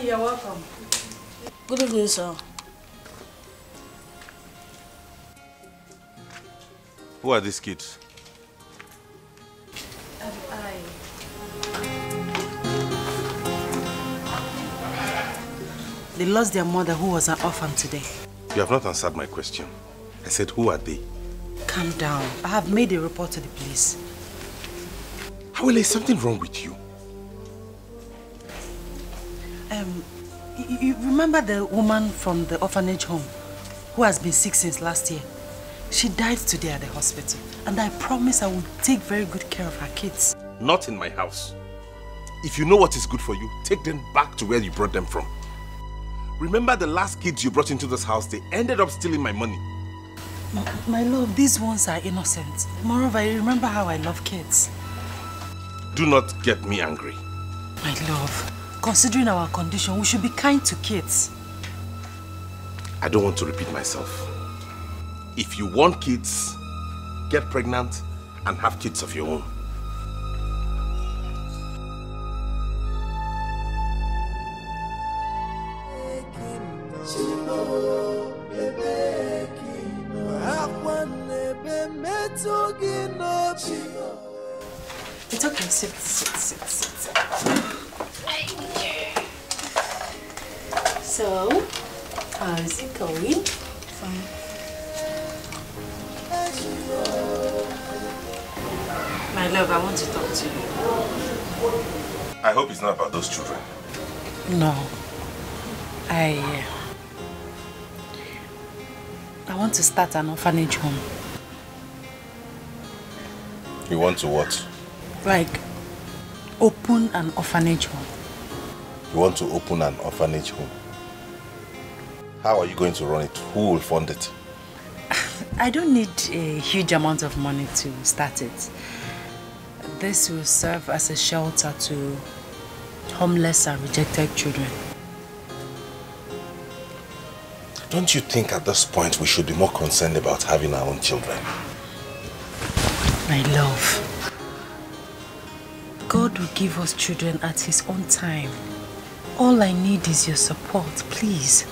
you're welcome. Good evening, sir. Who are these kids? They lost their mother who was an orphan today. You have not answered my question. I said, who are they? Calm down. I have made a report to the police. Hawele, is something wrong with you? You remember the woman from the orphanage home who has been sick since last year? She died today at the hospital, and I promise I will take very good care of her kids. Not in my house. If you know what is good for you, take them back to where you brought them from. Remember the last kids you brought into this house, they ended up stealing my money. My love, these ones are innocent. Moreover, you remember how I love kids. Do not get me angry. My love, considering our condition, we should be kind to kids. I don't want to repeat myself. If you want kids, get pregnant and have kids of your own. It's okay, sit. So, how is it going? Fine. My love, I want to talk to you. I hope it's not about those children. No. I want to start an orphanage home. You want to what? Like, open an orphanage home. You want to open an orphanage home? How are you going to run it? Who will fund it? I don't need a huge amount of money to start it. This will serve as a shelter to homeless and rejected children. Don't you think at this point we should be more concerned about having our own children? My love, God will give us children at His own time. All I need is your support, please.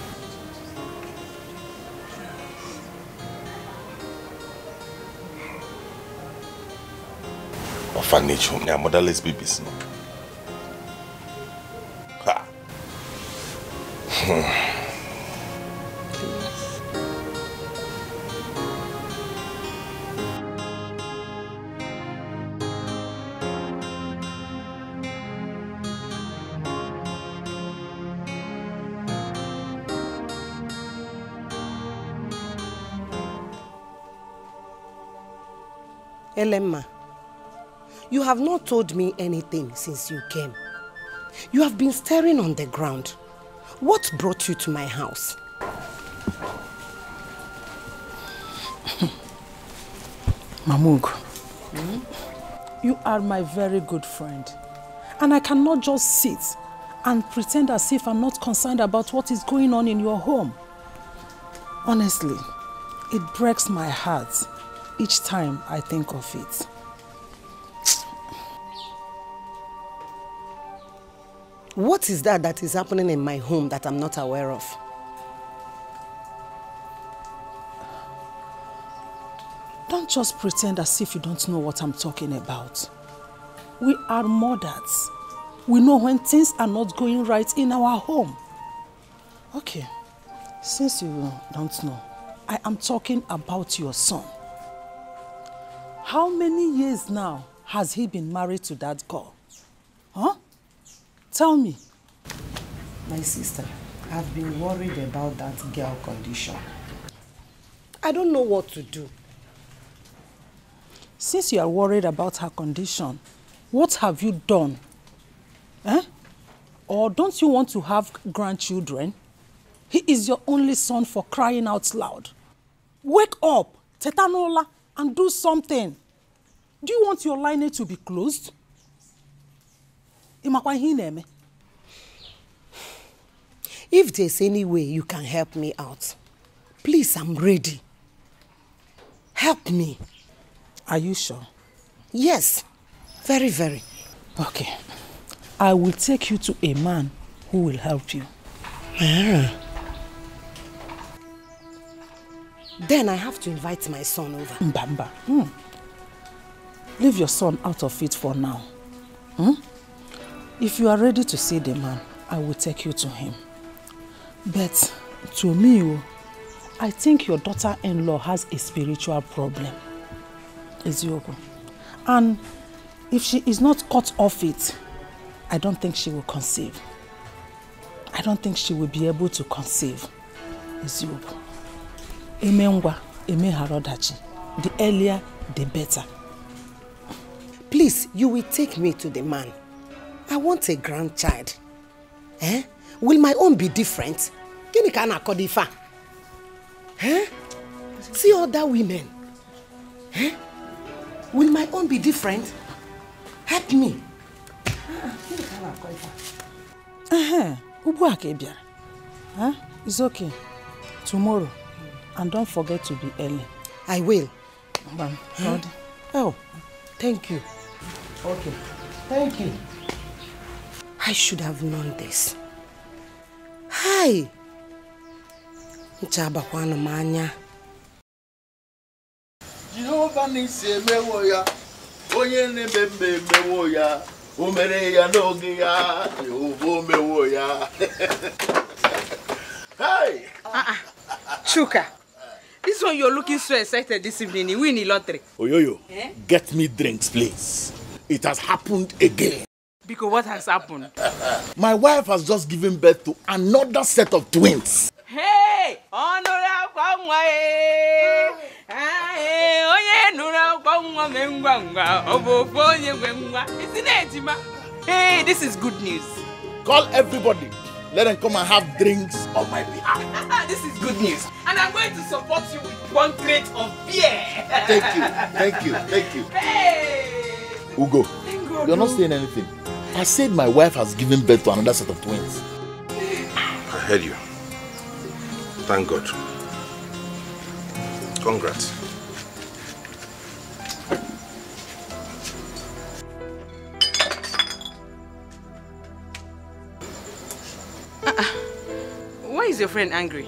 Orphanage home, yeah, motherless babies, no? Ha! Elemma, you have not told me anything since you came. You have been staring on the ground. What brought you to my house? Mamug, you are my very good friend. And I cannot just sit and pretend as if I'm not concerned about what is going on in your home. Honestly, it breaks my heart each time I think of it. What is that is happening in my home that I'm not aware of? Don't just pretend as if you don't know what I'm talking about. We are mothers. We know when things are not going right in our home. Okay, since you don't know, I am talking about your son. How many years now has he been married to that girl? Huh? Tell me. My sister, I've been worried about that girl condition. I don't know what to do. Since you are worried about her condition, what have you done? Eh? Or don't you want to have grandchildren? He is your only son, for crying out loud. Wake up, Tetanola, and do something. Do you want your lineage to be closed? If there's any way you can help me out, please, I'm ready. Help me. Are you sure? Yes, very, very. Okay. I will take you to a man who will help you. Then I have to invite my son over. Mbamba. Leave your son out of it for now. If you are ready to see the man, I will take you to him. But to me, I think your daughter-in-law has a spiritual problem. Eziogo. And if she is not cut off it, I don't think she will conceive. I don't think she will be able to conceive. Eziogo. Emengwa, eme harodachi. The earlier, the better. Please, you will take me to the man. I want a grandchild. Will my own be different? Kini kana kodifa? See other women. Will my own be different? Help me. It's okay. Tomorrow. And don't forget to be early. I will. Oh, thank you. Okay. Thank you. I should have known this. Hi. Nchaba kwano manya. Jehovah nisi mewo ya. Onye nebembe mewo ya. Umere ya nogi ya. Jehovah mewo ya. Hi. Chuka. This one you're looking so excited this evening. You win the lottery. Oyoyo, get me drinks, please. It has happened again. Because what has happened? My wife has just given birth to another set of twins. Hey! Hey, this is good news. Call everybody. Let them come and have drinks on my behalf. This is good news. And I'm going to support you with 1 crate of beer. Thank you, thank you, thank you. Hey! Ugo, you're not saying anything. I said my wife has given birth to another set of twins. I heard you. Thank God. Congrats. Why is your friend angry?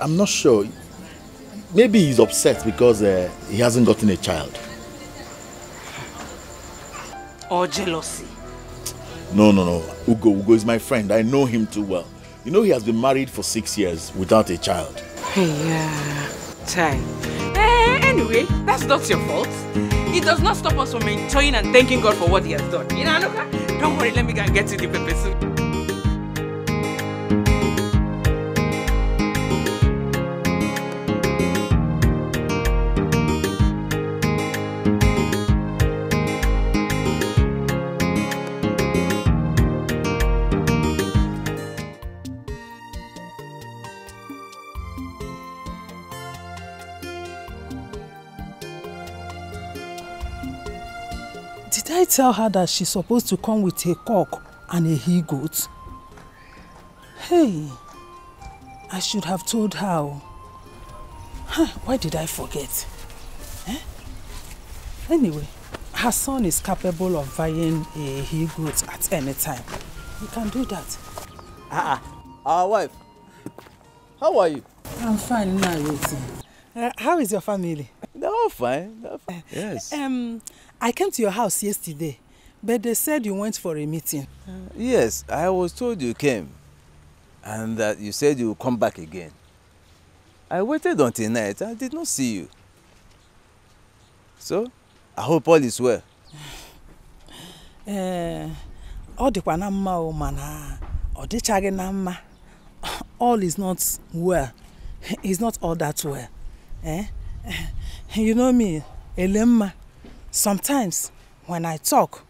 I'm not sure. Maybe he's upset because he hasn't gotten a child. Or jealousy? No. Ugo is my friend. I know him too well. You know he has been married for 6 years without a child. Yeah, child. Anyway, that's not your fault. It does not stop us from enjoying and thanking God for what he has done. You know, don't worry, let me go and get to the pepper soup. Did I tell her that she's supposed to come with a cock and a he-goat? Hey, I should have told her. Why did I forget? Anyway, her son is capable of buying a he-goat at any time. You can do that. Our wife. How are you? I'm fine now, how is your family? They're all fine. They're fine. Yes. I came to your house yesterday, but they said you went for a meeting. Yes, I was told you came, and that you said you would come back again. I waited until night. I did not see you. So, I hope all is well. All is not well. It's not all that well. You know me, Elemma. Sometimes when I talk,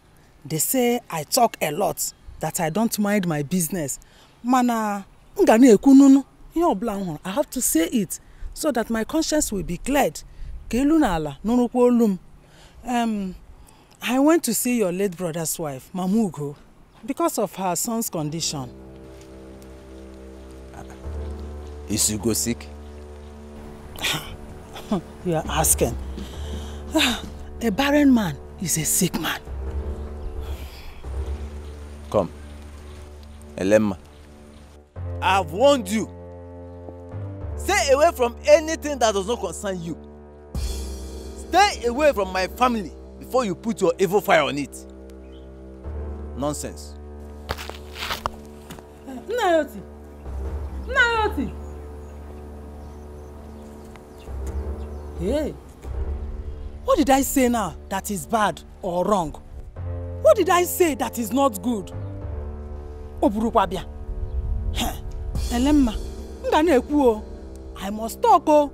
they say I talk a lot, that I don't mind my business. Mana, I have to say it so that my conscience will be cleared. I went to see your late brother's wife, Mamugo, because of her son's condition. Is Ugo sick? You are asking. A barren man is a sick man. Come. Elemma, I've warned you. Stay away from anything that does not concern you. Stay away from my family before you put your evil fire on it. Nonsense. Nnayoti. Nnayoti. Hey. What did I say now that is bad or wrong? What did I say that is not good? Oburukwabia. Elemma, nga na-ekwu o. I must talk o.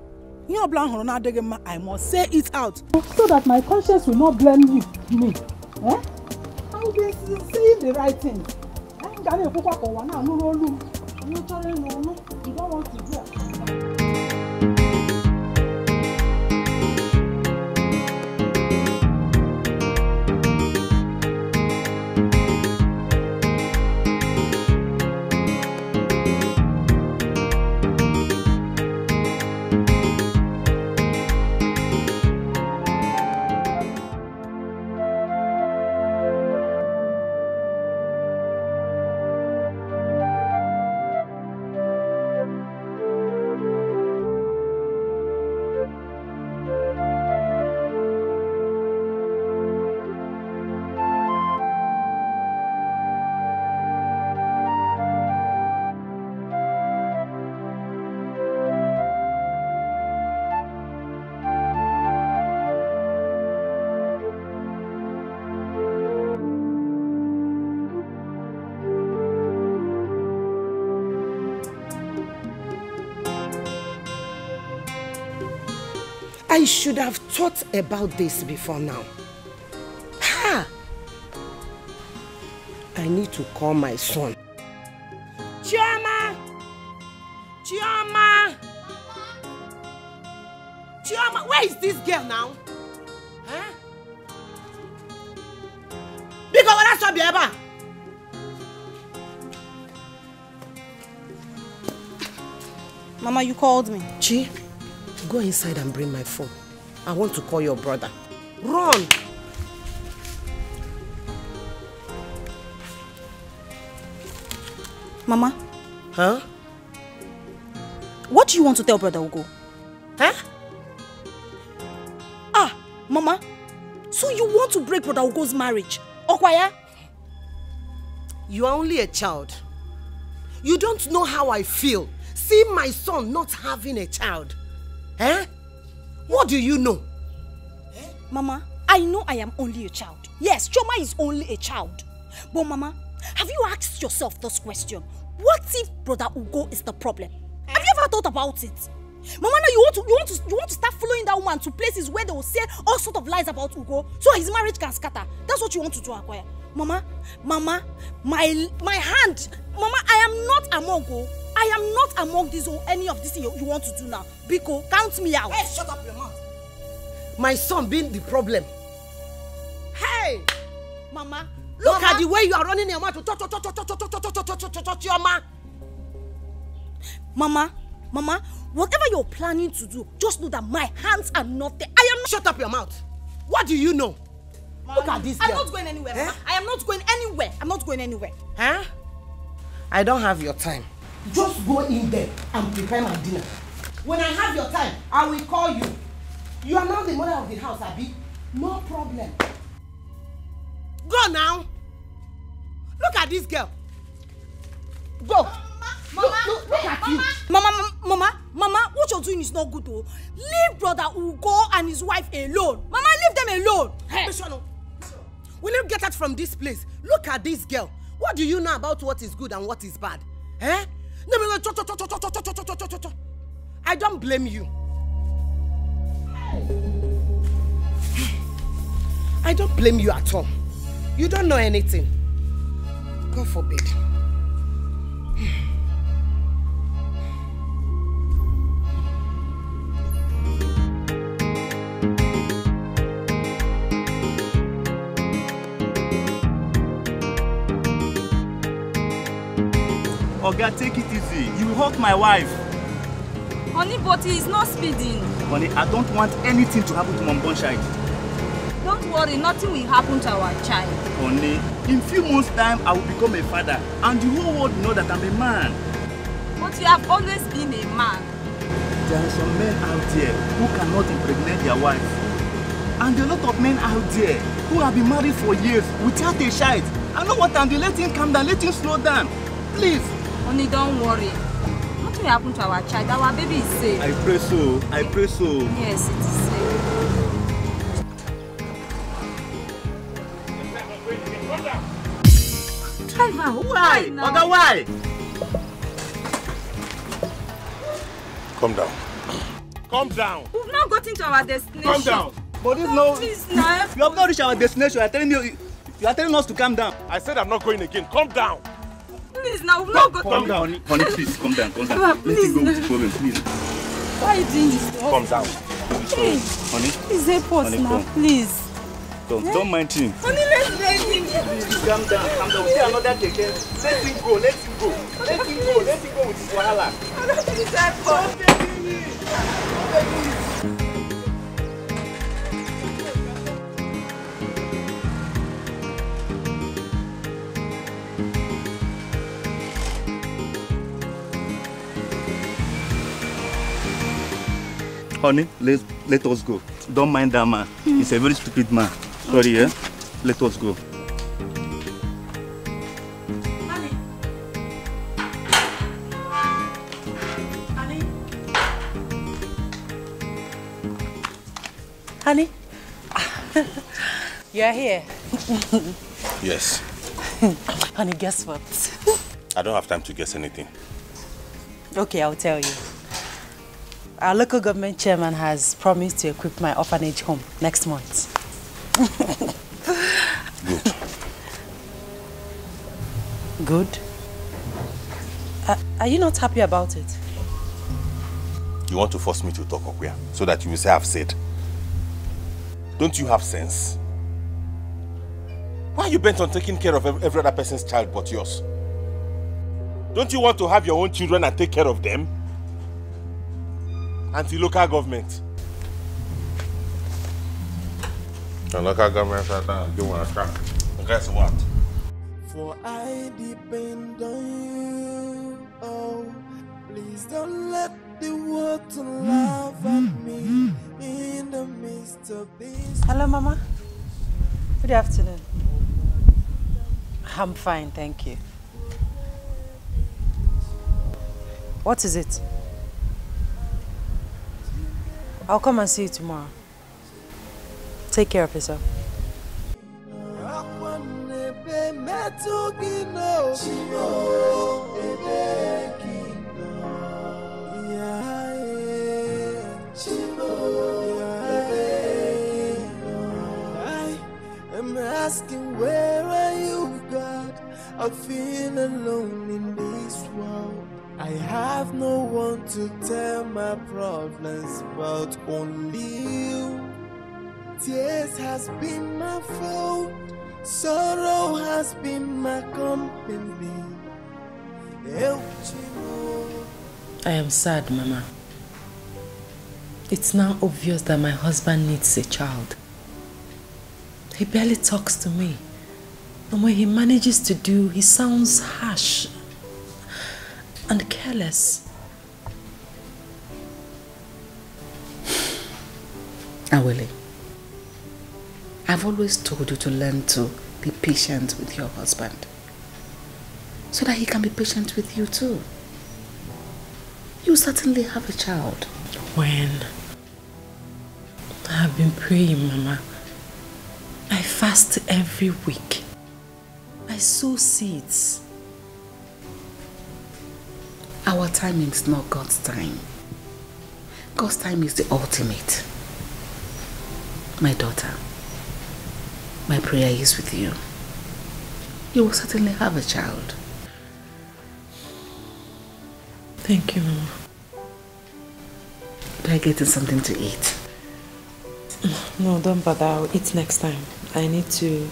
Ihe ọbụla hụrụ na-adịghị mma, I must say it out. So that my conscience will not blame me. Eh? I will be saying the right thing. Nga na-ekwukwa ka ụwa na-anụrụ olu m. You don't want to hear. I should have thought about this before now. Ha! I need to call my son. Chioma! Chioma! Chioma, where is this girl now? Huh? Because what else be ever? Mama, you called me. Chi, go inside and bring my phone. I want to call your brother. Run! Mama? Huh? What do you want to tell Brother Ugo? Huh? Ah, Mama. So you want to break Brother Ugo's marriage? Okwaya? You are only a child. You don't know how I feel. See my son not having a child. Eh? What do you know? Mama, I know I am only a child. Yes, Chioma is only a child. But Mama, have you asked yourself this question? What if Brother Ugo is the problem? Have you ever thought about it? Mama, now you want to start following that woman to places where they will say all sorts of lies about Ugo, so his marriage can scatter. That's what you want to do, Akwaya. Mama, my hand. Mama, I am not among Ugo. I am not among this or any of this you want to do now. Biko, count me out. Hey, shut up your mouth. My son being the problem. Hey! Mama, look at the way you are running your mouth. Mama, whatever you're planning to do, just know that my hands are not there. I am not. Shut up your mouth. What do you know? Mama, look at this girl. I'm not going anywhere, Mama. I am not going anywhere. I'm not going anywhere. Huh? I don't have your time. Just go in there and prepare my dinner. When I have your time, I will call you. You are now the mother of the house, Abi. No problem. Go now. Look at this girl. Go. Look at you. Mama, what you're doing is not good, though. Leave Brother Ugo and his wife alone. Mama, leave them alone. Hey. Will you get out from this place? Look at this girl. What do you know about what is good and what is bad? Eh? I don't blame you. I don't blame you at all. You don't know anything. God forbid. Oga, take it easy. You will hurt my wife. Honey, but he is not speeding. Honey, I don't want anything to happen to Mom Bonshide. Don't worry, nothing will happen to our child. Honey, in few months' time, I will become a father. And the whole world will know that I'm a man. But you have always been a man. There are some men out there who cannot impregnate their wife. And there are a lot of men out there who have been married for years without a child. I know what I'm doing. Let him calm down. Let him slow down. Please. Honey, don't worry. Nothing will happen to our child. Our baby is safe. I pray so. I pray so. Yes, it is safe. Driver, why? Oga, why? Calm down. Calm down. We've not gotten to our destination. Calm down. But this no. Please, now. You have not reached our destination. You are telling me. You are telling us to calm down. I said I'm not going again. Calm down. Please, now we've not got. Calm down, honey. Please, calm down. Calm down. Let him go with the problem, please. Why are you doing this? Calm down. Please, honey. please help us now, come. please. Don't mind him. Honey, let's let him. Please, calm down. Calm down. We see another keke. Let him go. Let him go. Let him go. Let him go with his wahala. Please help us. Honey, let us go. Don't mind that man. He's a very stupid man. Sorry, eh? Let us go. Honey. Honey. Honey. You're here. Yes. Honey, guess what? I don't have time to guess anything. Okay, I'll tell you. Our local government chairman has promised to equip my orphanage home next month. Good. Good? Are you not happy about it? You want to force me to talk, Okwia, so that you will say I've said. Don't you have sense? Why are you bent on taking care of every other person's child but yours? Don't you want to have your own children and take care of them? Anti-local government. The local government are doing a crap. Guess what? For I depend on you. Oh, please don't let the water laugh at me in the midst of this. Hello, Mama. Good afternoon. I'm fine, thank you. What is it? I'll come and see you tomorrow. Take care of yourself. I'm asking, where are you, God? I feel alone in this world. I have no one to tell my problems but only you. Tears has been my fault, sorrow has been my company. I am sad, Mama. It's now obvious that my husband needs a child. He barely talks to me. And when he manages to do, he sounds harsh and careless. Awele, I've always told you to learn to be patient with your husband, so that he can be patient with you too. You certainly have a child. When? I have been praying, Mama. I fast every week. I sow seeds. Our timing is not God's time. God's time is the ultimate. My daughter, my prayer is with you. You will certainly have a child. Thank you, Mama. Do I get you something to eat? No, don't bother. I'll eat next time. I need to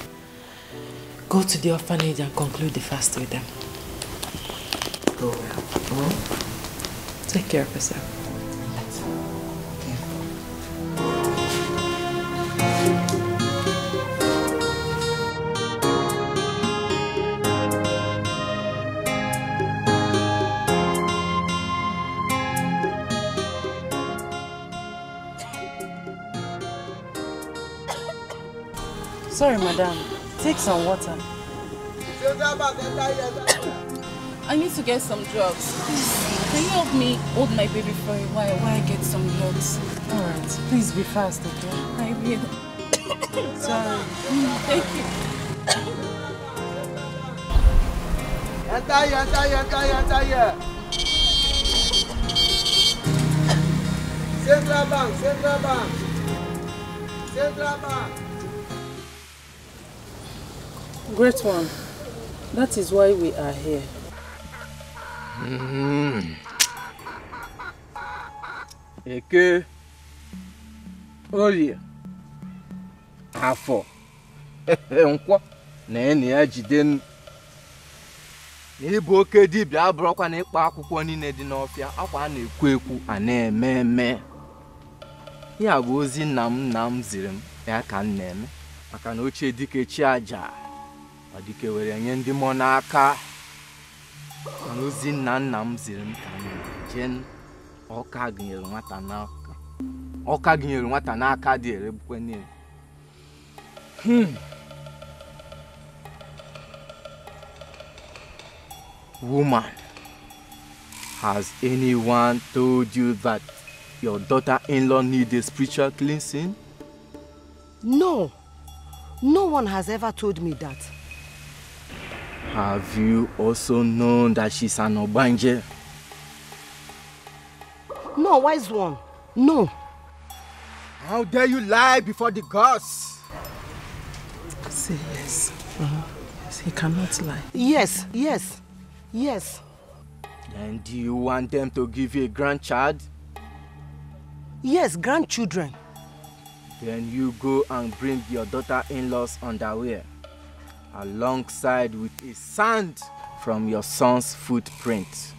go to the orphanage and conclude the fast with them. Go well. Take care of yourself. Sorry, madam. Take some water. I need to get some drugs. Please, can you help me hold my baby for a while I get some drugs? Alright, please be fast, okay? I will. Sorry. Thank you. Enter here. Central Bank. Great one. That is why we are here. Eke, Orie, Afọ, Nkwọ, na enyi ya Jidenu. N'ịbụ oke dibịa abụrụkwa na ịkpa akwụkwọ niile dị n'ọfịa, akwa a na-ekwu ekwu a na-eme eme. Ya bụ ozi nna m ziri m ya ka m na-eme maka na ochie dike chi aja ọ dike were nye ndị mmụọ n'aka. Na ozi nna m ziri m ka m na-eje ọka gụnyere nwata n'aka dị erebukwe niile. Woman, has anyone told you that your daughter-in-law needs a spiritual cleansing? No. No one has ever told me that. Have you also known that she's an Obanje? No, wise one. No. How dare you lie before the gods? Say yes. Yes, he cannot lie. Yes. And do you want them to give you a grandchild? Yes, grandchildren. Then you go and bring your daughter-in-law's underwear alongside with a sand from your son's footprint.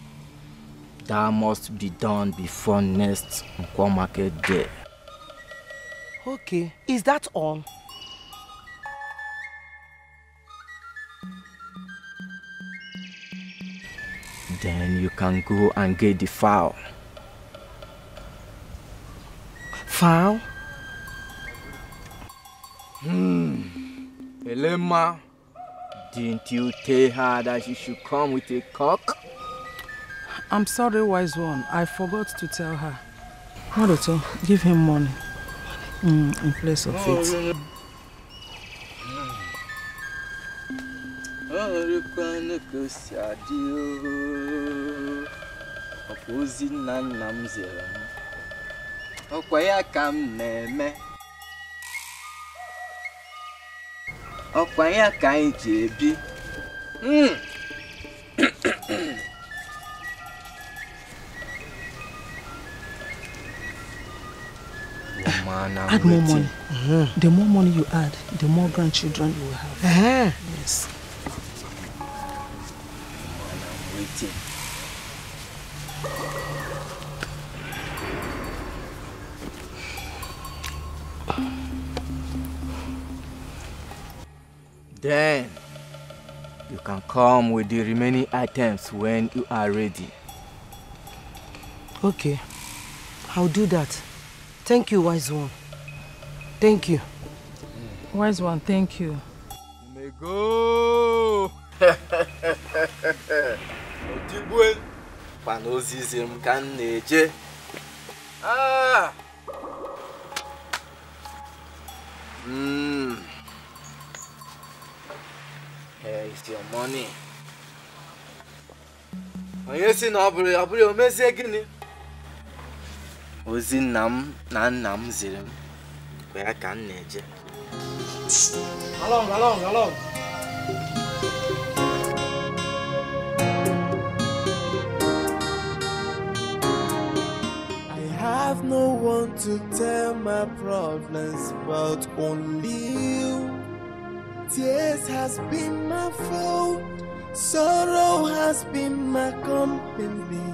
That must be done before next Nkwo market day. Okay, is that all? Then you can go and get the fowl. Fowl? Elema, didn't you tell her that she should come with a cock? I'm sorry, wise one. I forgot to tell her. Maroto, give him money. In place of it. Add more money. The more money you add, the more grandchildren you will have. Yes. I'm waiting. Then you can come with the remaining items when you are ready. Okay, I'll do that. Thank you, wise one. Thank you. Wise one, thank you. You may go. Otibwe, panozism can neje. Here is your money. Onye si na obere o mezie gini? Ozi nam na nnam ziri m. Where can neje? Along. I have no one to tell my problems but only you. Tears has been my fault, sorrow has been my company.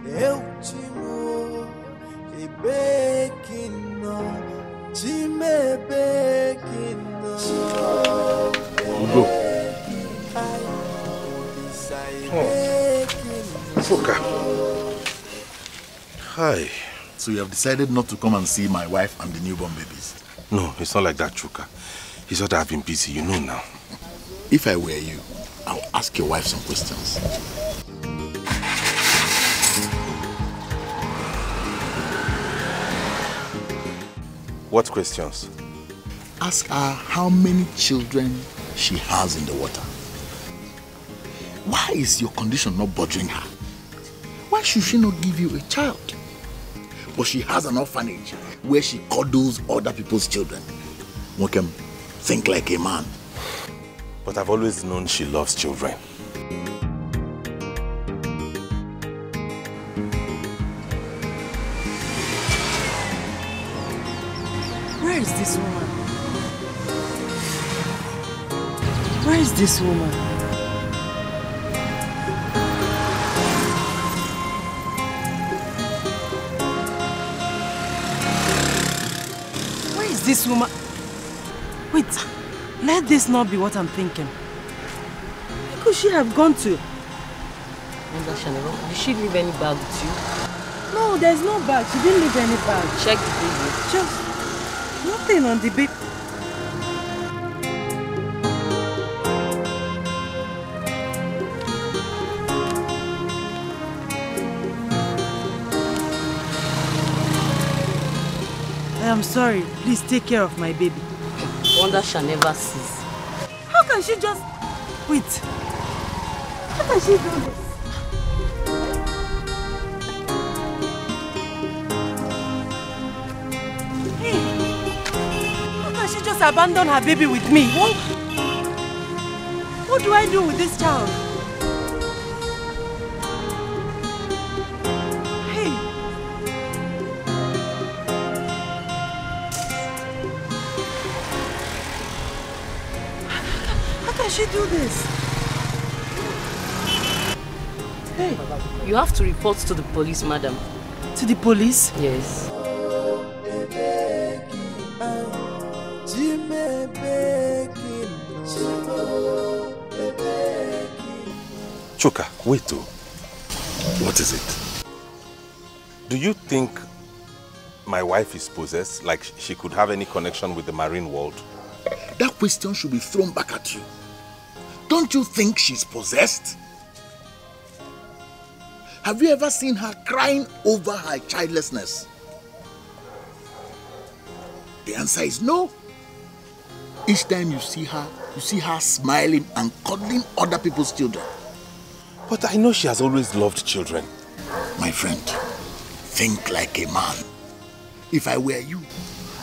El Chimo, a baking no, Chime baking no. Go. Fuka. Hi. So you have decided not to come and see my wife and the newborn babies? No, it's not like that, Chuka. It's not that I've been busy, you know now. If I were you, I'll ask your wife some questions. What questions? Ask her how many children she has in the water. Why is your condition not bothering her? Why should she not give you a child? But she has an orphanage where she cuddles other people's children. One can think like a man. But I've always known she loves children. Where is this woman? Where is this woman? Where is this woman? Wait, let this not be what I'm thinking. Where could she have gone to? Did she leave any bag with you? No, there's no bag. She didn't leave any bag. Check the baby. Just nothing on the baby. I am sorry. Please take care of my baby. Wonder shall never cease. How can she just... Wait. How can she do this? Just abandon her baby with me. What do I do with this child? Hey. How can she do this? Hey. You have to report to the police, madam. To the police? Yes. Chuka, wait though. What is it? Do you think my wife is possessed? Like she could have any connection with the marine world? That question should be thrown back at you. Don't you think she's possessed? Have you ever seen her crying over her childlessness? The answer is no. Each time you see her smiling and cuddling other people's children. But I know she has always loved children. My friend, think like a man. If I were you,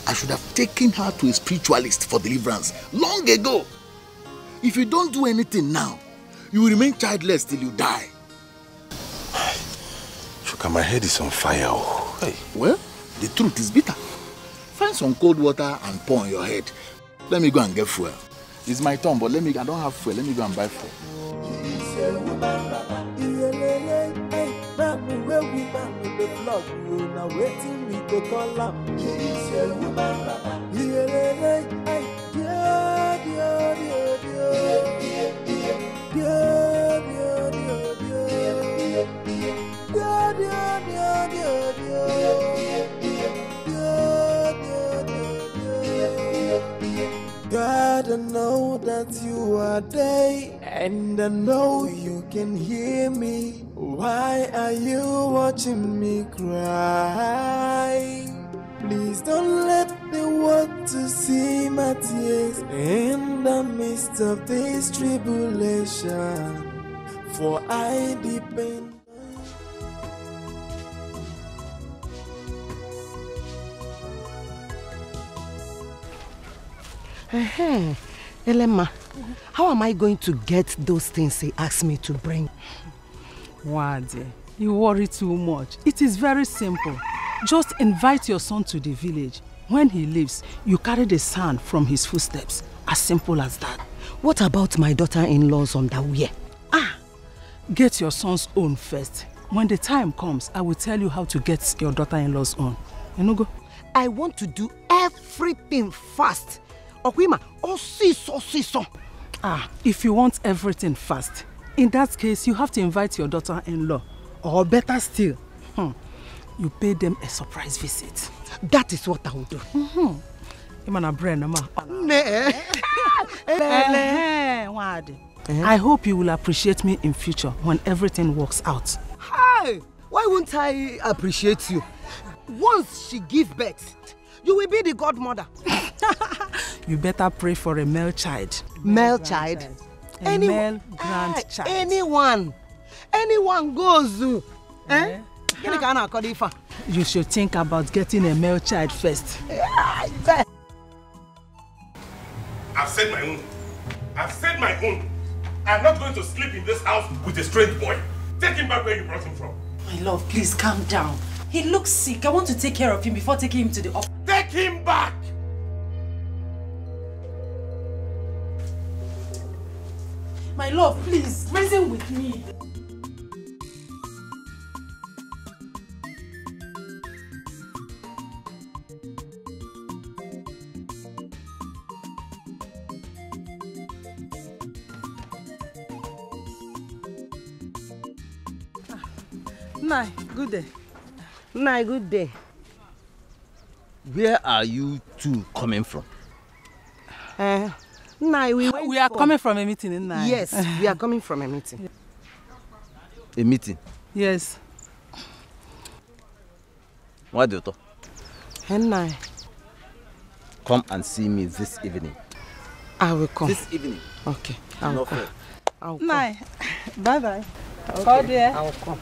I should have taken her to a spiritualist for deliverance long ago. If you don't do anything now, you will remain childless till you die. Chuka, my head is on fire. Oh. Hey. Well, the truth is bitter. Find some cold water and pour on your head. Let me go and get fuel. It's my turn, but I don't have fuel. Let me go and buy fuel. God, I know that you are there, and I know you can hear me. Why are you watching me cry? Please don't let the world to see my tears in the midst of this tribulation, for I depend. Elema, how am I going to get those things he asked me to bring? Wade, you worry too much. It is very simple. Just invite your son to the village. When he leaves, you carry the sand from his footsteps. As simple as that. What about my daughter-in-law's underwear? Get your son's own first. When the time comes, I will tell you how to get your daughter-in-law's own. You know, go. I want to do everything fast. Okwima, if you want everything fast, in that case, you have to invite your daughter-in-law. Or better still, you pay them a surprise visit. That is what I will do. I hope you will appreciate me in future when everything works out. Hi! Why won't I appreciate you? Once she gives birth, you will be the godmother. You better pray for a male child. Male child? Male grandchild. Anyone goes. Eh? You should think about getting a male child first. I've said my own. I'm not going to sleep in this house with a strange boy. Take him back where you brought him from. My love, please calm down. He looks sick. I want to take care of him before taking him to the office. Take him back! My love, please, reason with me. Nai, good day. Nai, good day. Where are you two coming from? Nai, we are coming from a meeting in Nai. Yes, we are coming from a meeting. A meeting? Yes. What do you talk? Nai. Come and see me this evening. I will come. This evening? Okay, I will come. Nai, bye-bye. Okay, Call there. I will come.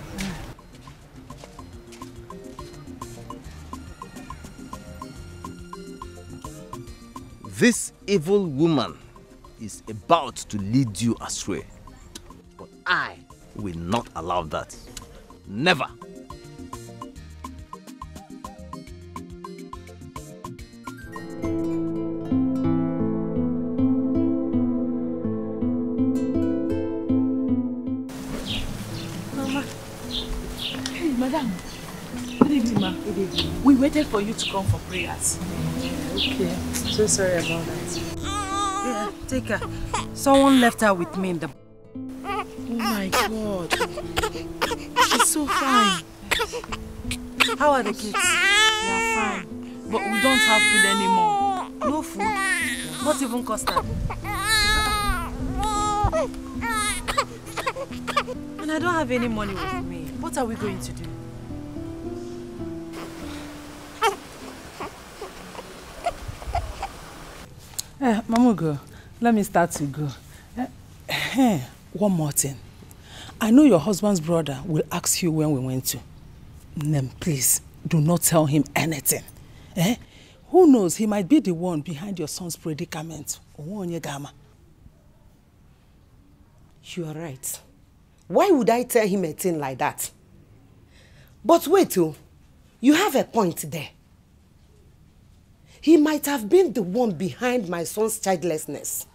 This evil woman is about to lead you astray. But I will not allow that. Never. Mama. Hey, madam. Good evening, ma. Good evening. We waited for you to come for prayers. Okay. So sorry about that. Yeah, take her. Someone left her with me in the... Oh my God. She's so fine. How are the kids? They are fine. But we don't have food anymore. No food? Not even custard? And I don't have any money with me. What are we going to do? Mamugo, let me start to go. One more thing. I know your husband's brother will ask you when we went to. Then please, do not tell him anything. Who knows, he might be the one behind your son's predicament. You are right. Why would I tell him a thing like that? But wait, you have a point there. He might have been the one behind my son's childlessness.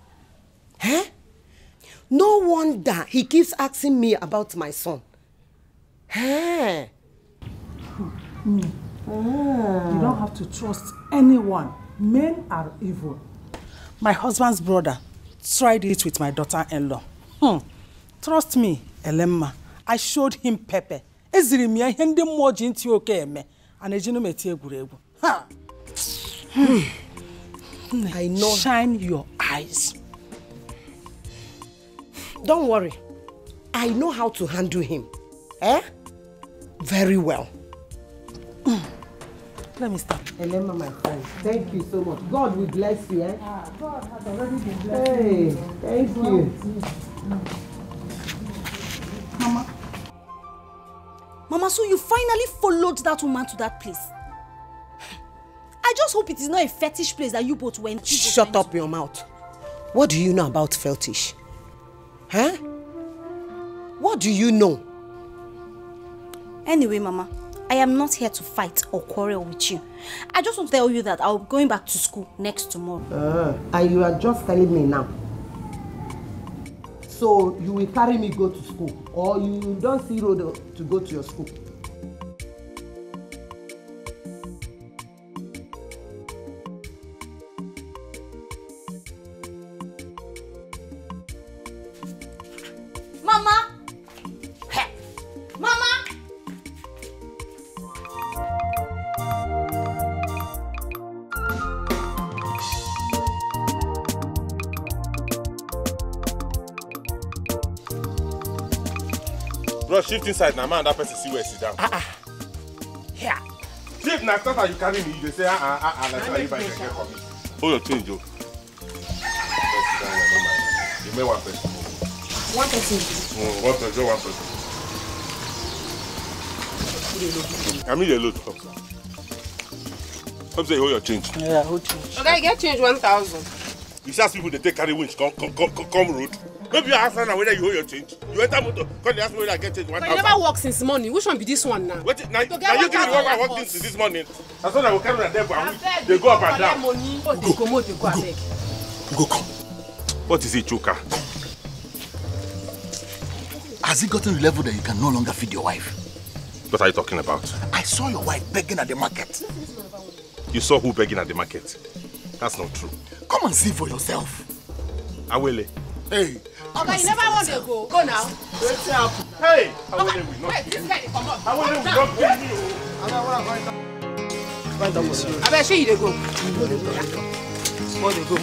No wonder he keeps asking me about my son. You don't have to trust anyone. Men are evil. My husband's brother tried it with my daughter-in-law. Trust me, Elemma. I showed him pepper. I know. Shine your eyes. Don't worry. I know how to handle him. Very well. Let me start. Elemma, my friend, thank you so much. God will bless you, God has already been blessing you. Thank you. Mama, so you finally followed that woman to that place. I just hope it is not a fetish place that you both went to. Shut up your mouth. What do you know about fetish? What do you know? Anyway, Mama, I am not here to fight or quarrel with you. I just want to tell you that I'll be going back to school next tomorrow. And you are just telling me now. So you will carry me go to school, or you don't see road to go to your school? Mama! Mama! Bro, shift inside now, man. That person see where sit down. Here. Chief, now after you carry me, you say, like you buy the get for me. Hold your change, Joe. You may one person. One person. One person, one person. I mean, the load. Come say, hold your change. Yeah, hold change. Okay, get change 1,000. You see, people they take carry winch, come road. Maybe you ask now whether you hold your change. You enter motor, come they ask me whether I get change 1,000. But you never work since morning. Which one be this one now? Wait, now you give me the one I worked since this morning. That's what I will carry that there, but they go up and down. Go come. What is it, Choka? Has it gotten to the level that you can no longer feed your wife? What are you talking about? I saw your wife begging at the market. You saw who begging at the market? That's not true. Come and see for yourself. Awele. Hey. Okay, you never want to go. Go now. Hey. Okay. Wait, this guy come on. Awele will not kill me. I bet you they go. More they go.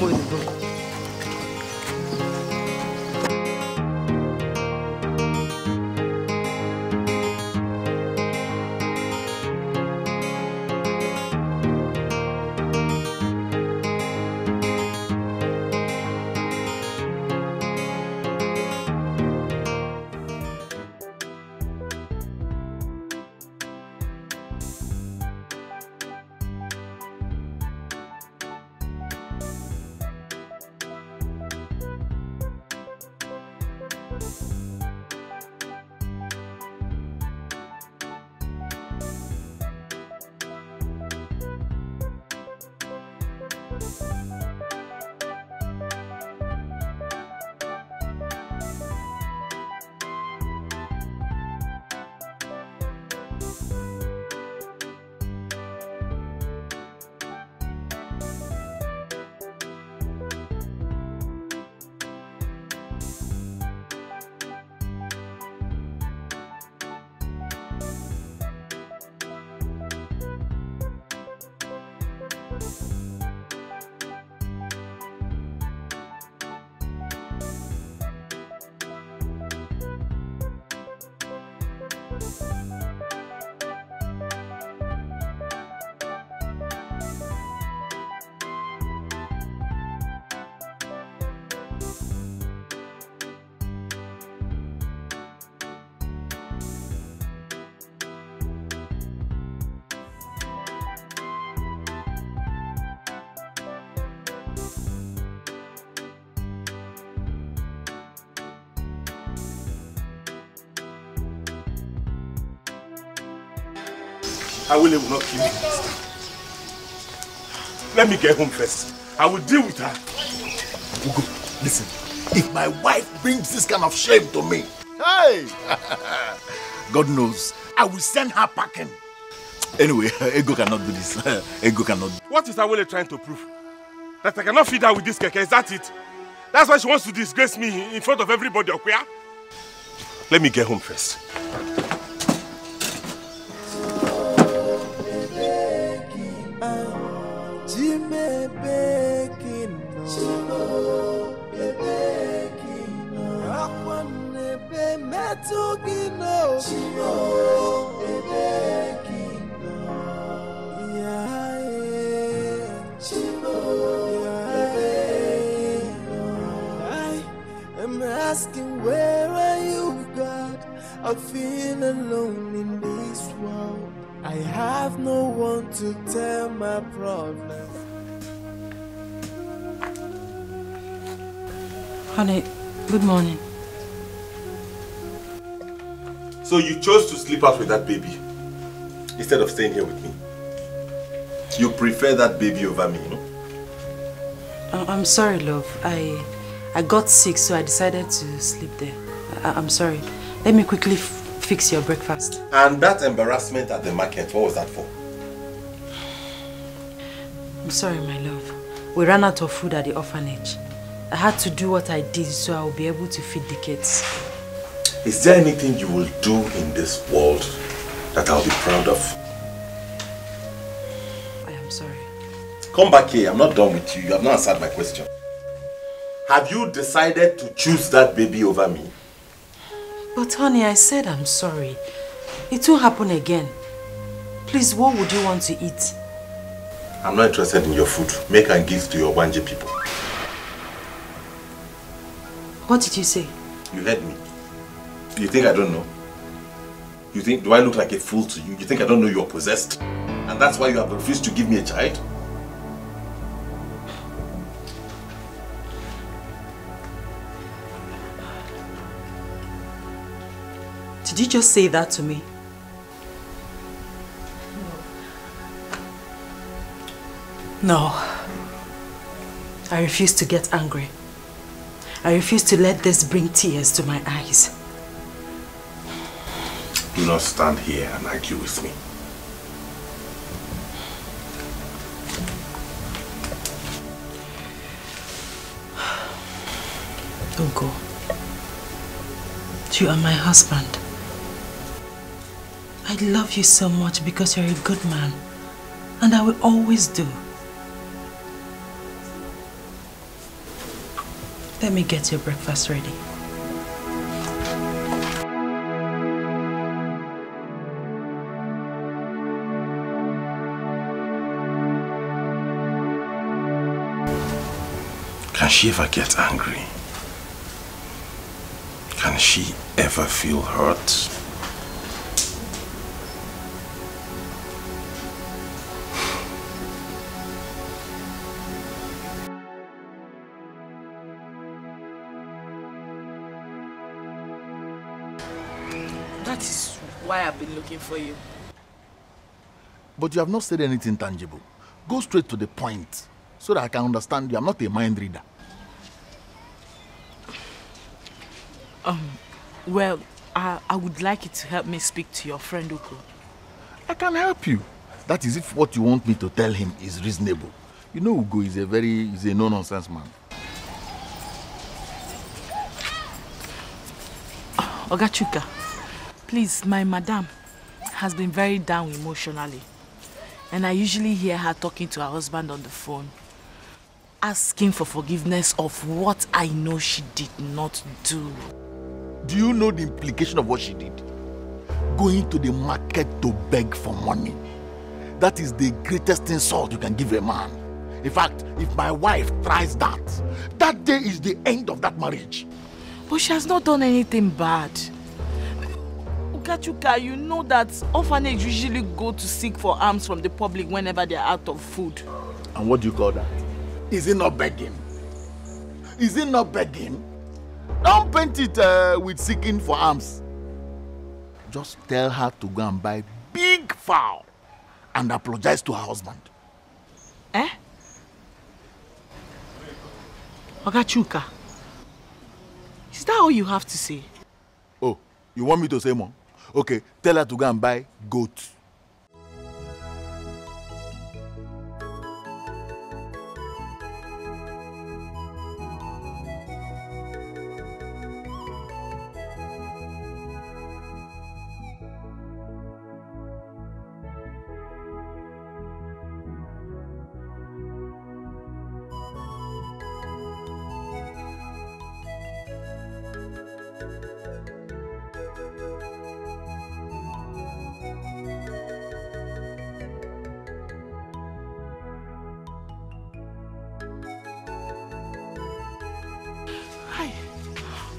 Awele will not kill me. Let me get home first. I will deal with her. Ugo, listen. If my wife brings this kind of shame to me, hey, God knows, I will send her packing. Anyway, Ego cannot do this. Ego cannot. What is Awele trying to prove? That I cannot feed her with this keke, is that it? That's why she wants to disgrace me in front of everybody, okay? Let me get home first. I'm asking, where are you, God? I feel alone in this world. I have no one to tell my problems. Honey, good morning. So you chose to sleep out with that baby instead of staying here with me? You prefer that baby over me, no? I'm sorry, love. I got sick, so I decided to sleep there. I'm sorry. Let me quickly fix your breakfast. And that embarrassment at the market, what was that for? I'm sorry, my love. We ran out of food at the orphanage. I had to do what I did so I will be able to feed the kids. Is there anything you will do in this world that I'll be proud of? I am sorry. Come back here. I'm not done with you. You have not answered my question. Have you decided to choose that baby over me? But honey, I said I'm sorry. It won't happen again. Please, what would you want to eat? I'm not interested in your food. Make and give to your Wanje people. What did you say? You heard me. Do you think I don't know? You think, do I look like a fool to you? You think I don't know you're possessed? And that's why you have refused to give me a child? Did you just say that to me? No. I refuse to get angry. I refuse to let this bring tears to my eyes. Do not stand here and argue with me. Don't go. You are my husband. I love you so much because you're a good man. And I will always do. Let me get your breakfast ready. Can she ever get angry? Can she ever feel hurt? That is why I've been looking for you. But you have not said anything tangible. Go straight to the point so that I can understand you. I'm not a mind reader. Well, I would like you to help me speak to your friend Uko. I can help you. That is if what you want me to tell him is reasonable. You know Ugo is a no-nonsense man. Ogachuka, please, my madam has been very down emotionally. And I usually hear her talking to her husband on the phone, asking for forgiveness of what I know she did not do. Do you know the implication of what she did? Going to the market to beg for money. That is the greatest insult you can give a man. In fact, if my wife tries that, that day is the end of that marriage. But she has not done anything bad. Ogachuka, you know that orphanages usually go to seek for alms from the public whenever they are out of food. And what do you call that? Is it not begging? Is it not begging? Don't paint it with seeking for alms. Just tell her to go and buy big fowl and apologize to her husband. Eh? Ogachuka, is that all you have to say? Oh, you want me to say more? Okay, tell her to go and buy goat.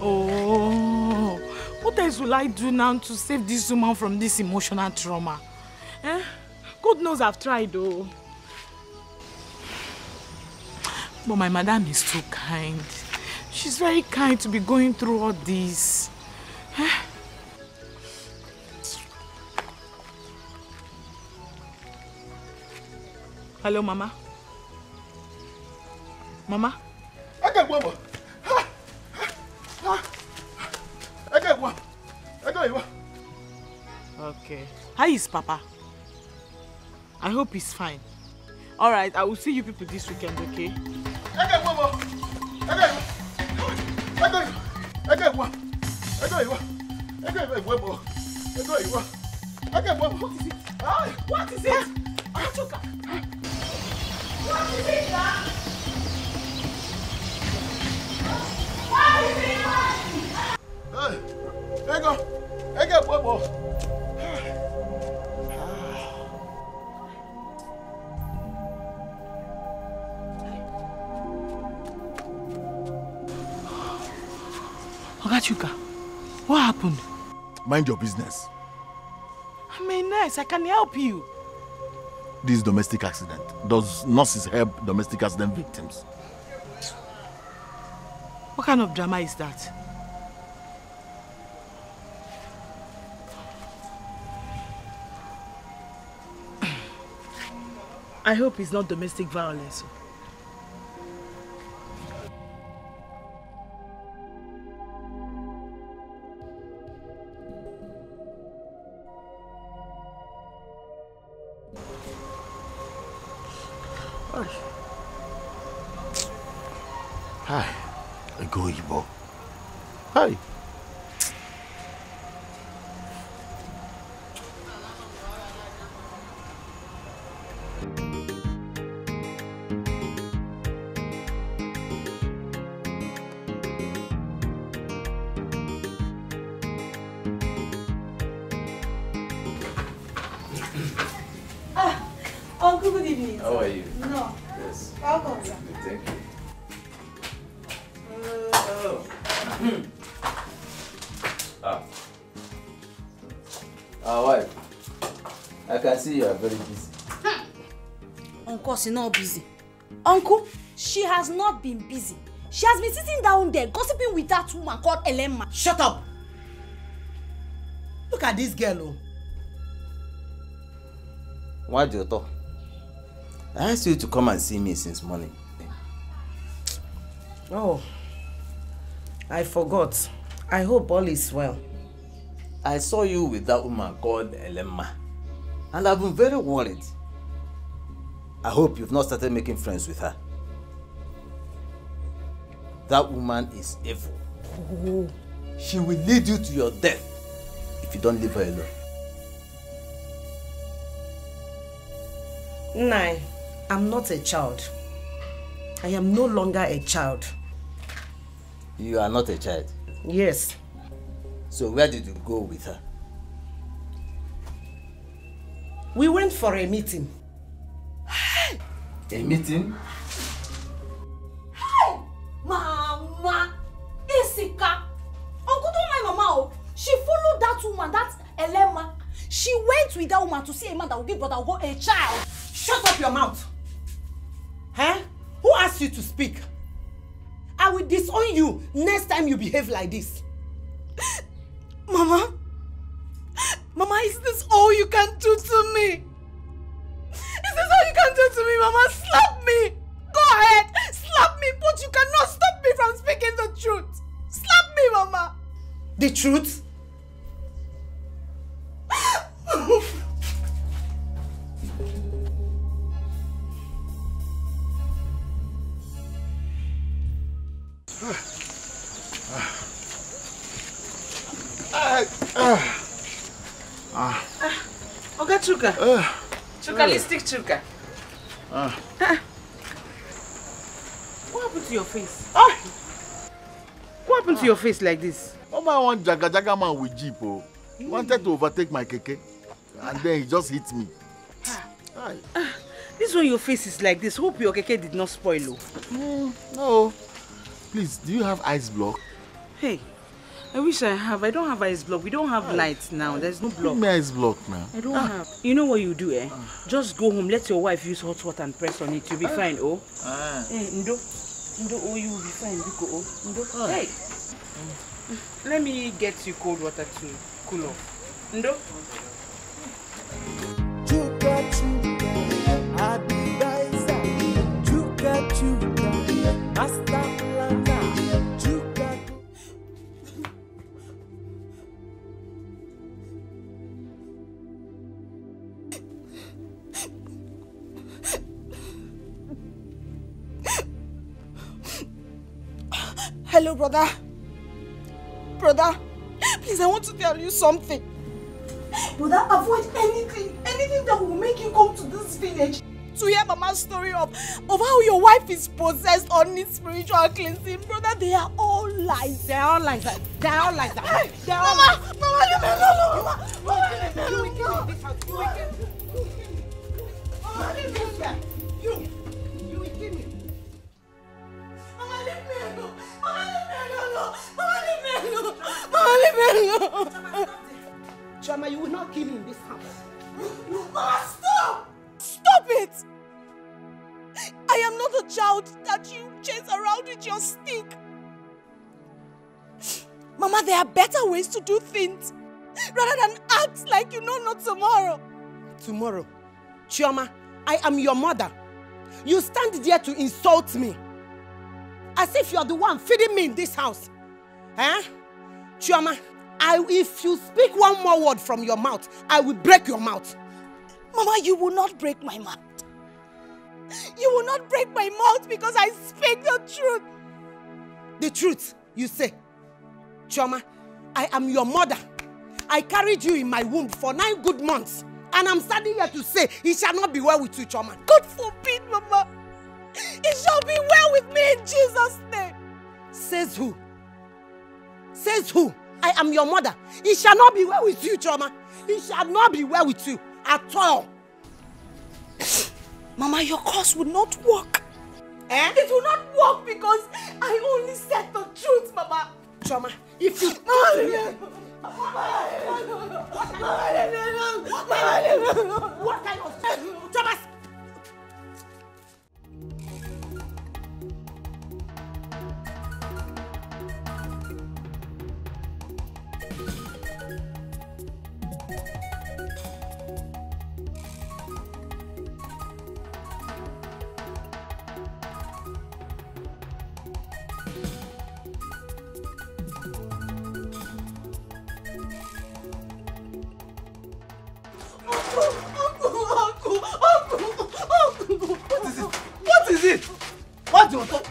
Oh, what else will I do now to save this woman from this emotional trauma? Eh? God knows I've tried though. But my madam is too kind. She's very kind to be going through all this. Eh? Hello, Mama? Mama? Okay. How is Papa? I hope he's fine. Alright, I will see you people this weekend, okay? What is it? Achuka! What is it, Dad? What is it? Ego, Bobo. Oga Chuka, what happened? Mind your business. I'm a nurse, I can help you. This domestic accident. Does nurses help domestic accident victims? What kind of drama is that? I hope it's not domestic violence. Hi, Ego Ibo. Hi. Uncle, good evening. How are you? No. Yes. Welcome, sir. Thank you. Wife, I can see you are very busy. Uncle, she's not busy. Uncle, she has not been busy. She has been sitting down there gossiping with that woman called Elemma. Shut up! Look at this girl, oh. Why do you talk? I asked you to come and see me since morning. Oh, I forgot. I hope all is well. I saw you with that woman called Elemma, and I've been very worried. I hope you've not started making friends with her. That woman is evil. Oh. She will lead you to your death if you don't leave her alone. Nai, I'm not a child. I am no longer a child. You are not a child? Yes. So where did you go with her? We went for a meeting. A meeting? Hey! Mama! Isika! Uncle, don't mind Mama. She followed that woman, that Elemma. She went with that woman to see a man that will give Brother Ugo a child. Shut up your mouth! Huh? Who asked you to speak? I will disown you next time you behave like this. Mama? Mama, is this all you can do to me? Is this all you can do to me, Mama? Slap me! Go ahead! Slap me, but you cannot stop me from speaking the truth! Slap me, Mama! The truth? Oga Chuka. Chuka, lipstick Chuka. What happened to your face? What happened to your face like this? Oh, my one jaga man with jeep, oh. He wanted to overtake my keke, and then he just hit me. This one your face is like this. Hope your keke did not spoil. No. Please, do you have ice block? Hey, I wish I have. I don't have ice block. We don't have lights now. There's no block. Give me ice block now. I don't have. You know what you do, eh? Just go home. Let your wife use hot water and press on it. You'll be fine, oh. Ndo, oh, you will be fine. Biko, oh. Ndo, hey. Let me get you cold water to cool off. Ndo. Chuka, chuka, advisor. Chuka, chuka, master planner. Chuka. Hello, brother. Brother, please, I want to tell you something. Brother, avoid anything that will make you come to this village to hear Mama's story of how your wife is possessed or needs spiritual cleansing. Brother, they are all lies. They're all lies. They're all lies. They're all Mama! lies. Mama, leave me alone! You will kill me in this house. You will kill me. Mama, leave me alone. You will kill me. Mama, leave me alone! Mama, leave me alone! Mama, leave me alone! Mama, leave me alone! Chioma, you will not kill me in this house. Mama, stop! Stop it! I am not a child that you chase around with your stick. Mama, there are better ways to do things rather than act like you know not tomorrow. Tomorrow? Chioma, I am your mother. You stand there to insult me. As if you're the one feeding me in this house. Eh? Chioma, if you speak one more word from your mouth, I will break your mouth. Mama, you will not break my mouth. You will not break my mouth because I speak the truth. The truth, you say? Chioma, I am your mother. I carried you in my womb for 9 good months. And I'm standing here to say, it shall not be well with you, Chioma. God forbid, Mama. It shall be well with me in Jesus' name. Says who? Says who? I am your mother. It shall not be well with you, Chioma. It shall not be well with you at all. Mama, your curse will not work. Eh? It will not work because I only said the truth, Mama. Chioma, if you... What kind of... Chioma! What is it? What's your thought?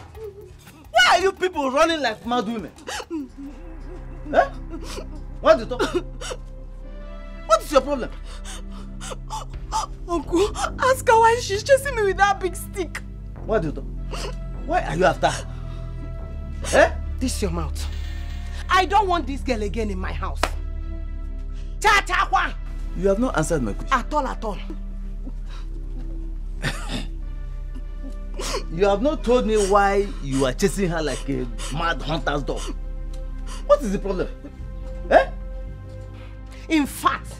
Why are you people running like mad women? Eh? What's your thought? What is your problem? Uncle, ask her why she's chasing me with that big stick. What do you thought? Why are you after her? Eh? This your mouth. I don't want this girl again in my house. Cha-cha-kwa! You have not answered my question. At all. You have not told me why you are chasing her like a mad hunter's dog. What is the problem? Eh? In fact,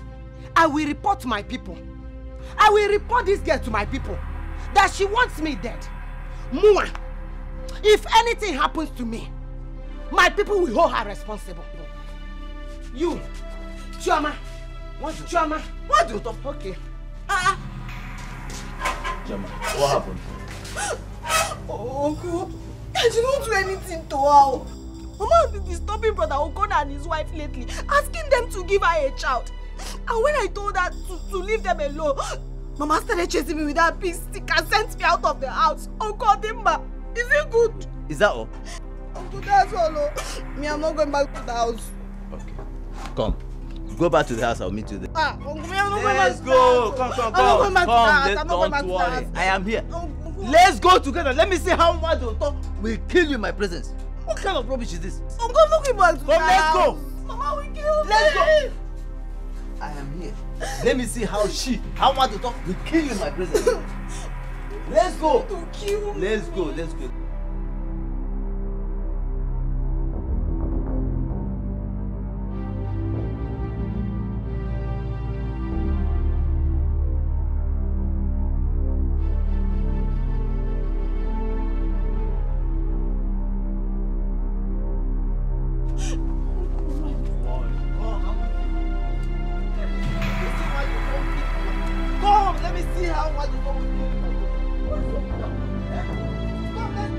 I will report my people. I will report this girl to my people. That she wants me dead. Mua, if anything happens to me, my people will hold her responsible. You, Chioma. What? Chioma. What do you talk? Okay. Chioma, what happened? Oh, Uncle, I did not do anything to her. Mama has been disturbing Brother Okona and his wife lately, asking them to give her a child. And when I told her to leave them alone, Mama started chasing me with that big stick and sent me out of the house. Uncle Dimba, is it good? Is that all? Uncle, that's all. Me, I'm not going back to the house. Okay. Come. Go back to the house, I'll meet you there. Uncle, me, I'm not going back to the go! house. Come. I'm not going back to the house. I'm not going back Don't to the house. worry, I am here. Let's go together. Let me see how much will kill you in my presence. What kind of rubbish is this? Uncle, I'm not going back to the house. Let's go! Mama will kill me. Let's go! I am here. Let me see how much will kill you in my presence. Let's go! To kill me. Let's go. Come, let me see how much will kill you in my presence. Come, let's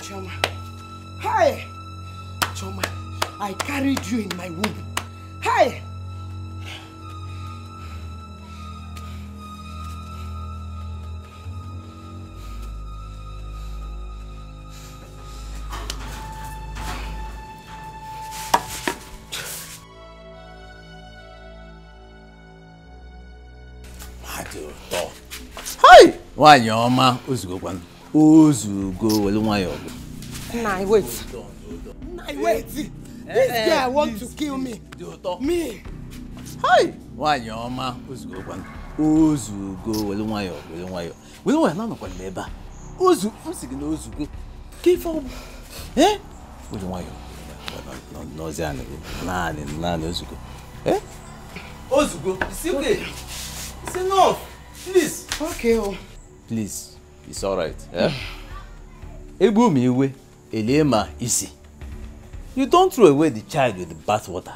Choma. Hey! Choma, I carried you in my womb. Hey! Hi! Why your ma ozugo kwan? Ozugo wele nwayo. Nah, wait. Nah, wait. This guy wants to kill me. Me. Hi! Why your ma ozugo kwan? Ozugo wele nwayo, wele nwayo. Wele nwayo na kwa leba. Ozu, usigi na ozugo. Kifo. Eh? Wele nwayo. No zane. Nani ozugo. Eh? Ozugo, it's okay. It's enough. Please. Okay. Oh. Please. It's alright. Yeah? Ebu mi iwe, elema isi. You don't throw away the child with the bath water.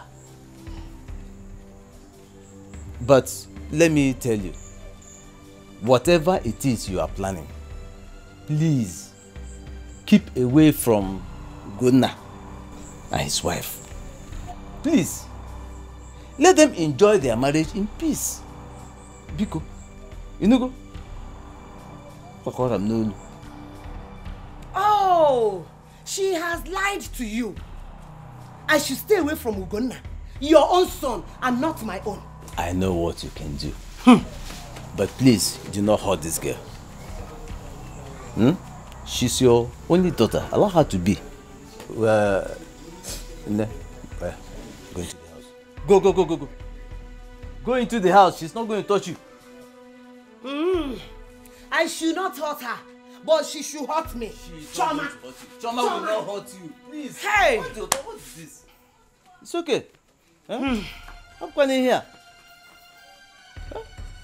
But let me tell you, whatever it is you are planning, please keep away from Ugonna and his wife. Please. Let them enjoy their marriage in peace. Biko, you know go. Oh, she has lied to you. I should stay away from Ugonna, your own son, and not my own. I know what you can do. But please, do not hurt this girl. She's your only daughter. Allow her to be. Go into the house. Go. Go into the house. She's not going to touch you. I should not hurt her, but she should hurt me. Choma. Choma will not hurt you. Please. Hey. What is this? It's okay. I'm coming here.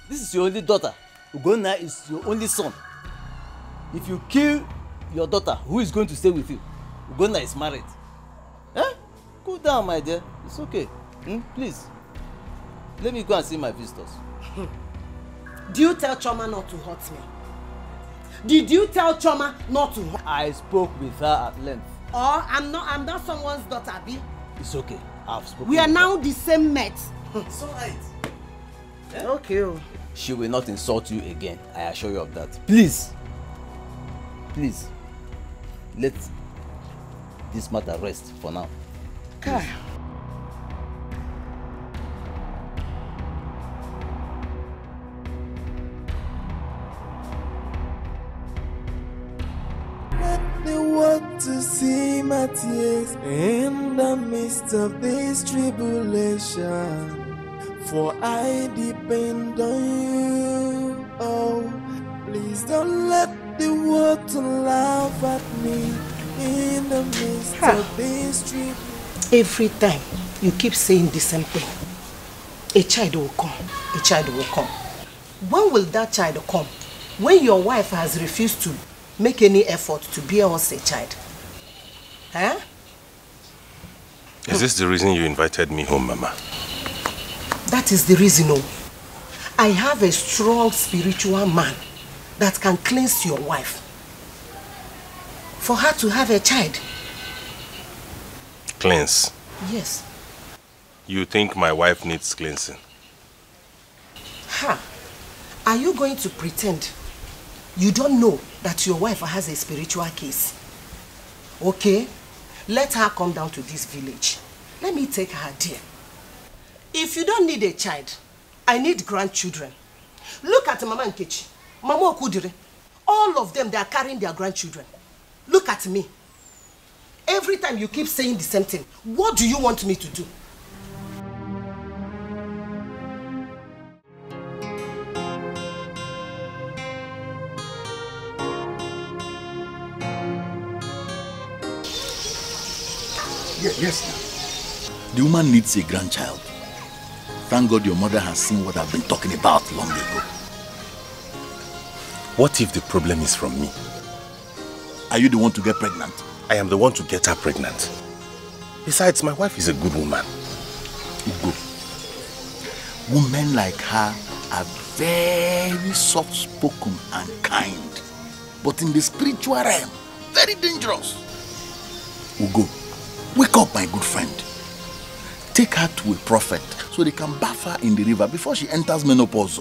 This is your only daughter. Ugonna is your only son. If you kill your daughter, who is going to stay with you? Ugonna is married. Cool down, my dear. It's okay. Please. Let me go and see my visitors. Did you tell Choma not to hurt me? Did you tell Choma not to hurt me? I spoke with her at length. Or I'm not someone's daughter, Abi. It's okay. I've spoken. We are now the same mates. It's alright. Okay. She will not insult you again. I assure you of that. Please. Please. Let this matter rest for now. Okay. They want to see my tears in the midst of this tribulation. For I depend on you. Oh, please don't let the world to laugh at me in the midst of this tribulation. Every time you keep saying the same thing. A child will come. A child will come. When will that child come? When your wife has refused to make any effort to bear us a child. Huh? Is this the reason you invited me home, Mama? That is the reason. Oh. I have a strong spiritual man that can cleanse your wife. For her to have a child. Cleanse? Yes. You think my wife needs cleansing? Ha! Are you going to pretend you don't know that your wife has a spiritual case? Okay, let her come down to this village. Let me take her there. If you don't need a child, I need grandchildren. Look at Mama Nkechi, Mama Okudire. All of them, they are carrying their grandchildren. Look at me. Every time you keep saying the same thing, what do you want me to do? Yes. The woman needs a grandchild. Thank God your mother has seen what I've been talking about long ago. What if the problem is from me? Are you the one to get pregnant? I am the one to get her pregnant. Besides, my wife is a good woman. Good. Women like her are very soft-spoken and kind. But in the spiritual realm, very dangerous. Ugo, wake up, my good friend. Take her to a prophet so they can bath her in the river before she enters menopause.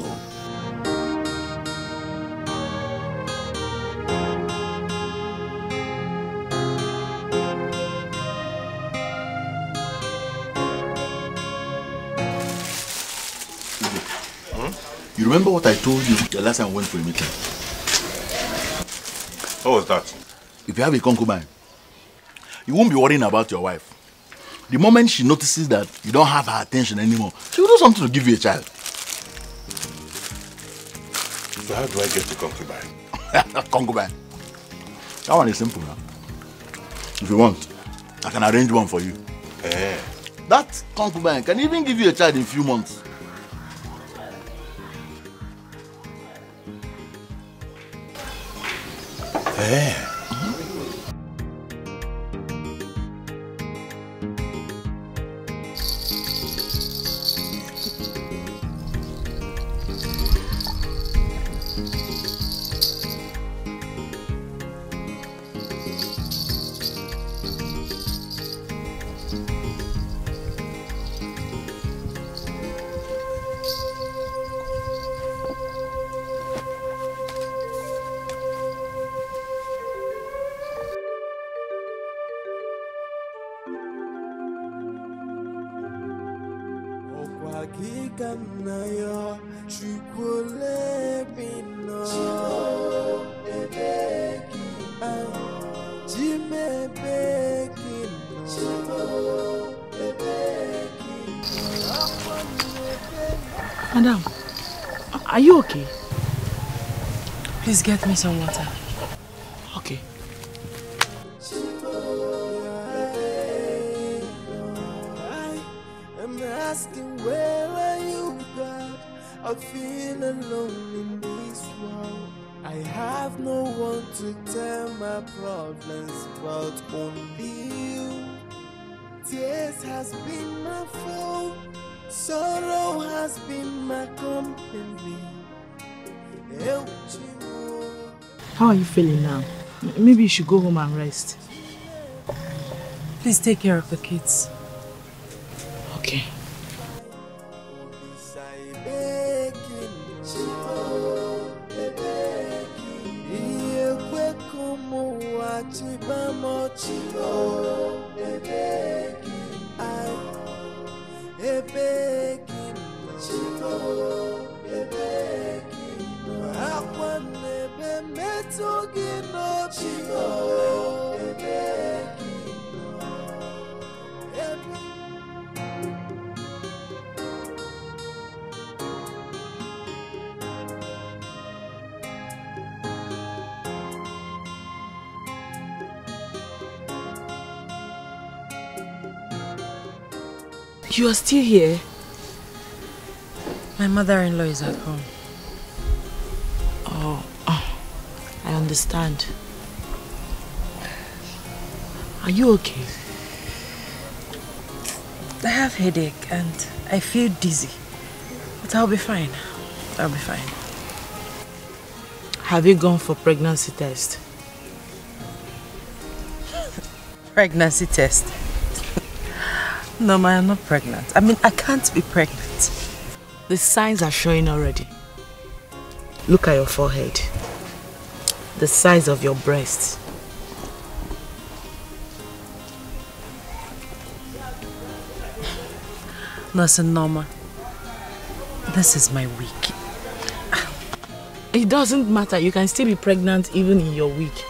You remember what I told you the last time I went for a meeting? What was that? If you have a concubine, you won't be worrying about your wife. The moment she notices that you don't have her attention anymore, she will do something to give you a child. So how do I get a concubine? Concubine? That one is simple now. If you want, I can arrange one for you. That concubine can even give you a child in a few months. Madam, are you okay? Please get me some water. Okay. I'm asking, where are you, God? I feel alone in this world. I have no one to tell my problems but only you. Tears has been my fault. Sorrow has been my company. How are you feeling now? Maybe you should go home and rest. Please take care of the kids. Okay. You are still here? My mother-in-law is at home. Oh, I understand. Are you okay? I have a headache and I feel dizzy. But I'll be fine. I'll be fine. Have you gone for pregnancy test? Pregnancy test? No, ma, I'm not pregnant. I mean, I can't be pregnant. The signs are showing already. Look at your forehead. The size of your breasts. Nurse Norma, this is my week. It doesn't matter. You can still be pregnant even in your week.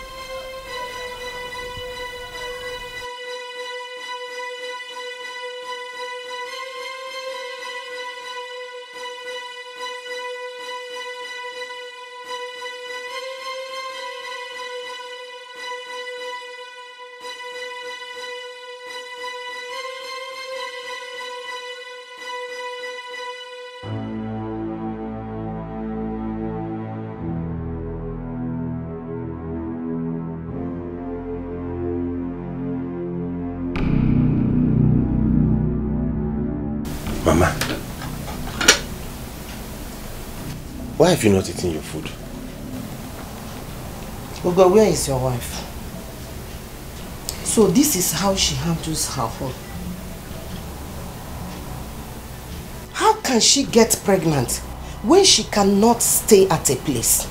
Mama, why have you not eaten your food? Ugo, where is your wife? So this is how she handles her home. How can she get pregnant when she cannot stay at a place?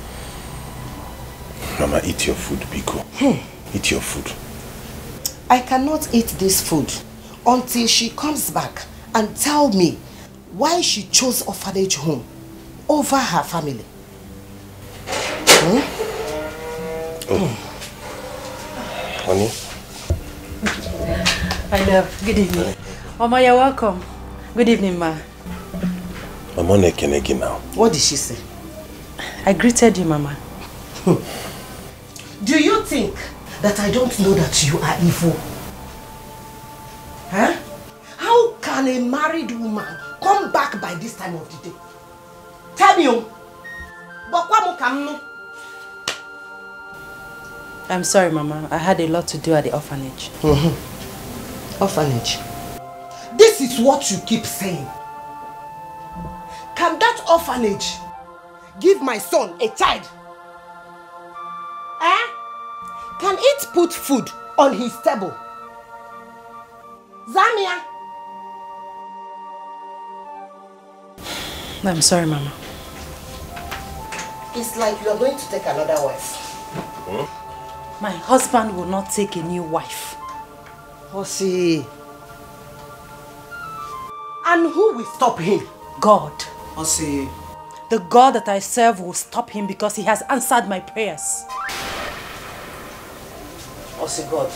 Mama, eat your food, Biko. Eat your food. I cannot eat this food until she comes back and tell me why she chose orphanage home over her family. Oh. Honey? I love. Good evening. Mama, you're welcome. Good evening, ma. Mama Nekenegi now. What did she say? I greeted you, Mama. Do you think that I don't know that you are evil? Huh? How can a married woman come back by this time of the day? Tell me. I'm sorry, Mama. I had a lot to do at the orphanage. Orphanage. This is what you keep saying. Can that orphanage give my son a child? Eh? Can it put food on his table? Zamia? I'm sorry, Mama. It's like you are going to take another wife. My husband will not take a new wife. Osi. And who will stop him? God. Osi. The God that I serve will stop him because he has answered my prayers. Osi God.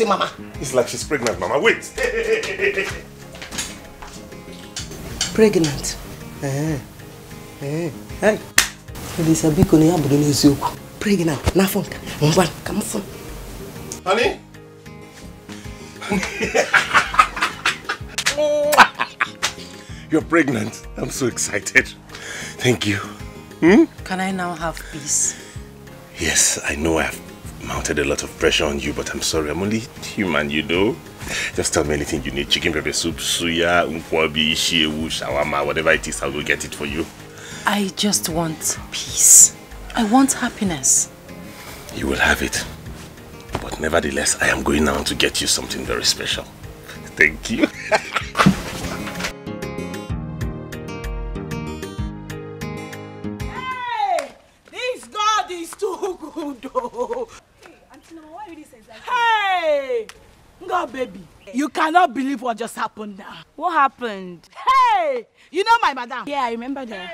Mama. It's like she's pregnant, Mama. Wait. Pregnant? Hey. Pregnant. Come on. Honey? You're pregnant. I'm so excited. Thank you. Can I now have peace? Yes, I know I've mounted a lot of pressure on you, but I'm sorry. I'm only human, you know. Just tell me anything you need. Chicken pepper soup, suya, unkwabi, shiewu, shawarma, whatever it is, I will get it for you. I just want peace. I want happiness. You will have it. But nevertheless, I am going now to get you something very special. Thank you. Hey! This God is too good, though. Hey, Auntie Mama, why are you this excited? Hey! God, baby. You cannot believe what just happened now. What happened? Hey! You know my madam? Yeah, I remember that.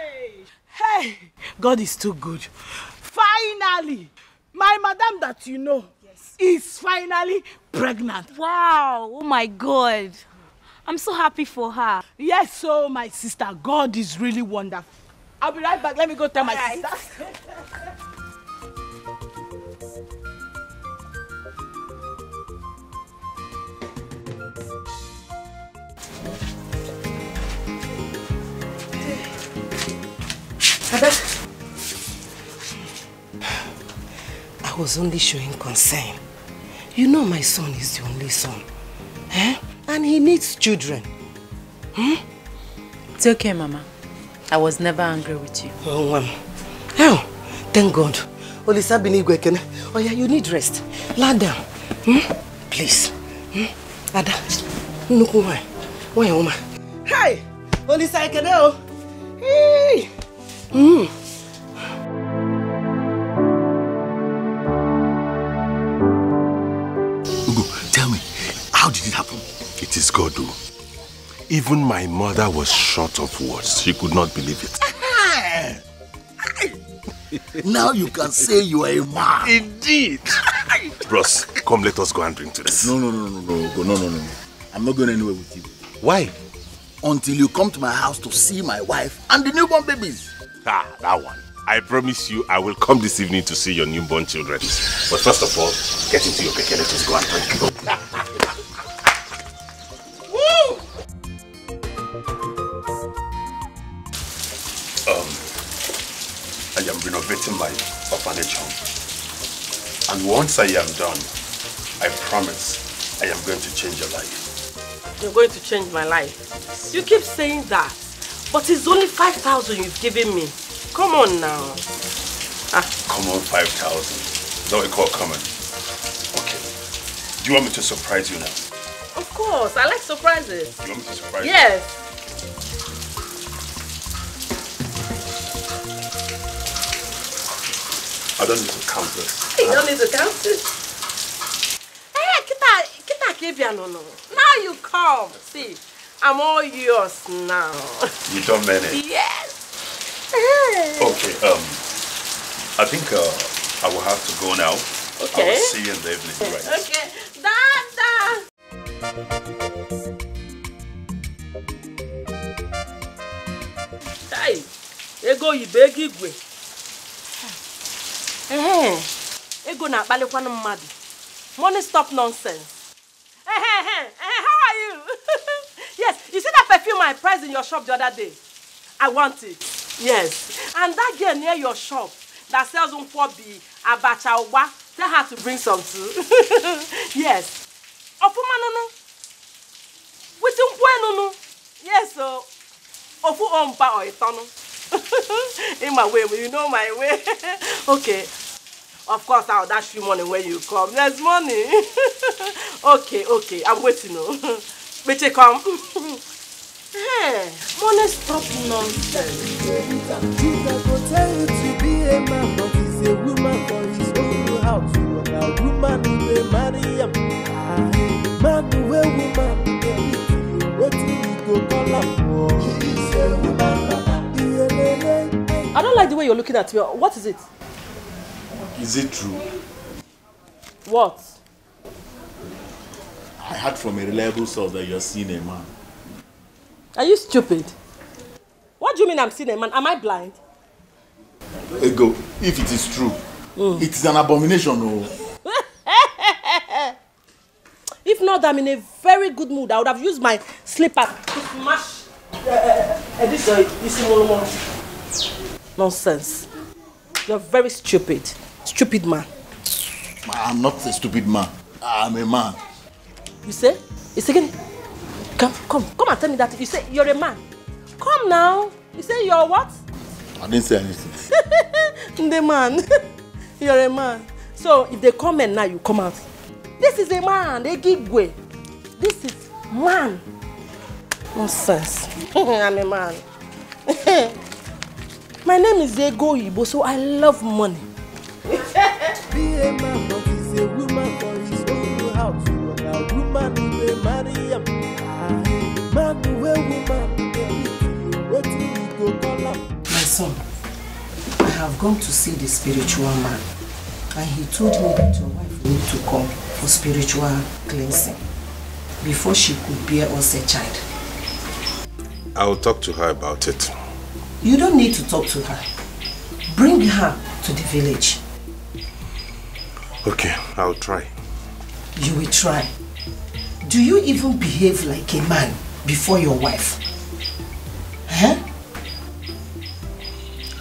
Hey! God is too good. Finally! My madam that you know is finally pregnant. Wow! Oh my God! I'm so happy for her. Yes, so my sister, God is really wonderful. I'll be right back. Let me go tell my sister. I was only showing concern. You know my son is the only son. And he needs children. It's okay, Mama. I was never angry with you. Oh, thank God. Olisa Binigwekene. Oh yeah, you need rest. Lie down. Please. Ada. Nuku why? Why, Oma? Hey! Olisa Ekene. Hey! Ugo, tell me, how did it happen? It is God, though. Even my mother was short of words. She could not believe it. Now you can say you are a man. Indeed. Bros, come let us go and drink to this. No. I'm not going anywhere with you. Why? Until you come to my house to see my wife and the newborn babies. That one. I promise you I will come this evening to see your newborn children. But first of all, get into your keke. Let us go and drink. Woo! I am renovating my orphanage home. And once I am done, I promise I am going to change your life. You're going to change my life. You keep saying that, but it's only 5,000 you've given me. Come on now. Common 5,000. Is that what you call common? Okay. Do you want me to surprise you now? Of course, I like surprises. You want me to surprise you? Yes. I don't need to count this. You don't need to count it. Hey, kita kibia no. Now you come. See, I'm all yours now. You don't mean it? Yes. Okay, I think I will have to go now. Okay. I will see you in the evening. Right. Okay. Dada. Hey, ego ibegi igwe. Ego na akpalikwana mmadụ. Money stop nonsense. How are you? Yes, you see that perfume I priced in your shop the other day? I want it. Yes. And that girl near your shop that sells Nkwobi, Abacha, Uba, tell her to bring some too. Yes. Ofuma no. With no. Yes, so. Ofu ompa or itono. In my way, you know my way. Okay. Of course, I'll dash you money when you come. There's money. Okay. I'm waiting. But you come. Hey, money stop nonsense. Judah go tell you to be a man, but he's a woman for his own house. But a woman who will marry him. Man who will woman what you go call up for. He's a woman. I don't like the way you're looking at me. What is it? Is it true? What? I heard from a reliable source that you're seeing a man. Are you stupid? What do you mean I'm seeing a man? Am I blind? Ego, if it is true, it is an abomination. No. If not, I'm in a very good mood. I would have used my slipper to smash this. Nonsense. You're very stupid. Stupid man. I'm not a stupid man. I'm a man. You say? It's again. Come and tell me that. You say you're a man. Come now. You say you're what? I didn't say anything. The man. You're a man. So if they come in now, you come out. This is a man. They give way. This is man. Nonsense. I'm a man. My name is Ego Ibo, so I love money. Be a man, but he's a woman for his own house. But a woman who will marry him. Man who will woman what you go call up. My son, I have gone to see the spiritual man, and he told me that your wife need to come for spiritual cleansing before she could bear us a child. I will talk to her about it. You don't need to talk to her. Bring her to the village. Okay, I'll try. You will try. Do you even behave like a man before your wife? Huh?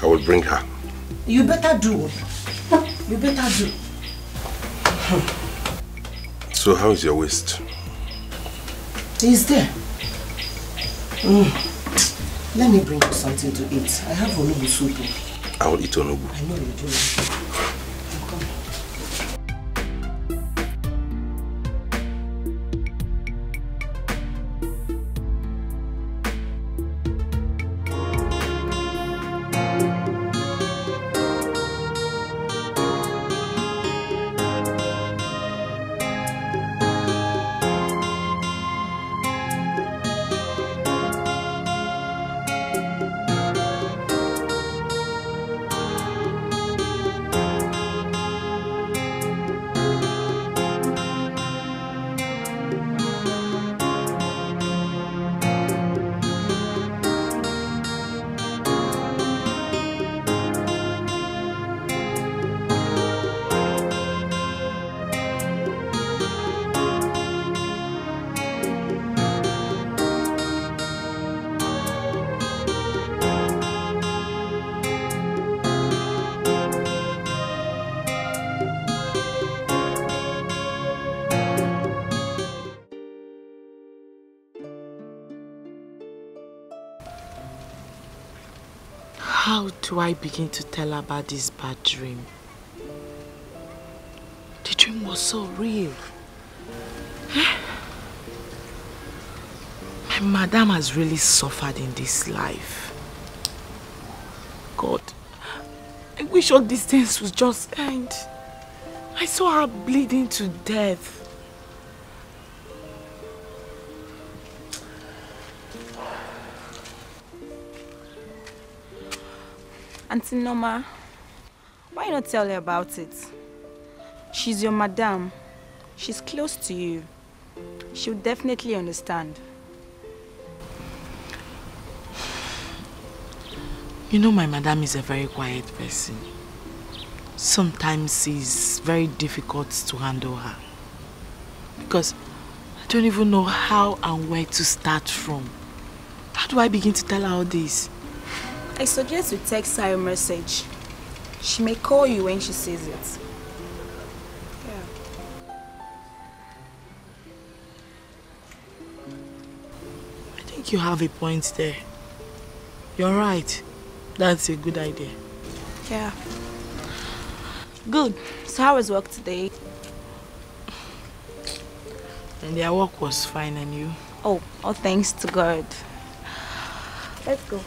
I will bring her. You better do. You better do. So how is your waist? He's there. Let me bring you something to eat. I have onubu soup. I will eat onubu. I know you do. How do I begin to tell her about this bad dream? The dream was so real. My madam has really suffered in this life. God, I wish all these things would just end. I saw her bleeding to death. Auntie Norma, why not tell her about it? She's your madam. She's close to you. She'll definitely understand. You know, my madam is a very quiet person. Sometimes it's very difficult to handle her. Because I don't even know how and where to start from. How do I begin to tell her all this? I suggest you text her a message. She may call you when she sees it. I think you have a point there. You're right. That's a good idea. Yeah. Good. So how was work today? And their work was fine, and you? Oh, all thanks to God. Let's go.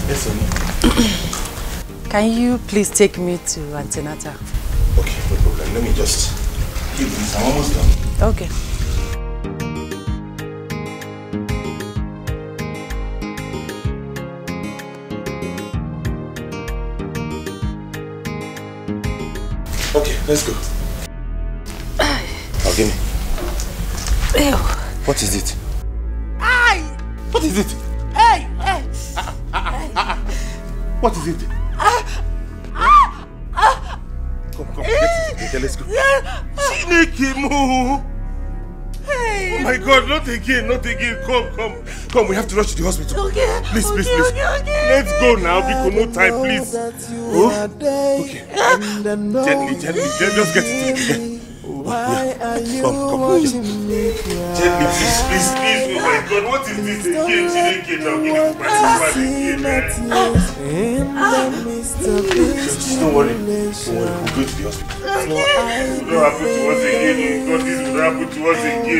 Yes, honey. Can you please take me to antenatal? Okay, no problem. Let me just give this. I'm almost done. Okay. Okay, let's go. Now give me. Ew. What is it? Aye. What is it? Hey, hey. What is it? Come, get it. Okay, let's go. Chinekemo! Oh my God, not again, not again. Come, we have to rush to the hospital. Okay. Please. Okay. Let's go now, because no time, please. Oh? Okay. Gently, just get it. Why are you Come. Gently, please. Oh my God, what is this again? Chineke, now give it back again. Don't worry. We'll go to the hospital. It will not happen to us again. God, this will happen to us again.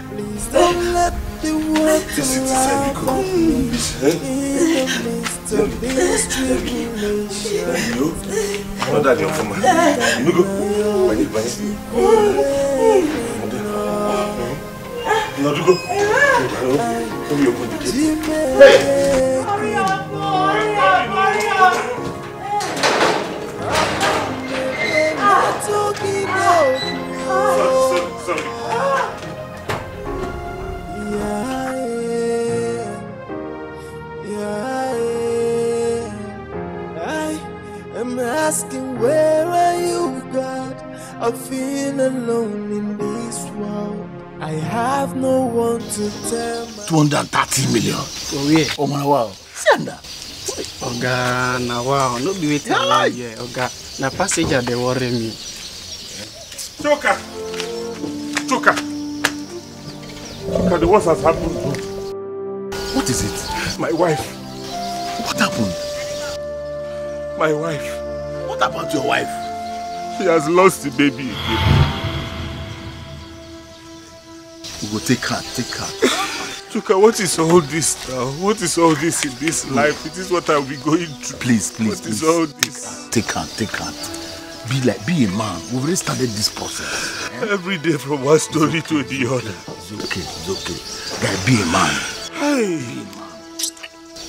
Please don't let the water just sit inside, no, Daddy, I'm from you go. No, you go. Let me open the gate. Hey! Hurry up! Sorry. I'm asking, where are you, God? I feel alone in this world. I have no one to tell. 230 million. Oh yeah. Oh my wow. Send that. Oga, na wow. No be waiting around here. Oga, na passenger they worry me. Choka, the worst has happened. What is it? My wife. What happened? My wife. What about your wife? She has lost the baby again. We will take her. Choka, what is all this now? What is all this in this life? It is what I'll be going through. Please. What is all this? Take her. Be a man. We've already started this process. Every day from one story to the other. It's okay. Guy, be a man. Hey.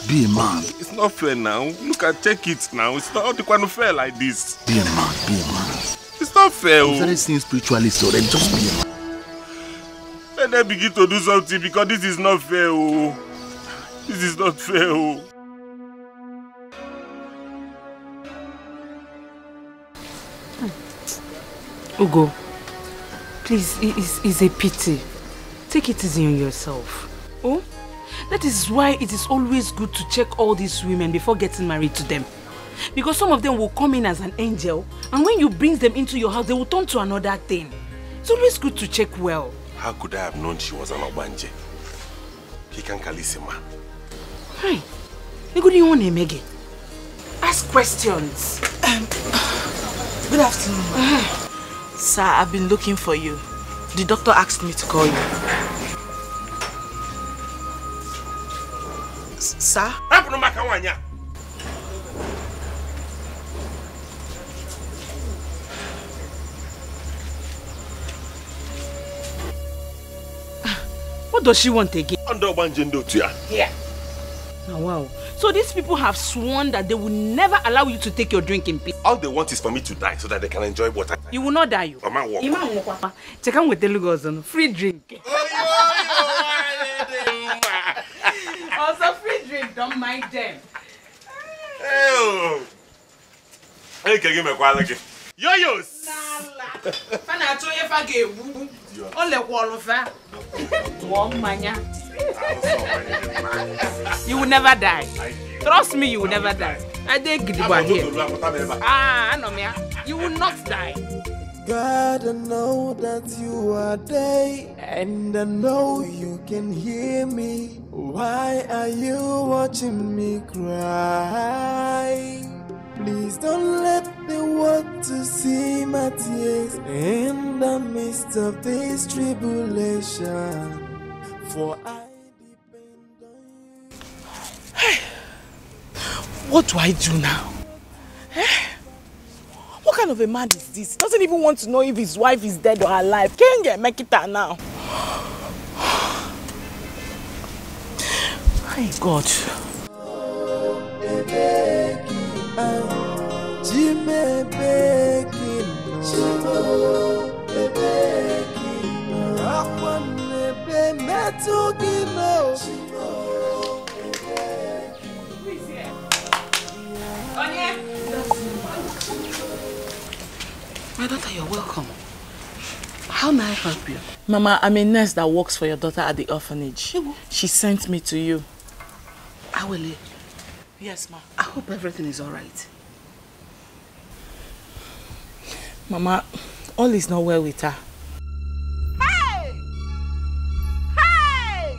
Be a man. It's not fair now. Look at check it now. It's not going to fair like this. Be a man. It's not fair. We've already seen spiritually, so then just be a man. Let them begin to do something because this is not fair. Oh. This is not fair. Oh. Ugo, please, it's a pity. Take it easy on yourself. Oh? That is why it is always good to check all these women before getting married to them. Because some of them will come in as an angel, and when you bring them into your house, they will turn to another thing. It's always good to check well. How could I have known she was an Obanje? Kikan Kalisima. Hey, what do you want him again? Ask questions. Good afternoon. Sir, I've been looking for you. The doctor asked me to call you. Sir? What does she want again? Yeah. Oh, wow. So these people have sworn that they will never allow you to take your drink in peace. All they want is for me to die so that they can enjoy water. You will not die, you. Check out with the Lugos on free drink. Also free drink, don't mind them. Hey, can you give me a quality? Yo-yos! You will never die. Trust me, you will never die. I did here. I know me. You will not die. God, I know that you are there, and I know you can hear me. Why are you watching me cry? Please don't let the world to see my tears in the midst of this tribulation. For I depend on you. Hey, what do I do now? What kind of a man is this? Doesn't even want to know if his wife is dead or alive. Can't get make it out now. My God. My daughter, you're welcome. How may I help you? Mama, I'm a nurse that works for your daughter at the orphanage. She sent me to you. Awele. Yes, ma. I hope everything is all right. Mama, all is not well with her. Hey! Hey!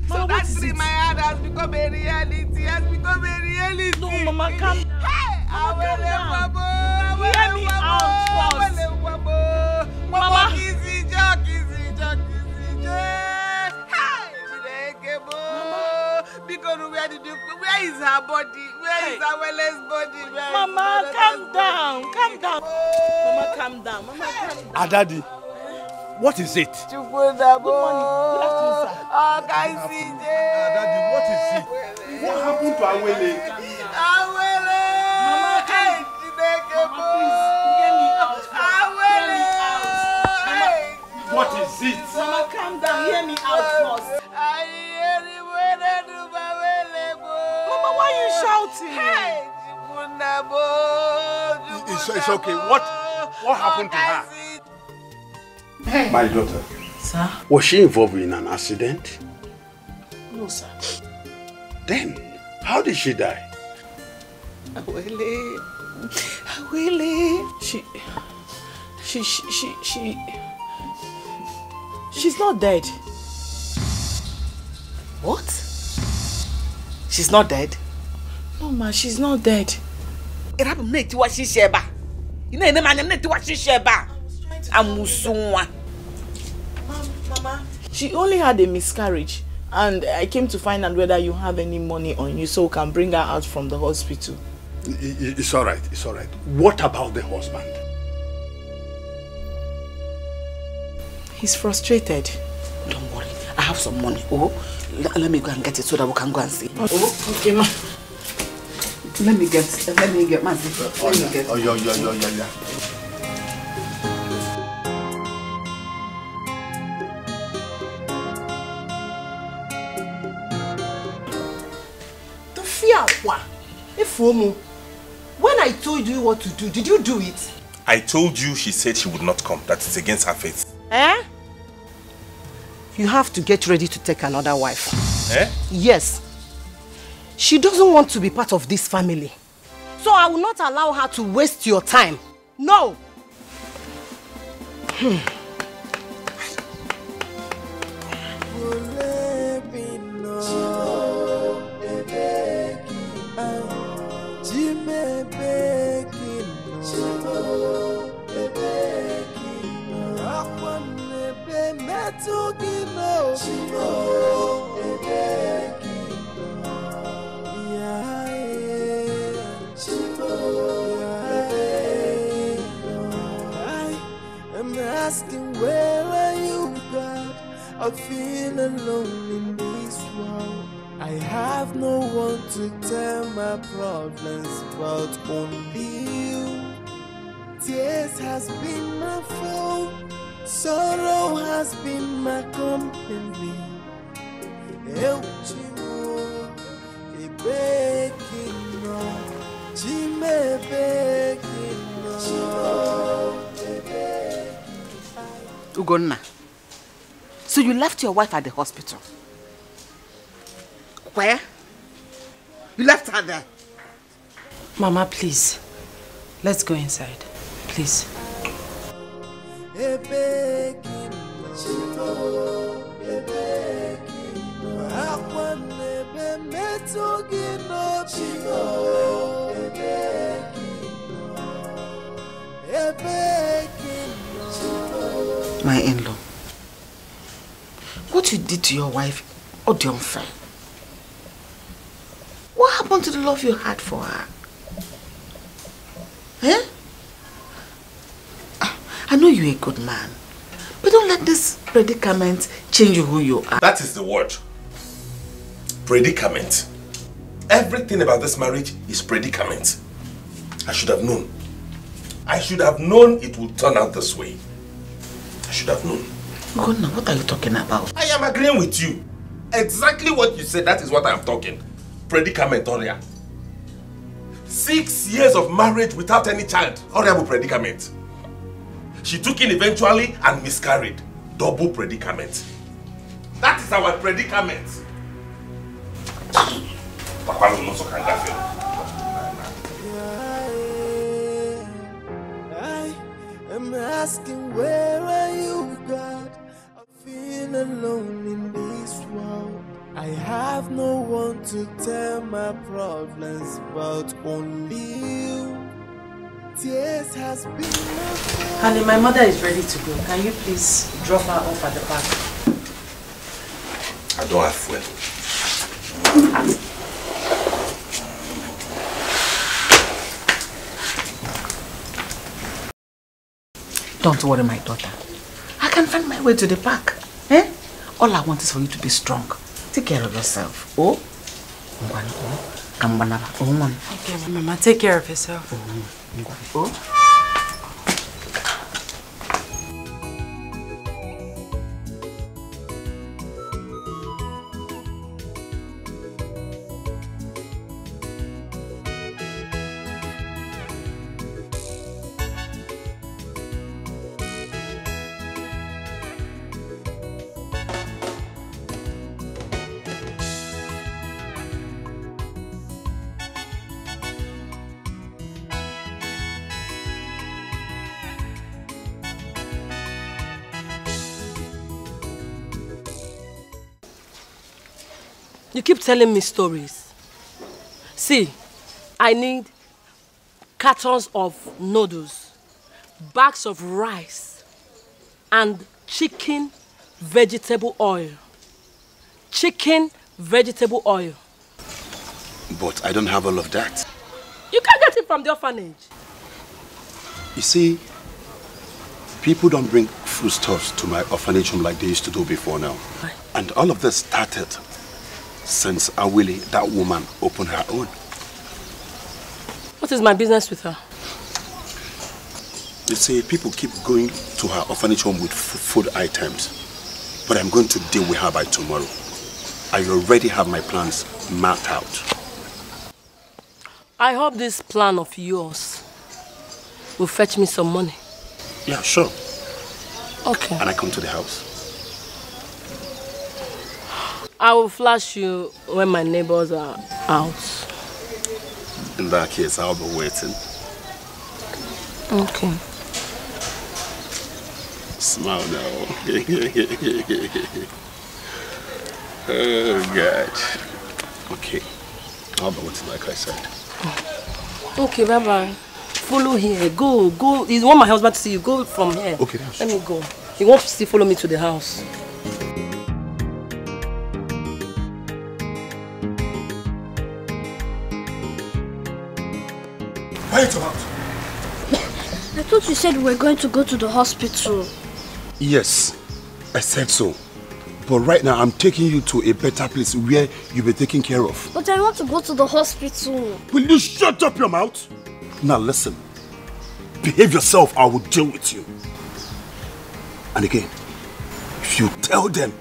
So that dream I had has become a reality. No, Mama, calm down. Hey! Mama, calm down. Hear me out first. Mama. Where is her body? Where is Awele's body? Mama, calm down. Calm down. Mama, calm down. Mama, calm down. Adadi, what is it? Good morning. Good afternoon, sir. Adadi, what is it? What happened to Awele? Awele! Mama, please, hear me out. Awele! What is it? Mama, calm down. Hear me out first. Mama, why are you shouting? It's okay. What happened to her? My daughter. Sir? Was she involved in an accident? No, sir. Then, how did she die? Awele. She's not dead. What? She's not dead? No, ma, she's not dead. Mama, she only had a miscarriage, and I came to find out whether you have any money on you so we can bring her out from the hospital. It's all right. It's all right. What about the husband? He's frustrated. Don't worry. I have some money. Oh, let me go and get it so that we can go and see. Oh, okay, ma. Let me get my zipper. Let me get. Oh, yeah. To fear what? When I told you what to do, did you do it? I told you she said she would not come. That is against her faith. Eh? You have to get ready to take another wife. Eh? Yes. She doesn't want to be part of this family. So I will not allow her to waste your time. No! I'm asking, where are you, God? I feel alone in this world. I have no one to tell my problems but only you. Tears has been my fault, sorrow has been my company. Eu te amo, e bequino, te me bequino. Ugonna, so you left your wife at the hospital? Where? You left her there? Mama, please. Let's go inside. Please. My in-law, what you did to your wife, unfair. What happened to the love you had for her? Eh? I know you're a good man, but don't let this predicament change who you are. That is the word. Predicament. Everything about this marriage is predicament. I should have known. I should have known it would turn out this way. I should have known. Gonna, what are you talking about? I am agreeing with you. Exactly what you said, that is what I am talking. Predicament, Oria. 6 years of marriage without any child. Horrible predicament. She took in eventually and miscarried. Double predicament. That is our predicament. I'm asking, where are you, God? I feel alone in this world. I have no one to tell my problems but only you. Tears has been my fault. Honey, my mother is ready to go. Can you please drop her off at the park? I don't have fuel. Don't worry, my daughter. I can find my way to the park. Eh? All I want is for you to be strong. Take care of yourself. Oh? Okay, Mama, take care of yourself. Oh? You keep telling me stories. See, I need cartons of noodles, bags of rice, and chicken vegetable oil. Chicken vegetable oil. But I don't have all of that. You can get it from the orphanage. You see, people don't bring foodstuffs to my orphanage home like they used to do before now. And all of this started since Awili, that woman, opened her own. What is my business with her? They say people keep going to her orphanage home with food items. But I'm going to deal with her by tomorrow. I already have my plans mapped out. I hope this plan of yours will fetch me some money. Yeah, sure. Okay. And I come to the house. I will flash you when my neighbors are out. In that case, I'll be waiting. Okay. Smile now. Oh, God. Okay. I'll be waiting like I said. Okay, bye-bye. Follow here. Go. You want my husband to see you. Go from here. Okay, let me go. You won't still follow me to the house. Wait about. I thought you said we were going to go to the hospital. Yes, I said so. But right now, I'm taking you to a better place where you'll be taken care of. But I want to go to the hospital. Will you shut up your mouth? Now listen. Behave yourself, I will deal with you. And again, if you tell them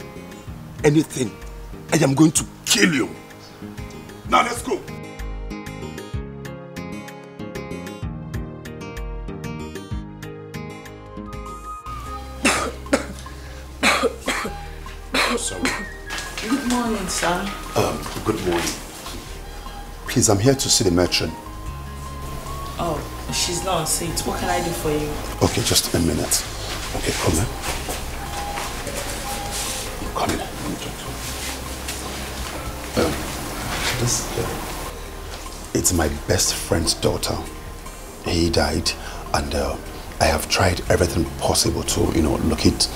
anything, I am going to kill you. Now let's go. Sorry. Good morning, sir. Good morning. Please, I'm here to see the matron. Oh, she's not on seat. What can I do for you? Okay, just a minute. Okay, come here. Come in. It's my best friend's daughter. He died, and I have tried everything possible to, locate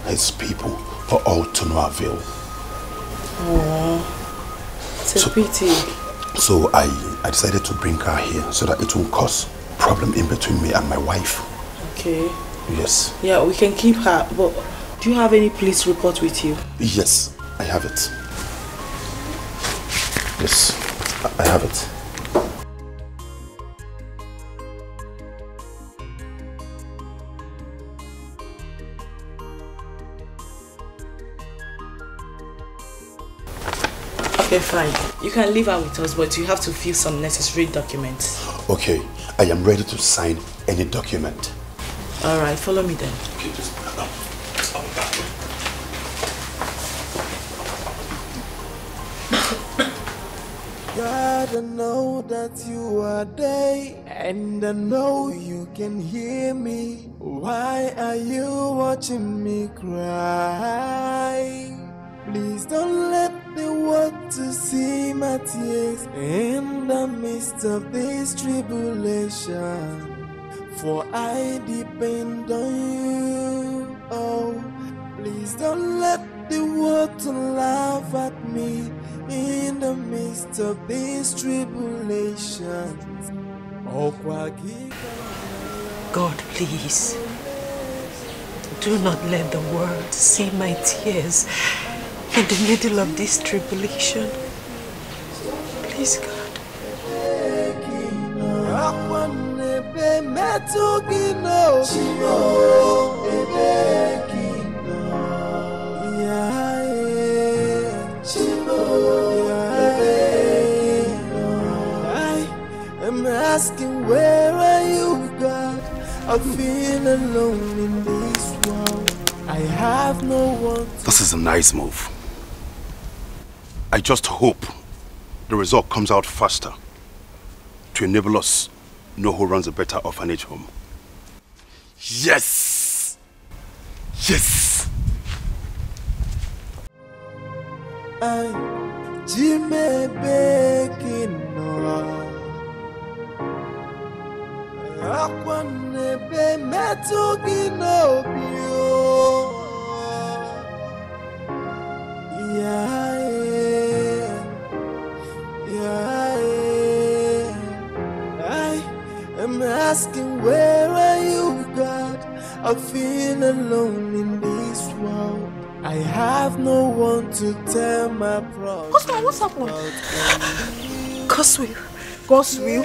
his people, but all to no avail. Oh, it's a pity. So I decided to bring her here so that it won't cause problem in between me and my wife. Okay. Yes. Yeah, we can keep her, but do you have any police report with you? Yes, I have it. Yes, I have it. Okay, fine. You can leave her with us, but you have to fill some necessary documents. Okay, I am ready to sign any document. All right, follow me then. Okay, just God, I know that you are there, and I know you can hear me. Why are you watching me cry? Please don't let the world to see my tears in the midst of this tribulation. For I depend on you. Oh, please don't let the world to laugh at me in the midst of these tribulations. Oh, God, please, do not let the world see my tears in the middle of this tribulation. Please, God. I'm asking, where are you, God? I feel alone in this world. I have no one. This is a nice move. I just hope the result comes out faster to enable us know who runs a better orphanage home. Yes! Yes! Jimmy Baking. Akwanebe metuginobio. I am asking, where are you, God? I feel alone in this world. I have no one to tell my problems. Cosmo, what's happened? Coswell. Coswell?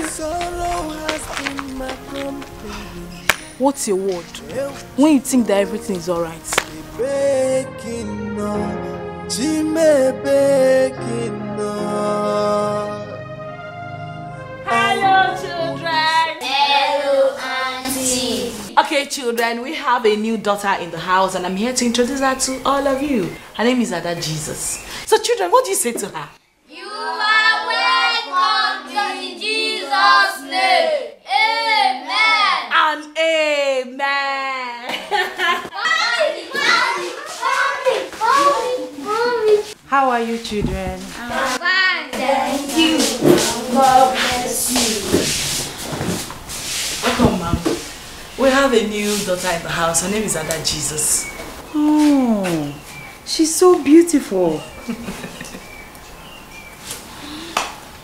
Sorrow has been my company. What's your word? When you think that everything is alright. Baking up, Jimmy baking up. Hello, children. Hello, auntie. Okay, children, we have a new daughter in the house, and I'm here to introduce her to all of you. Her name is Ada Jesus. So, children, what do you say to her? You are welcome in Jesus' name. Amen. And amen. How are you, children? I'm fine, thank you. God bless you. Welcome, Mom. We have a new daughter in the house. Her name is Ada Jesus. Oh, she's so beautiful.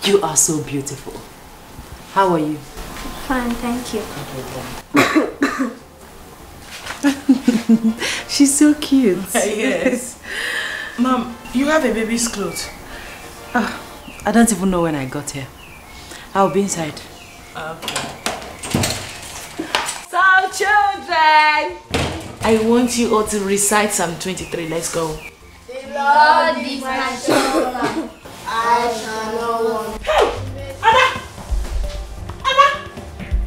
You are so beautiful. How are you? Fine, thank you. She's so cute. Yes. Mom, you have a baby's clothes. I don't even know when I got here. I'll be inside. Okay. So, children, I want you all to recite Psalm 23. Let's go. The Lord is my shepherd. I shall not want. Hey! Ada! Ada!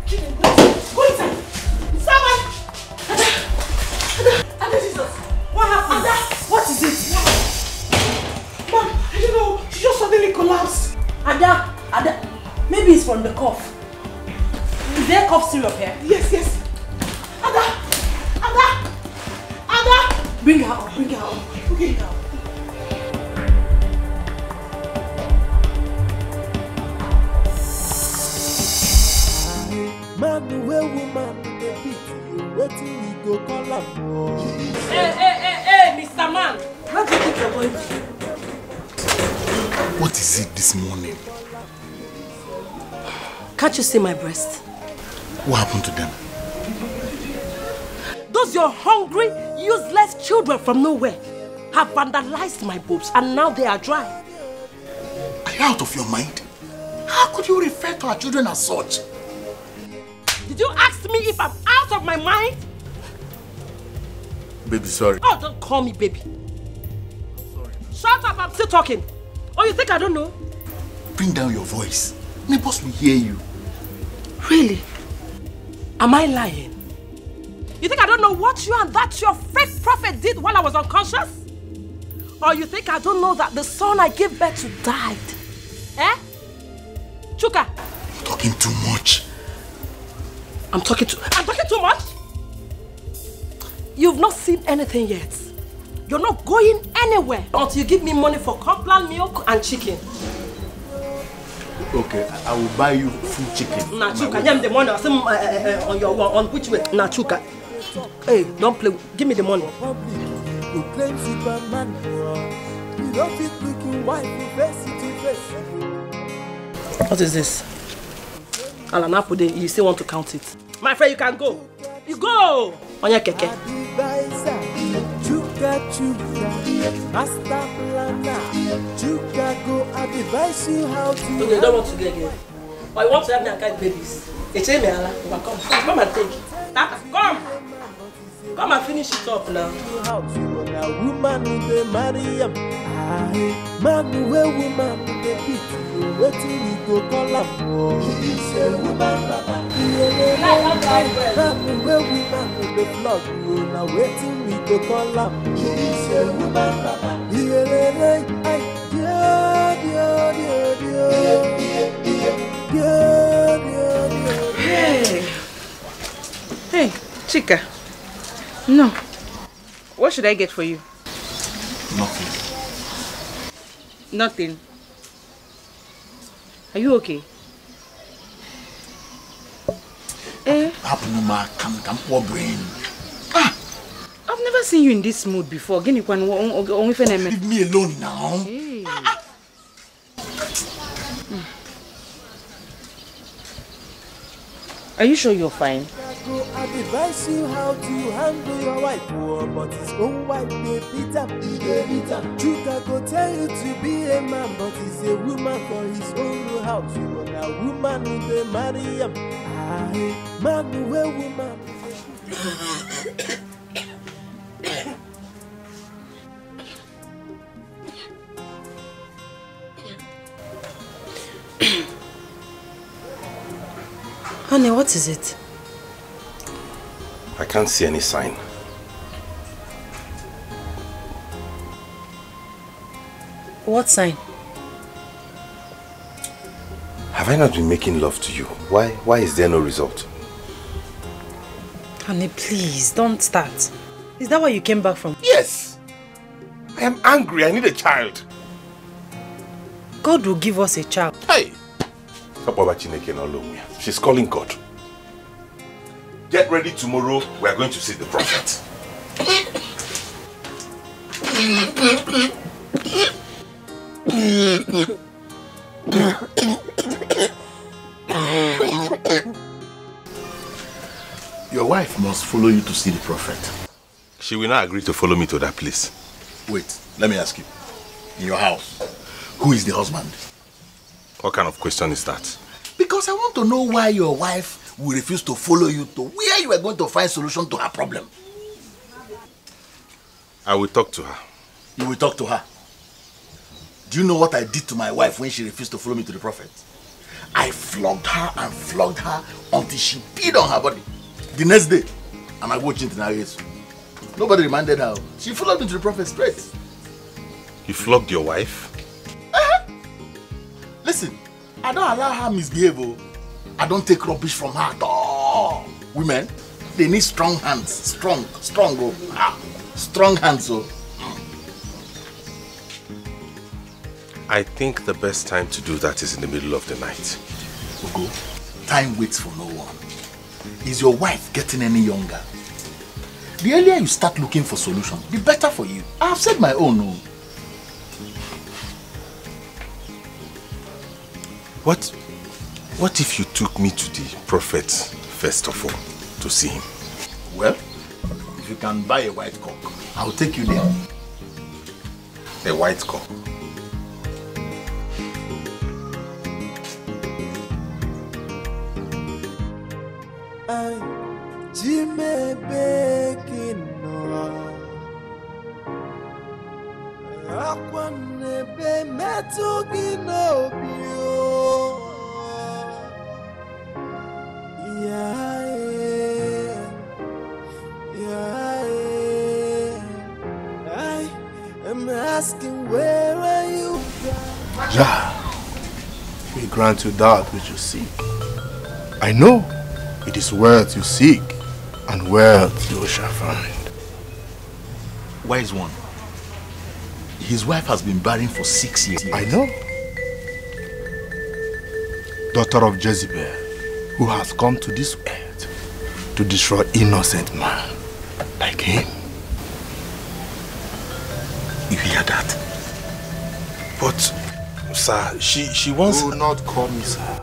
Children, go inside. Someone! Ada Jesus! What happened? Ada! What is it? Mom, I don't know. She just suddenly collapsed. Ada, maybe it's from the cough. Is there cough syrup here? Yes. Ada! Bring her up, Okay, now. Man, where woman, the beat, waiting we go call her. Hey, Mr. Man. What do you think you're going to do? What is it this morning? Can't you see my breast? What happened to them? Those your hungry, useless children from nowhere have vandalized my boobs and now they are dry. Are you out of your mind? How could you refer to our children as such? Did you ask me if I'm out of my mind? Baby, sorry. Oh, don't call me baby. Sorry. Shut up, I'm still talking. Oh, you think I don't know? Bring down your voice. Neighbors will hear you. Really? Am I lying? You think I don't know what you and that your fake prophet did while I was unconscious? Or you think I don't know that the son I gave birth to died? Eh? Chuka? You're talking too much. I'm talking too much? You've not seen anything yet. You're not going anywhere until you give me money for Complan milk and chicken. Okay, I will buy you full chicken. Nah, Chuka, give me the money. On your on which way? Nah, Chuka. Hey, don't play. Give me the money. You claim Superman. You don't fit looking white. What is this? Alanapude, you still want to count it? My friend, you can go. You go! On your keke. Master planner. Chuka go advise you how to. Okay, you don't want to get again. But you want to have me and carry babies. It's me, Allah. Come and take it. Come! Come and finish it up now. Woman with Mariam. Man where woman with the beat. Waiting we go call her. Say woman man where woman with the flock. Now waiting we go call her. Say woman Hey, Chika. No. What should I get for you? Nothing. Nothing. Are you okay? Brain. I've never seen you in this mood before. Leave me alone now. Hey. Are you sure you're fine? go advise you how to handle your wife, oh, but his own wife they beat him. Chuka go tell you to be a man, but he's a woman for his own house. You are a woman who they marry him. Aye, man who a woman. Honey, what is it? I can't see any sign. What sign? Have I not been making love to you? Why is there no result? Honey, please, don't start. Is that where you came back from? Yes! I am angry. I need a child. God will give us a child. Hey! She's calling God. Get ready tomorrow. We are going to see the prophet. Your wife must follow you to see the prophet. She will not agree to follow me to that place. Wait, let me ask you. In your house, who is the husband? What kind of question is that? Because I want to know why your wife will refuse to follow you to where you are going to find solution to her problem. I will talk to her. You will talk to her? Do you know what I did to my wife when she refused to follow me to the prophet? I flogged her until she peed on her body. The next day, and I watched it in her ears. Nobody reminded her. She followed me to the prophet straight. You flogged your wife? Listen, I don't allow her misbehave. I don't take rubbish from her at all. Women, they need strong hands. Strong hands. I think the best time to do that is in the middle of the night. Ugo, time waits for no one. Is your wife getting any younger? The earlier you start looking for solutions, the better for you. I have said my own. No. What if you took me to the prophet first of all to see him? Well, if you can buy a white cock, I'll take you there. A white cock? Jimmy baking no. Akwane be metugi no bio. I am asking, where are you? Jah, we grant you that which you seek. I know it is wealth you seek, and wealth you shall find. Wise one. His wife has been barren for 6 years. I know. Daughter of Jezebel, who has come to this earth to destroy innocent man like him. You hear that? But, sir, she wants... Do not call me sir.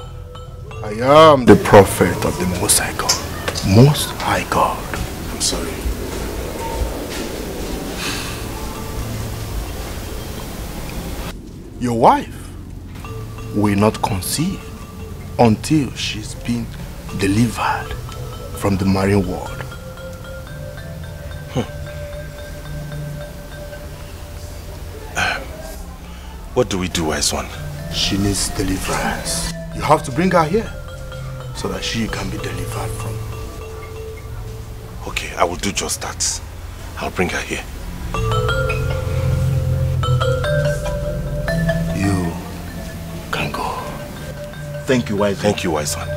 I am the prophet of the Most High God. Most High God. I'm sorry. Your wife will not conceive until she's been delivered from the marine world. What do we do, wise one? She needs deliverance. You have to bring her here so that she can be delivered from. Okay, I will do just that. I'll bring her here. You can go. Thank you, wise one. Thank you, wise one.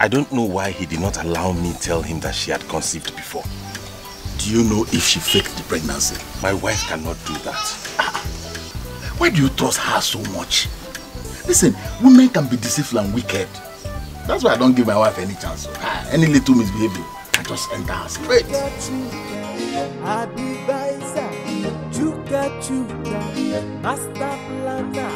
I don't know why he did not allow me tell him that she had conceived before. Do you know if she faked the pregnancy? My wife cannot do that. Why do you trust her so much? Listen, women can be deceitful and wicked. That's why I don't give my wife any chance. Any little misbehavior, I just enter her straight. Chuka Chuka, master planner.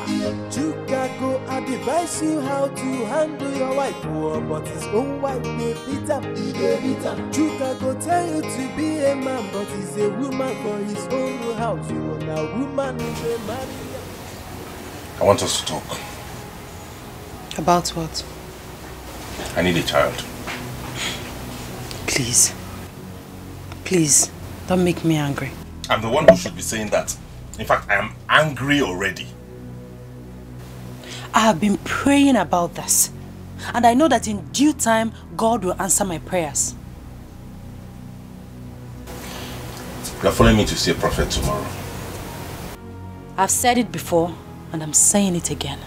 Chuka go advise you how to handle your wife, but his own wife they beat him. Chuka go tell you to be a man, but he's a woman for his own house. You want a woman who may marry. I want us to talk. About what? I need a child. Please. Please, don't make me angry. I'm the one who should be saying that. In fact, I am angry already. I have been praying about this. And I know that in due time, God will answer my prayers. You are following me to see a prophet tomorrow. I've said it before, and I'm saying it again.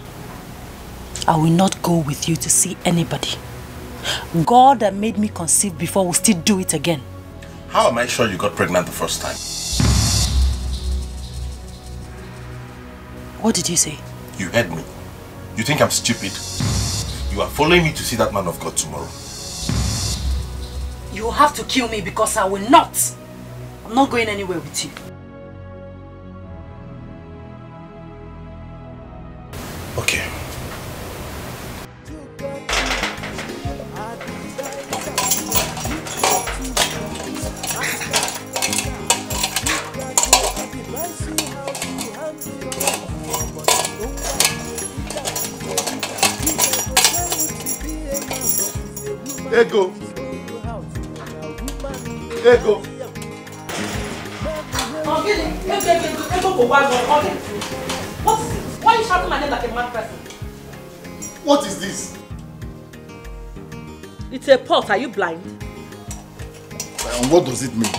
I will not go with you to see anybody. God that made me conceive before will still do it again. How am I sure you got pregnant the first time? What did you say? You heard me. You think I'm stupid? You are following me to see that man of God tomorrow. You will have to kill me because I will not. I'm not going anywhere with you. Okay. Ego. Ego. What is it? Why are you shouting my name like a mad person? What is this? It's a pot. Are you blind? And what does it mean?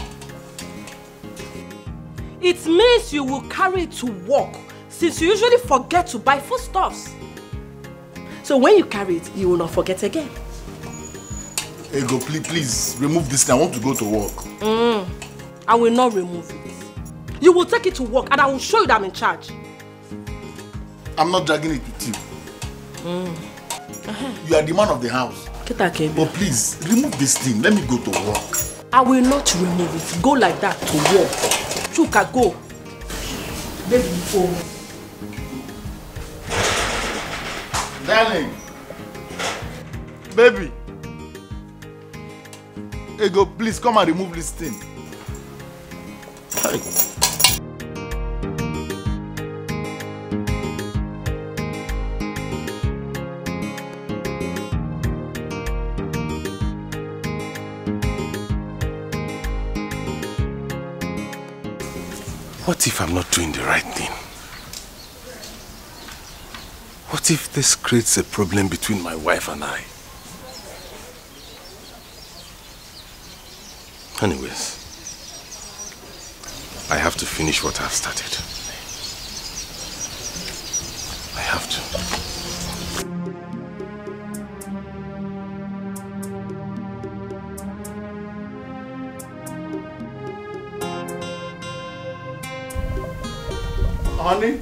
It means you will carry it to work, since you usually forget to buy foodstuffs. So when you carry it, you will not forget again. Ego, please remove this thing. I want to go to work. I will not remove it. You will take it to work and I will show you that I'm in charge. I'm not dragging it with you. You are the man of the house. But please, remove this thing. Let me go to work. I will not remove it. Go like that to work. Chuka, go. Baby, go. Darling. Baby. Ego, please come and remove this thing. Hey. What if I'm not doing the right thing? What if this creates a problem between my wife and I? Anyways, I have to finish what I've started. I have to. Honey,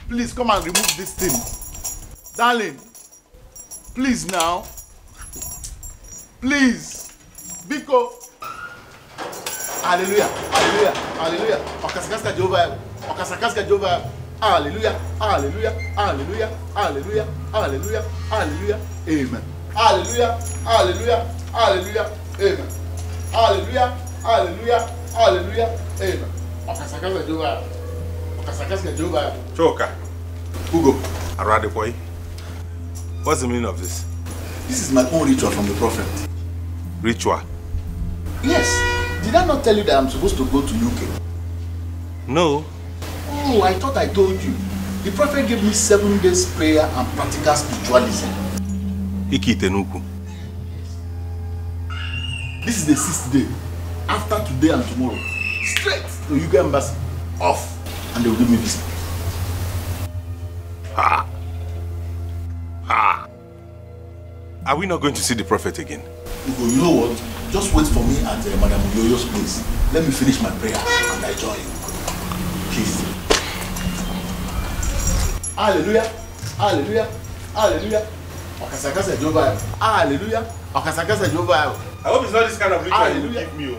please come and remove this thing. Darling, please now. Please. Biko. Hallelujah, hallelujah, hallelujah. Okasakaska Jehovah. Okasakaska Jehovah. Hallelujah, hallelujah, hallelujah, hallelujah, hallelujah, hallelujah. Amen. Hallelujah, hallelujah, hallelujah. Amen. Hallelujah, hallelujah, hallelujah. Amen. Okasakaska Jehovah. Choka. Ugo. Arade boy. What's the meaning of this? This is my own ritual from the prophet. Ritual? Yes. Did I not tell you that I'm supposed to go to UK? No. Oh, I thought I told you. The prophet gave me 7 days prayer and practical spiritualism. Ikitenuku. This is the 6th day. After today and tomorrow, straight to UK embassy. Off. And they will give me visa. Ah. Ah. Are we not going to see the prophet again? Ugo, you know what? Just wait for me at Madam Yoyo's place. Let me finish my prayer and I join you. Please. Hallelujah. Hallelujah. Hallelujah. Okasakasa Jehovah. Hallelujah. Okasakasa Jehovah. I hope it's not this kind of ritual you will give me.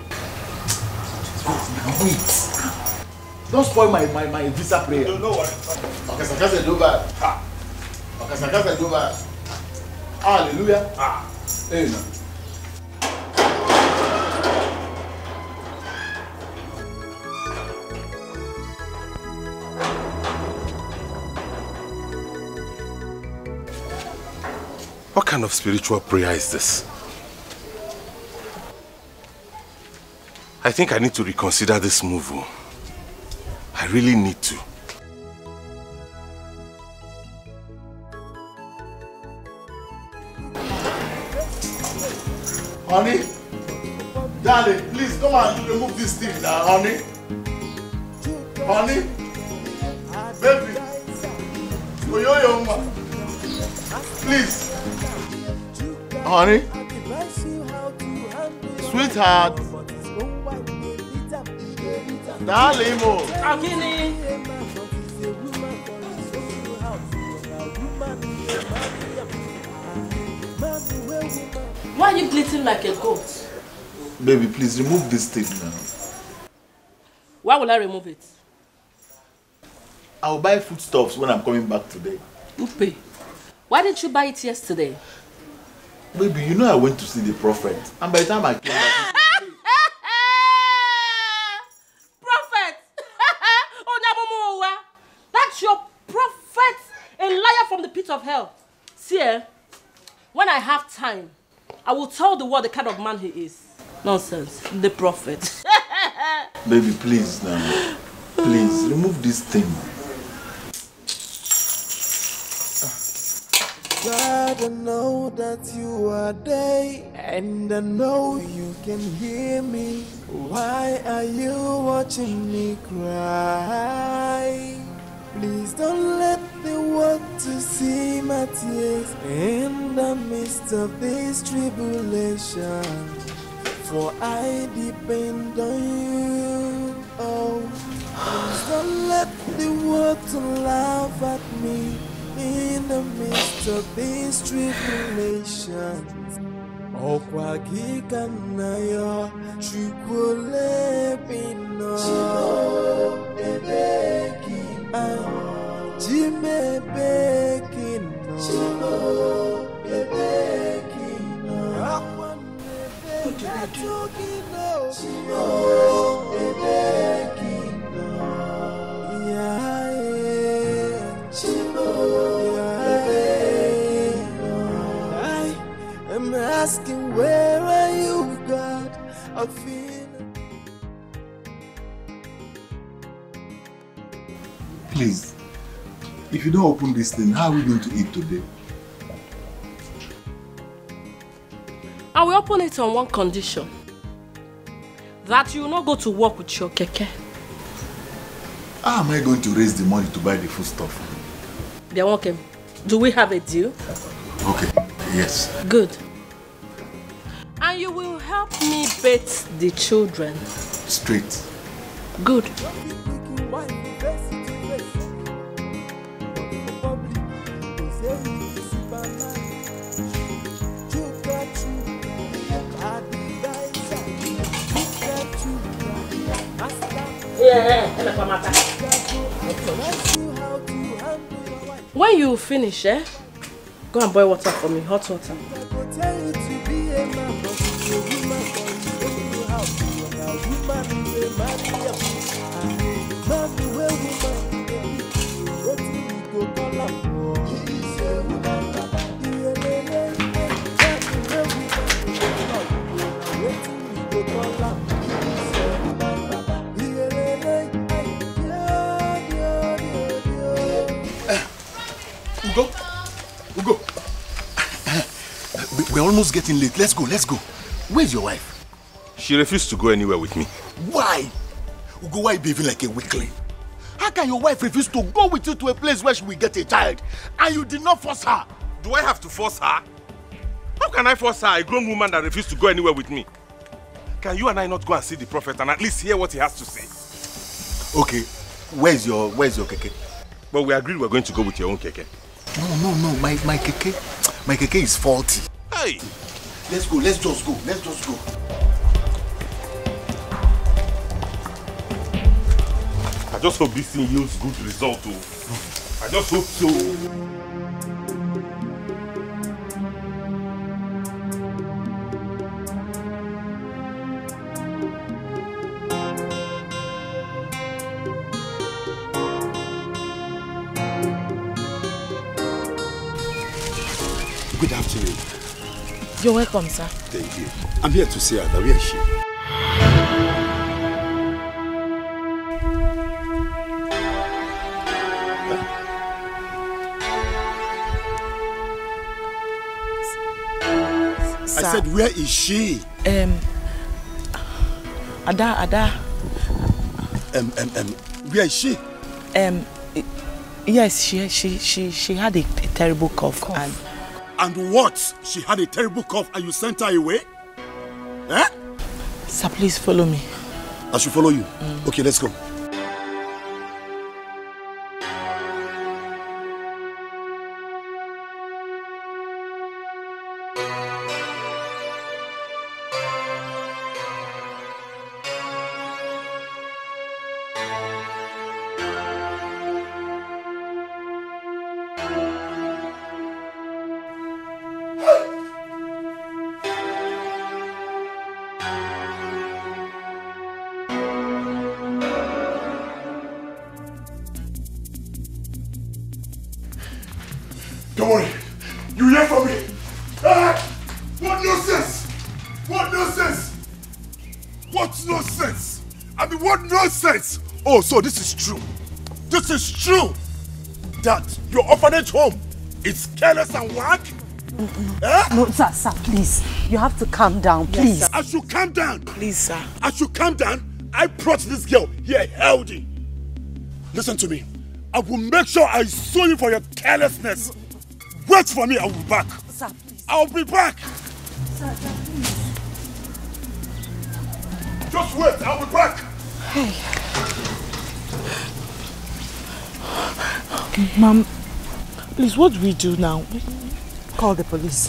Now wait. Don't spoil my visa prayer. No worry. Okay, Sakasa do bad. Okay, Sakasa do bad. Hallelujah. Amen. What kind of spiritual prayer is this? I think I need to reconsider this move. I really need to. Honey, darling, please come and remove this thing now, honey. Honey, baby, please. Honey, sweetheart, darling, Why are you bleating like a goat? Baby, please remove this thing now. Why will I remove it? I'll buy foodstuffs when I'm coming back today. Upe, why didn't you buy it yesterday? Baby, you know I went to see the prophet. And by the time I came back... Prophet! That's your prophet! A liar from the pit of hell. See, when I have time, I will tell the world the kind of man he is. Nonsense. The prophet. Baby, please now. Please, remove this thing. God, I know that you are there, and I know you can hear me. Why are you watching me cry? Please don't let the world to see my tears in the midst of this tribulation. For I depend on you. Oh, please don't let the world to laugh at me in the midst of these tribulations. Okwa gika na yo chukule bino Chimo ebeki Jime beki no Chimo ebeki no Akwan ebeki no Chimo ebeki no Yeah, Chimo I'm asking, where are you, God? I feel. Please, if you don't open this thing, how are we going to eat today? I will open it on one condition. That you will not go to work with your keke. How am I going to raise the money to buy the food stuff? They're welcome. Do we have a deal? Okay, yes. Good. And you will help me bathe the children. Straight. Good. When you finish, go and boil water for me, hot water. Ugo. We're almost getting late. Let's go. Where's your wife? She refused to go anywhere with me. Why? Ugo, why are you behaving like a weakling? How can your wife refuse to go with you to a place where she will get a child and you did not force her? Do I have to force her? How can I force her, a grown woman that refused to go anywhere with me? Can you and I not go and see the prophet and at least hear what he has to say? Okay, where's your keke? But we agreed we're going to go with your own keke. No, my keke is faulty. Hey! Let's just go. just hope this thing yields good result too. I just hope so. Good afternoon. You're welcome, sir. Thank you. I'm here to see Ada. Where is she? I said, where is she? Ada. Where is she? Yes, she had a terrible cough. And what? She had a terrible cough and you sent her away? Eh? Sir, please follow me. I should follow you? Okay, let's go. Don't worry. You hear from me? Ah! What nonsense! What nonsense! What nonsense! I mean, what nonsense! Oh, so this is true. This is true. That your orphanage home is careless and whack? No, sir, please. You have to calm down, please. Yes, I should calm down. Please, sir. I should calm down. I brought this girl here healthy. Listen to me. I will make sure I sue you for your carelessness. Wait for me, I will be back. Sir, please. I'll be back. Sir, please. Just wait, I'll be back. Hey. Mom, please, what do we do now? Call the police.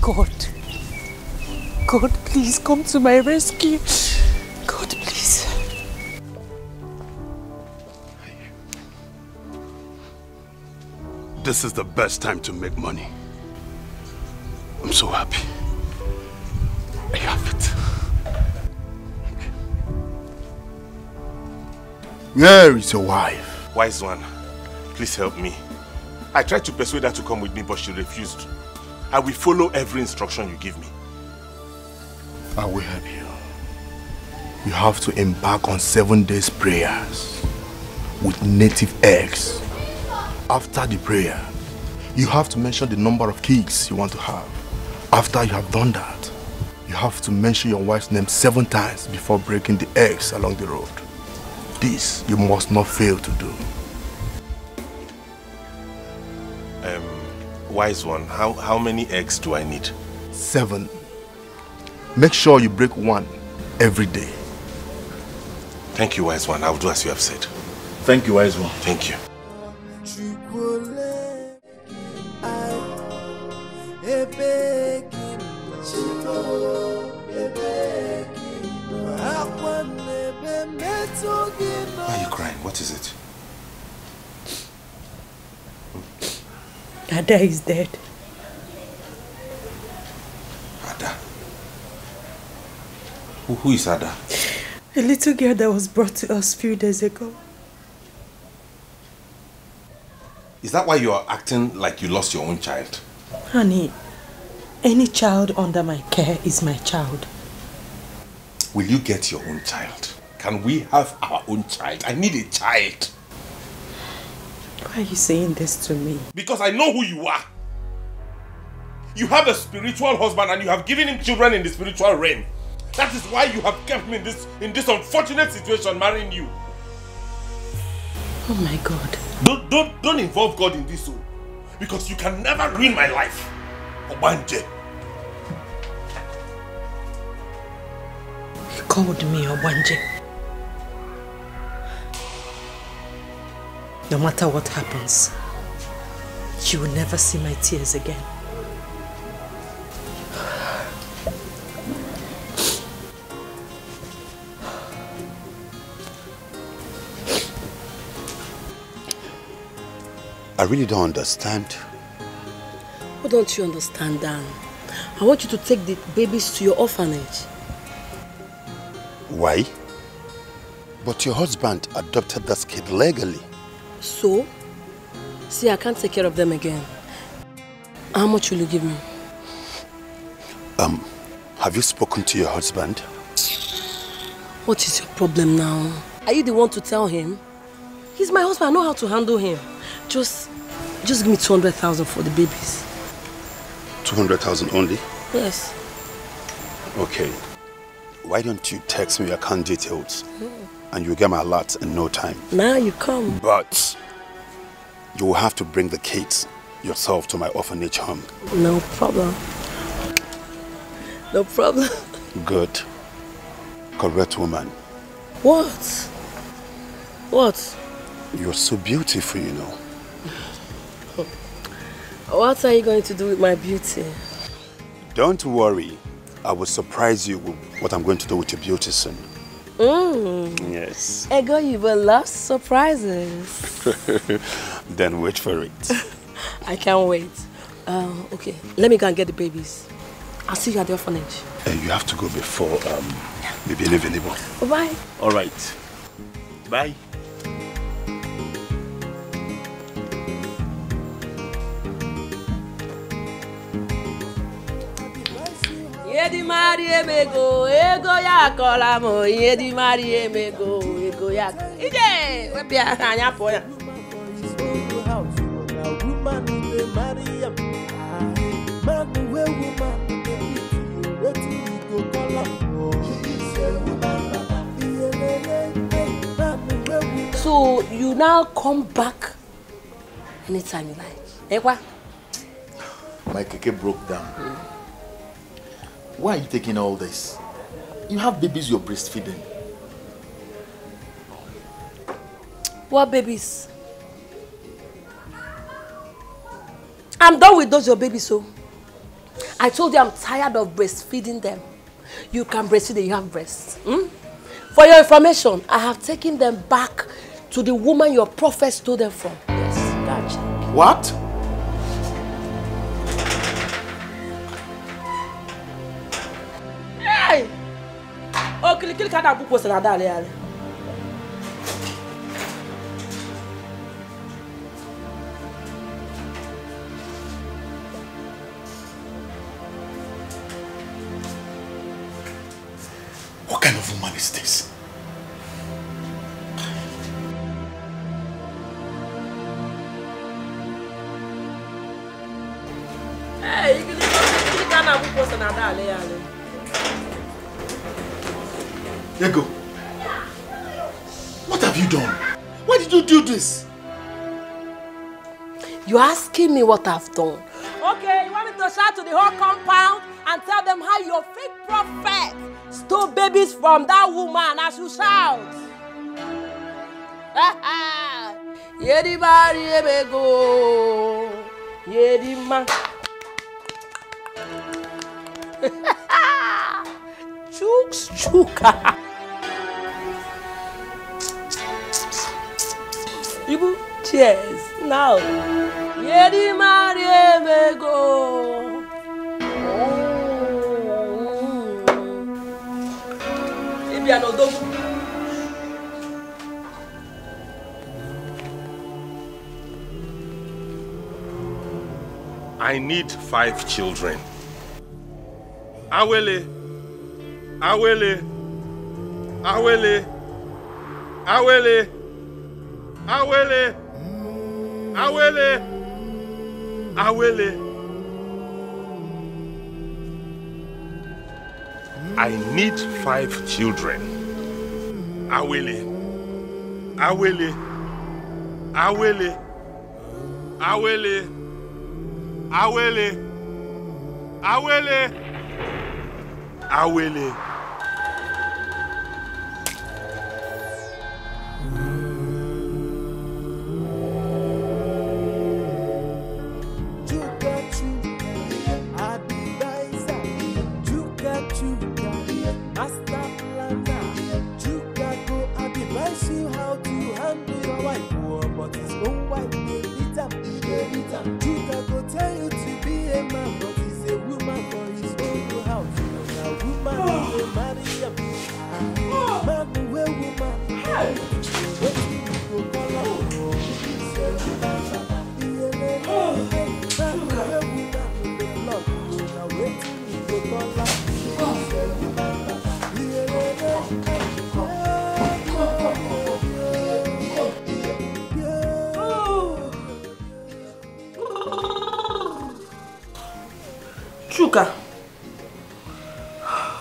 God, please come to my rescue. God, please. This is the best time to make money. I'm so happy. I have it. Where is your wife? Wise one, please help me. I tried to persuade her to come with me, but she refused. I will follow every instruction you give me. I will help you. You have to embark on 7 days prayers with native eggs. After the prayer, you have to mention the number of kids you want to have. After you have done that, you have to mention your wife's name 7 times before breaking the eggs along the road. This you must not fail to do. Wise one, how many eggs do I need? 7. Make sure you break 1 every day. Thank you, wise one. I'll do as you have said. Thank you, wise one. Thank you. Why are you crying? What is it? Ada is dead. Ada? Who is Ada? A little girl that was brought to us a few days ago. Is that why you are acting like you lost your own child? Honey, any child under my care is my child. Will you get your own child? Can we have our own child? I need a child. Why are you saying this to me? Because I know who you are. You have a spiritual husband and you have given him children in the spiritual realm. That is why you have kept me in this unfortunate situation marrying you. Oh my God. Don't involve God in this, because you can never ruin my life. Obanje. You called me Obanje. No matter what happens, you will never see my tears again. I really don't understand. What don't you understand, Dan? I want you to take the babies to your orphanage. Why? But your husband adopted this kid legally. So? See, I can't take care of them again. How much will you give me? Have you spoken to your husband? What is your problem now? Are you the one to tell him? He's my husband, I know how to handle him. Just give me 200,000 for the babies. 200,000 only? Yes. Okay. Why don't you text me your account details and you'll get my alert in no time. Now you come. But you will have to bring the kids yourself to my orphanage home. No problem. No problem. Good. Correct woman. What? What? You're so beautiful, you know. What are you going to do with my beauty? Don't worry. I will surprise you with what I'm going to do with your beauty soon. Yes. Ego, you will love surprises. Then wait for it. I can't wait. Okay, let me go and get the babies. I'll see you at the orphanage. You have to go before maybe available. Bye-bye. All right. Bye. Yedi mari emego, ego ya kola mo. Yedi mari emego, ego ya. Ije, we pia anya po ya. So you now come back anytime you like. Ekwa? My keke broke down. Why are you taking all this? You have babies you're breastfeeding. What babies? I'm done with those your babies, so. I told you I'm tired of breastfeeding them. You can breastfeed them, you have breasts. For your information, I have taken them back to the woman your prophet stole them from. Yes, gotcha. What? Hey! Oh, kill kada buko sana dale ale. What kind of woman is this? Hey, kill kada buko sana dale ale. Ego, what have you done? Why did you do this? You're asking me what I've done. Okay, you want me to shout to the whole compound and tell them how your fake prophet stole babies from that woman as you shout? Yedi bari ebego, yedi man. Chooks chuka. Ibu, cheers. Now. Yedi mari emego. Ibi anodogu. I need 5 children. Awele. Awele. Awele. Awele. Awele. Awele. Awele. I need 5 children. Awele. Awele. Awele. Awele. Awele. Awele. Awele. You how to handle your wife, but his own wife may beat him. Chuka,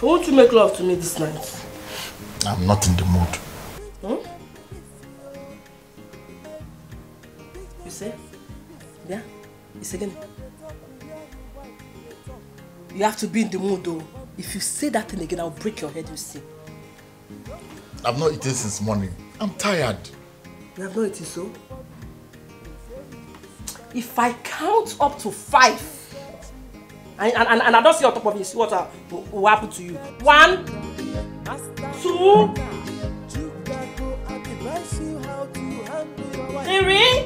won't you make love to me this night? I'm not in the mood. Hmm? You say? Yeah? It's again. You have to be in the mood though. If you say that thing again, I'll break your head, you see. I've not eaten since morning. I'm tired. You have not eaten so? If I count up to 5, and I don't see on top of me, see what will happen to you. 1, 2, 3.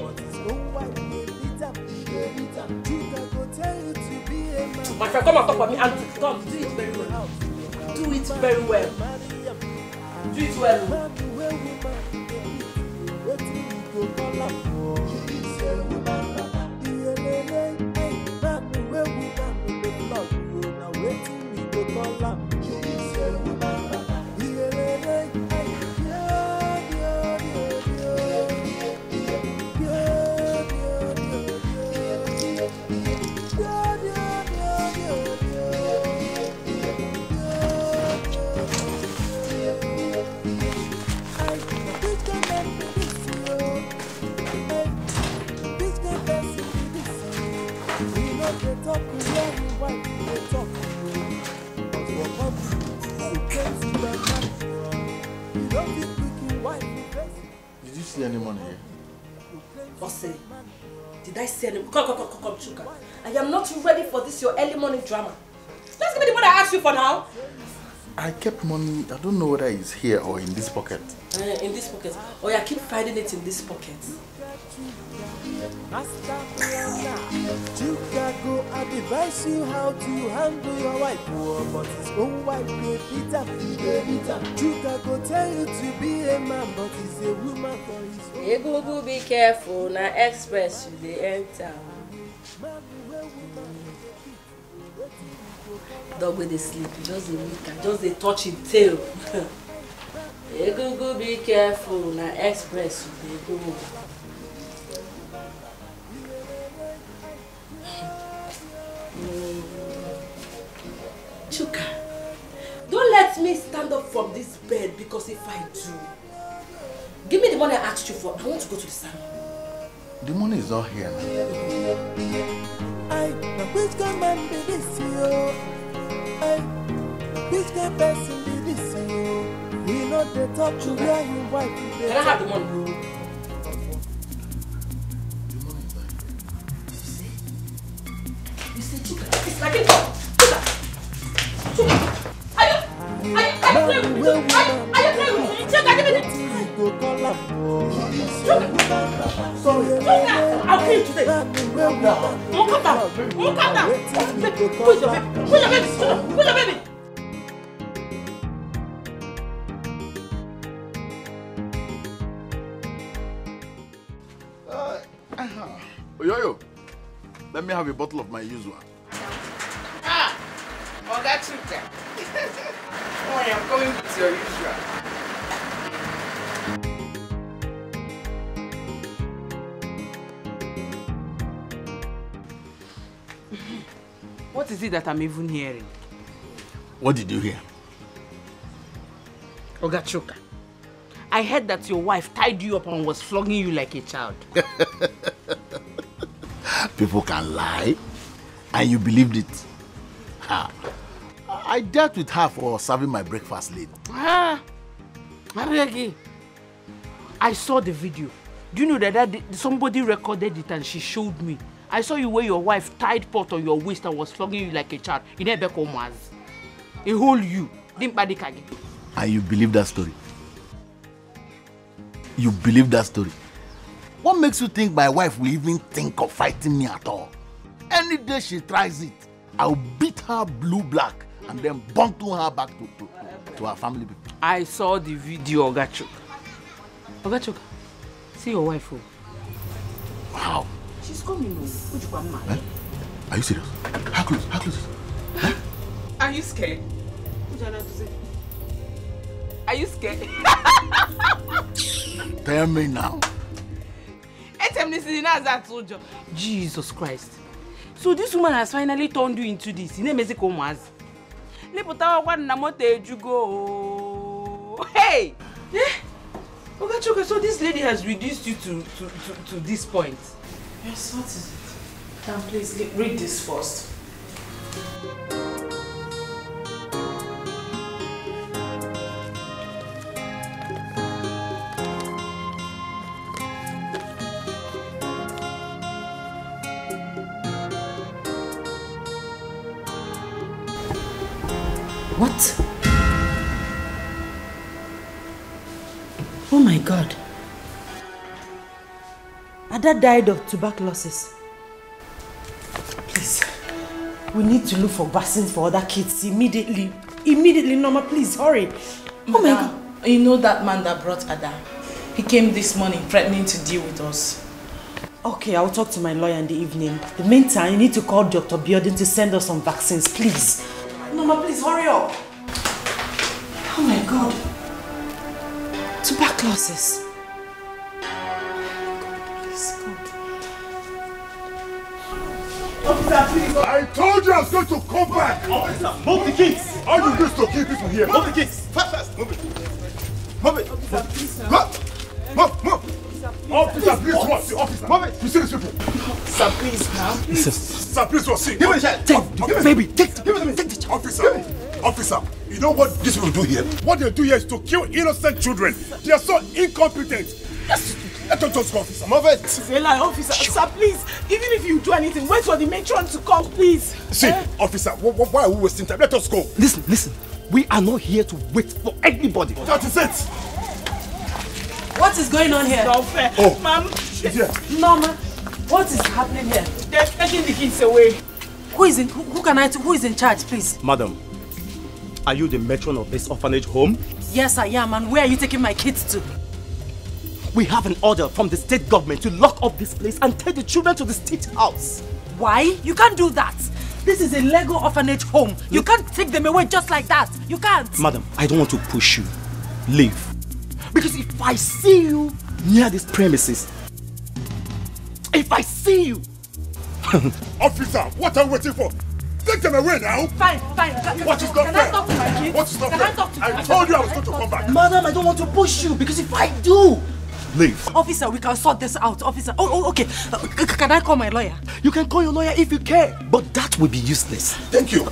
My friend, come on top of me and come, do it very well. Do it very well. Do it well. Did you see anyone here? Ose, did I see anyone? Come, Chuka. I am not ready for this your early morning drama. Let's give me the money I asked you for now. I kept money. I don't know whether it's here or in this pocket. In this pocket. Oh yeah, keep finding it in this pocket. Chuka, I advise you how to handle your wife, but his own wife Chuka go tell you to be a man, but he's a woman for his own. Egungun, be careful. Now express you they enter. Dog with the sleep, just a week, just a touch in tail. Egungun, be careful. Now express you they go. Chuka, don't let me stand up from this bed because if I do, give me the money I asked you for. I want to go to the salon. The money is not here now. Which can man be this you? Which can person be this you? We know the talk to where you wife. Can I have the money? You see, Chuka, it's like it. I'll kill you today. Come down. Who's your baby? Who's your baby? Who's your baby? Yo, let me have a bottle of my usual. Oga Chuka. Oh, I'm going with your usual. What is it that I'm even hearing? What did you hear? Oga Chuka, I heard that your wife tied you up and was flogging you like a child. People can lie, and you believed it. Ha. I dealt with her for serving my breakfast late. I saw the video. Do you know that somebody recorded it and she showed me? I saw you where your wife tied pot on your waist and was flogging you like a child. You never come as a whole you. And you believe that story? You believe that story? What makes you think my wife will even think of fighting me at all? Any day she tries it, I'll beat her blue-black and then bundle her back to her family people. I saw the video, Oga Chuka. Oga Chuka, see your wife. Wow. She's coming home. Eh? Are you serious? How close? How close? Huh? Are you scared? Are you scared? Tell me now. Jesus Christ. So this woman has finally turned you into this. Hey! Okay, so this lady has reduced you to this point. Yes, what is it? Now please read this first. What? Oh my God. Ada died of tuberculosis. Please, we need to look for vaccines for other kids immediately. Immediately, Norma, please, hurry. Oh my God. You know that man that brought Ada? He came this morning threatening to deal with us. Okay, I'll talk to my lawyer in the evening. In the meantime, you need to call Dr. Biodin to send us some vaccines, please. Norma, please, hurry up. Oh my God. Tuberculosis. Officer, please. I told you I was going to come back. Officer, move the kids. How do you to kill people here? Move the kids. Fast. Move it. Move it. Officer, please, sir. Move. Officer, please, what? Officer, move it. You see these people? Sir, please, now. Sir, please, what? See. Give me the child. Take baby. Take the child. Officer, you know what these people do here? What they do here is to kill innocent children. They are so incompetent. Let us just go, officer. Move it. It's a lie, officer. Sir, please. Even if you do anything, wait for the matron to come, please. See, officer, why are we wasting time? Let us go. Listen. We are not here to wait for anybody. That is it. What is going on here? It's not fair. Oh, Ma'am. she's here. Norma, what is happening here? They're taking the kids away. Who is in charge, please? Madam, are you the matron of this orphanage home? Yes, I am. And where are you taking my kids to? We have an order from the state government to lock up this place and take the children to the state house. Why? You can't do that. This is a Lego orphanage home. You can't take them away just like that. You can't. Madam, I don't want to push you. Leave. Because if I see you near these premises, if I see you... Officer, what are you waiting for? Take them away now. Fine. What is not fair? Can I talk to my kids? What is not fair? I told you I was going to come back. Madam, I don't want to push you because if I do... Leave. Officer, we can sort this out. Officer, okay. Can I call my lawyer? You can call your lawyer if you care, but that will be useless. Thank you.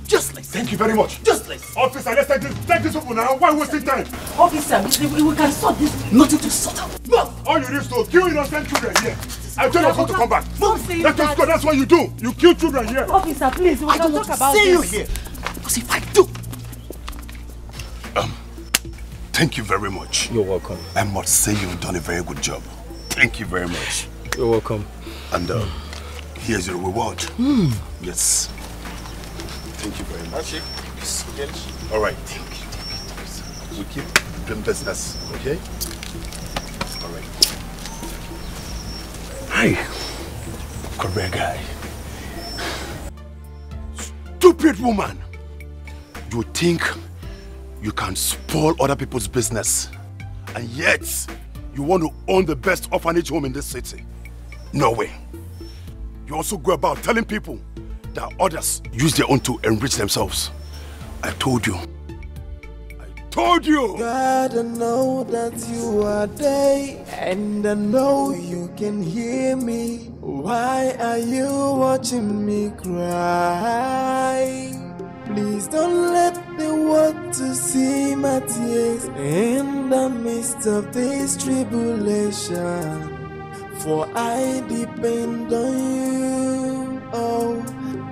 Useless. Thank you very much. Useless. Officer, let's take this over now. Why wasting time? Officer, we can sort this. Nothing to sort out. No. All you need is to kill innocent children here. I told you I was going to come back. Let us go. That's what you do. You kill children here. Officer, please, we can talk about this. I don't want to see you here. Because if I do... Thank you very much. You're welcome. I must say you've done a very good job. Thank you very much. You're welcome. And here's your reward. Yes. Thank you very much. All right. We keep doing business, okay? All right. Hi. Career guy. Stupid woman. You think you can spoil other people's business, and yet you want to own the best orphanage home in this city? No way. You also go about telling people that others use their own to enrich themselves. I told you. God, I know that you are there, and I know you can hear me. Why are you watching me cry? Please don't let the world to see my tears in the midst of this tribulation. For I depend on you. Oh,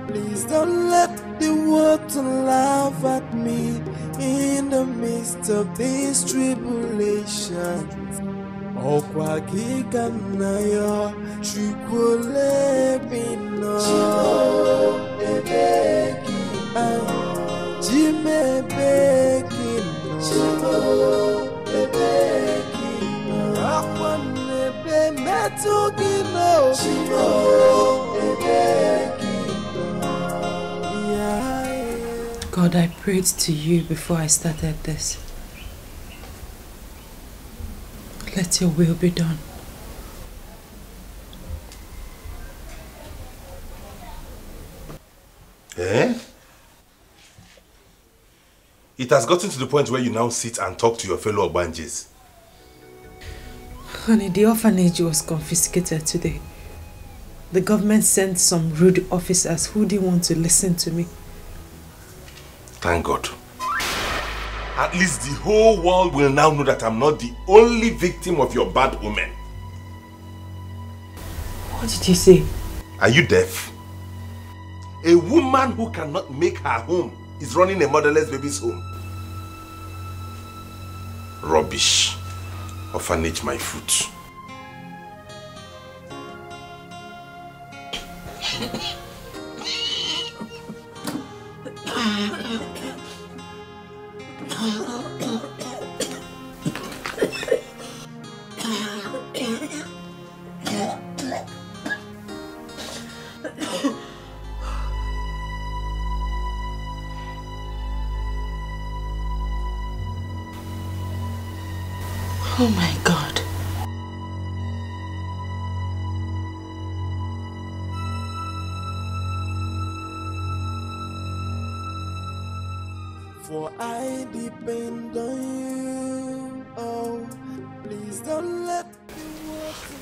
please don't let the world to laugh at me in the midst of this tribulation. Okwa kikanayo chukule bino ebeki jime beki ebeki akwane be metugino ebeki. God, I prayed to you before I started this. Let your will be done. Eh? It has gotten to the point where you now sit and talk to your fellow Obanjes. Honey, the orphanage was confiscated today. The government sent some rude officers who didn't want to listen to me. Thank God. At least the whole world will now know that I'm not the only victim of your bad omen. What did you say? Are you deaf? A woman who cannot make her home is running a motherless baby's home. Rubbish. Orphanage my foot. Oh my God. For I depend on you. Oh, please don't let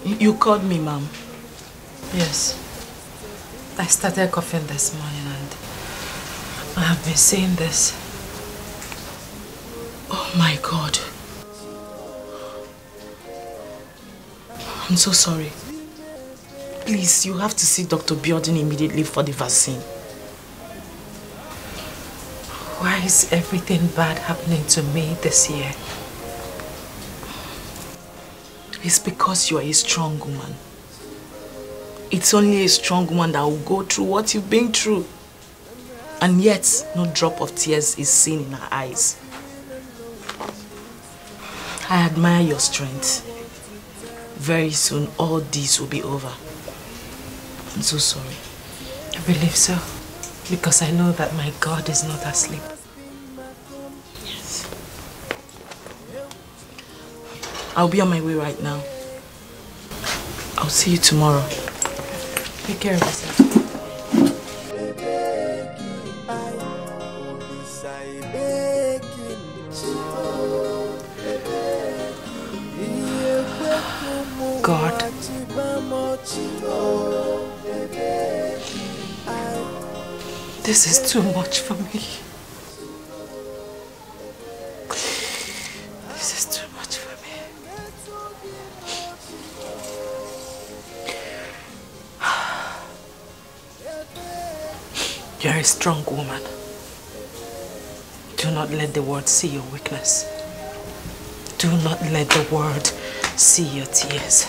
You called me, Mom. Yes. I started coughing this morning and I have been saying this. Oh my God. I'm so sorry. Please, you have to see Dr. Biodun immediately for the vaccine. Why is everything bad happening to me this year? It's because you are a strong woman. It's only a strong woman that will go through what you've been through. And yet, no drop of tears is seen in her eyes. I admire your strength. Very soon, all this will be over. I'm so sorry. I believe so. Because I know that my God is not asleep. Yes. I'll be on my way right now. I'll see you tomorrow. Take care of yourself. God. This is too much for me. This is too much for me. You're a strong woman. Do not let the world see your weakness. Do not let the world see your tears.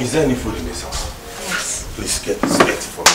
Is there any food in this house? Yes. Please get it for me.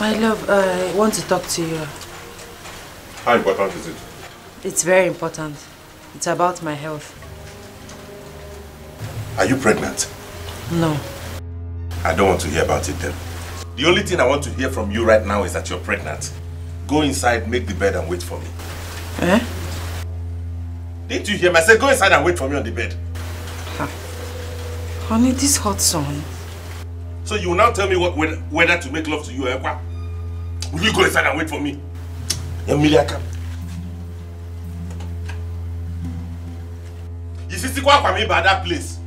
My love, I want to talk to you. How important is it? It's very important. It's about my health. Are you pregnant? No. I don't want to hear about it then. The only thing I want to hear from you right now is that you're pregnant. Go inside, make the bed and wait for me. Eh? Didn't you hear me? I said go inside and wait for me on the bed. Honey, this hot sun. So you will now tell me whether to make love to you, eh? Will you go inside and wait for me? Emiliaka. You see, kwa me by that place.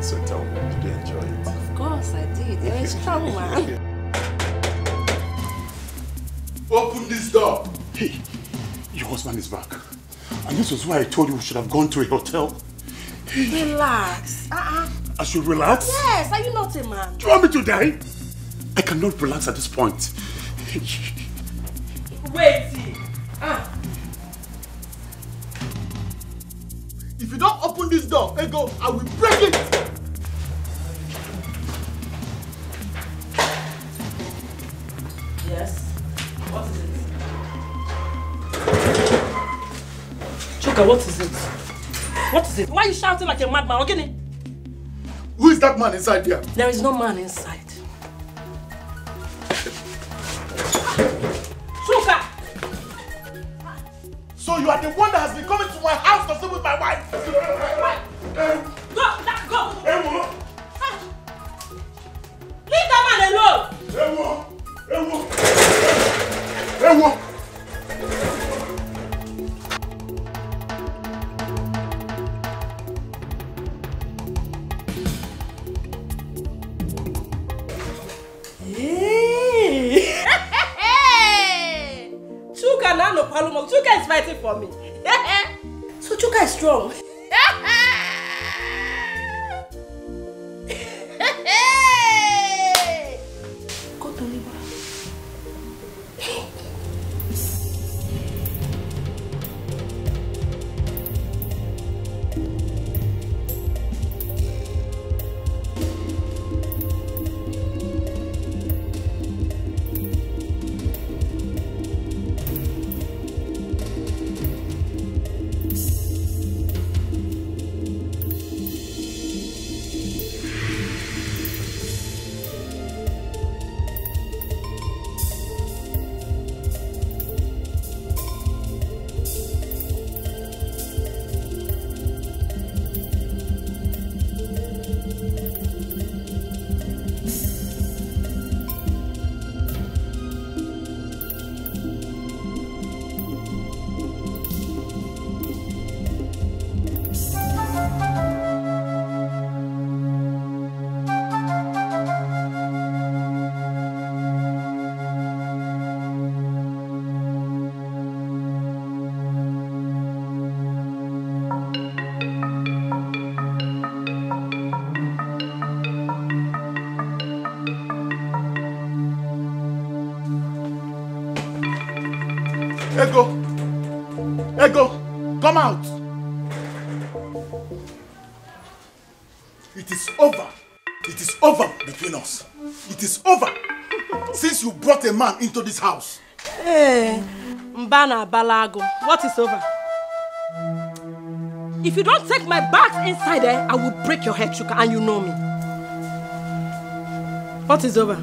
So tell me, did you enjoy it? Of course I did. You're a strong man. Open this door! Hey, your husband is back. And this was why I told you we should have gone to a hotel. Relax. I should relax? Yes, are you not a man? Do you want me to die? I cannot relax at this point. Wait. If you don't open this door, Ego, I will break it! Yes. What is it? Chuka, what is it? What is it? Why are you shouting like a madman? Okay? Who is that man inside there? There is no man inside. Chuka! So you are the one that has been coming to my house to stay with my wife? Go! Leave that man alone! Chuka now no problem. Chuka is fighting for me. So Chuka is strong. Go to Liba. Ego, come out. It is over. It is over between us. It is over. Since you brought a man into this house. Hey, Mbana Balago, what is over? If you don't take my bags inside there, I will break your head, Chuka, and you know me. What is over?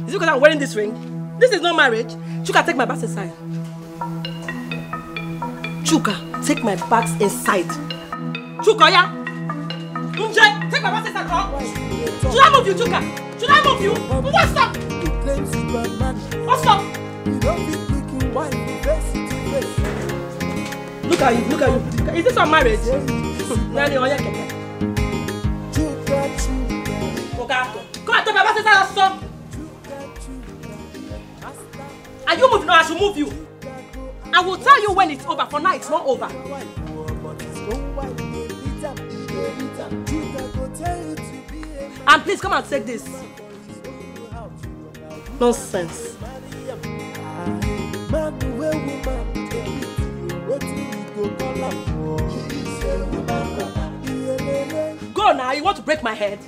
Is it because I'm wearing this ring? This is not marriage. Chuka, take my bags inside. Chuka, take my bags inside. Chuka, yeah? Mje, take my bags inside, huh? Should I move you, Chuka? Should I move you? What's up? What's up? Look at you, look at you. Is this on marriage? Nani, on your keke. Come on, take my bags inside, son. Are you moving or I should move you? I will tell you when it's over. For now, it's not over. And please come and take this. Nonsense. Go now. You want to break my head?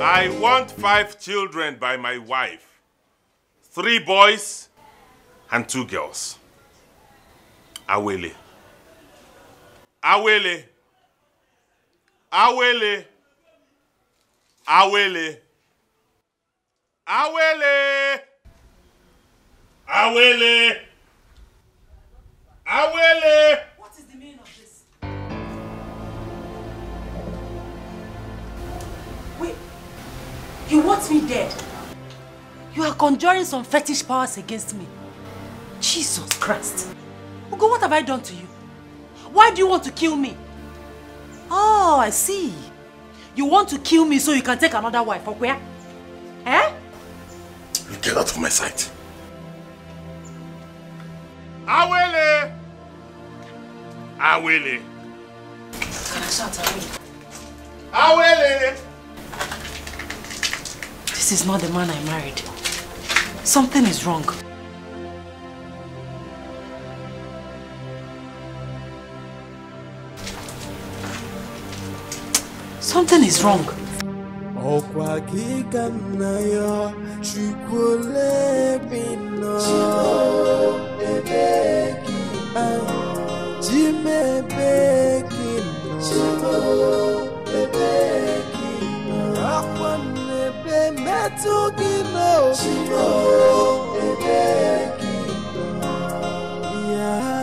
I want 5 children by my wife. 3 boys and 2 girls. Awele. Awele. Awele. Awele. Awele. Awele. Awele. What is the meaning of this? Wait. You want me dead? You are conjuring some fetish powers against me. Jesus Christ. Ugo, what have I done to you? Why do you want to kill me? Oh, I see. You want to kill me so you can take another wife, okay? Eh? You get out of my sight. Awele! Awele! Awele! This is not the man I married. Something is wrong. Something is wrong. Okwa giga na yo chukule bino ebeki jime beki no ebeki akwa nebe metu gino ebeki ya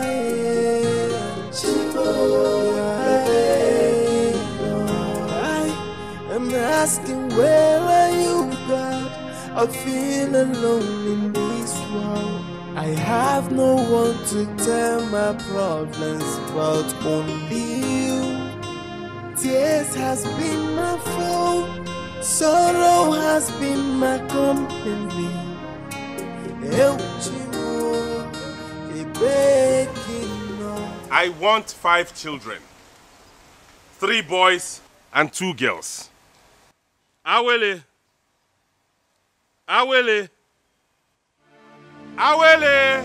I'm asking, where are you, God? I feel alone in this world. I have no one to tell my problems but only you. Tears has been my fault. Sorrow has been my company. I want 5 children. 3 boys and 2 girls. Awele. Awele. Awele.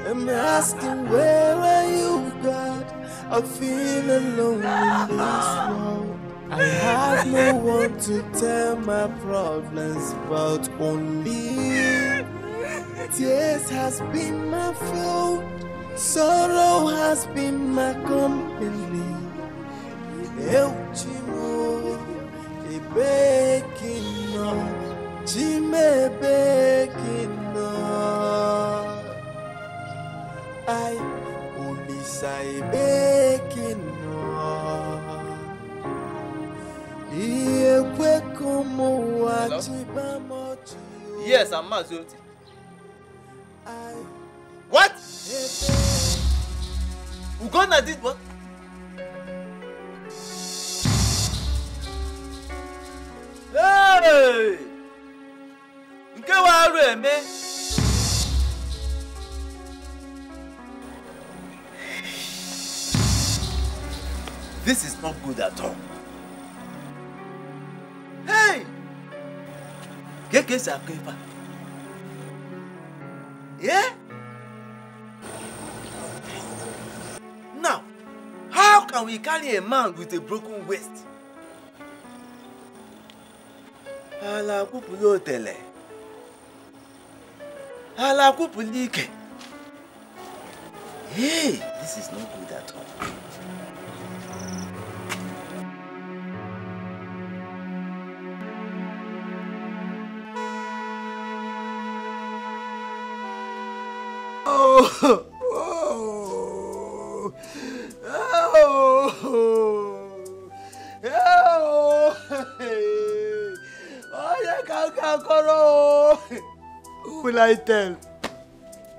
I'm asking, where are you, God? I feel alone in this world. I have no one to tell my problems but only you. Tears has been my fault. Sorrow has been my company. Eu chimo e bekino, chime bekino. I only say bekino. Iye kwe kumu wachiba mochi. Yes, I'm Mazoti. What? Ugonna did what? Hey! Nke wa aru eme? This is not good at all. Hey! Get Sakefa. Yeah? Now, how can we carry a man with a broken waist? Ala kupulu tele. Ala kupulike. Hey, this is not good at all. Oh, who will I tell?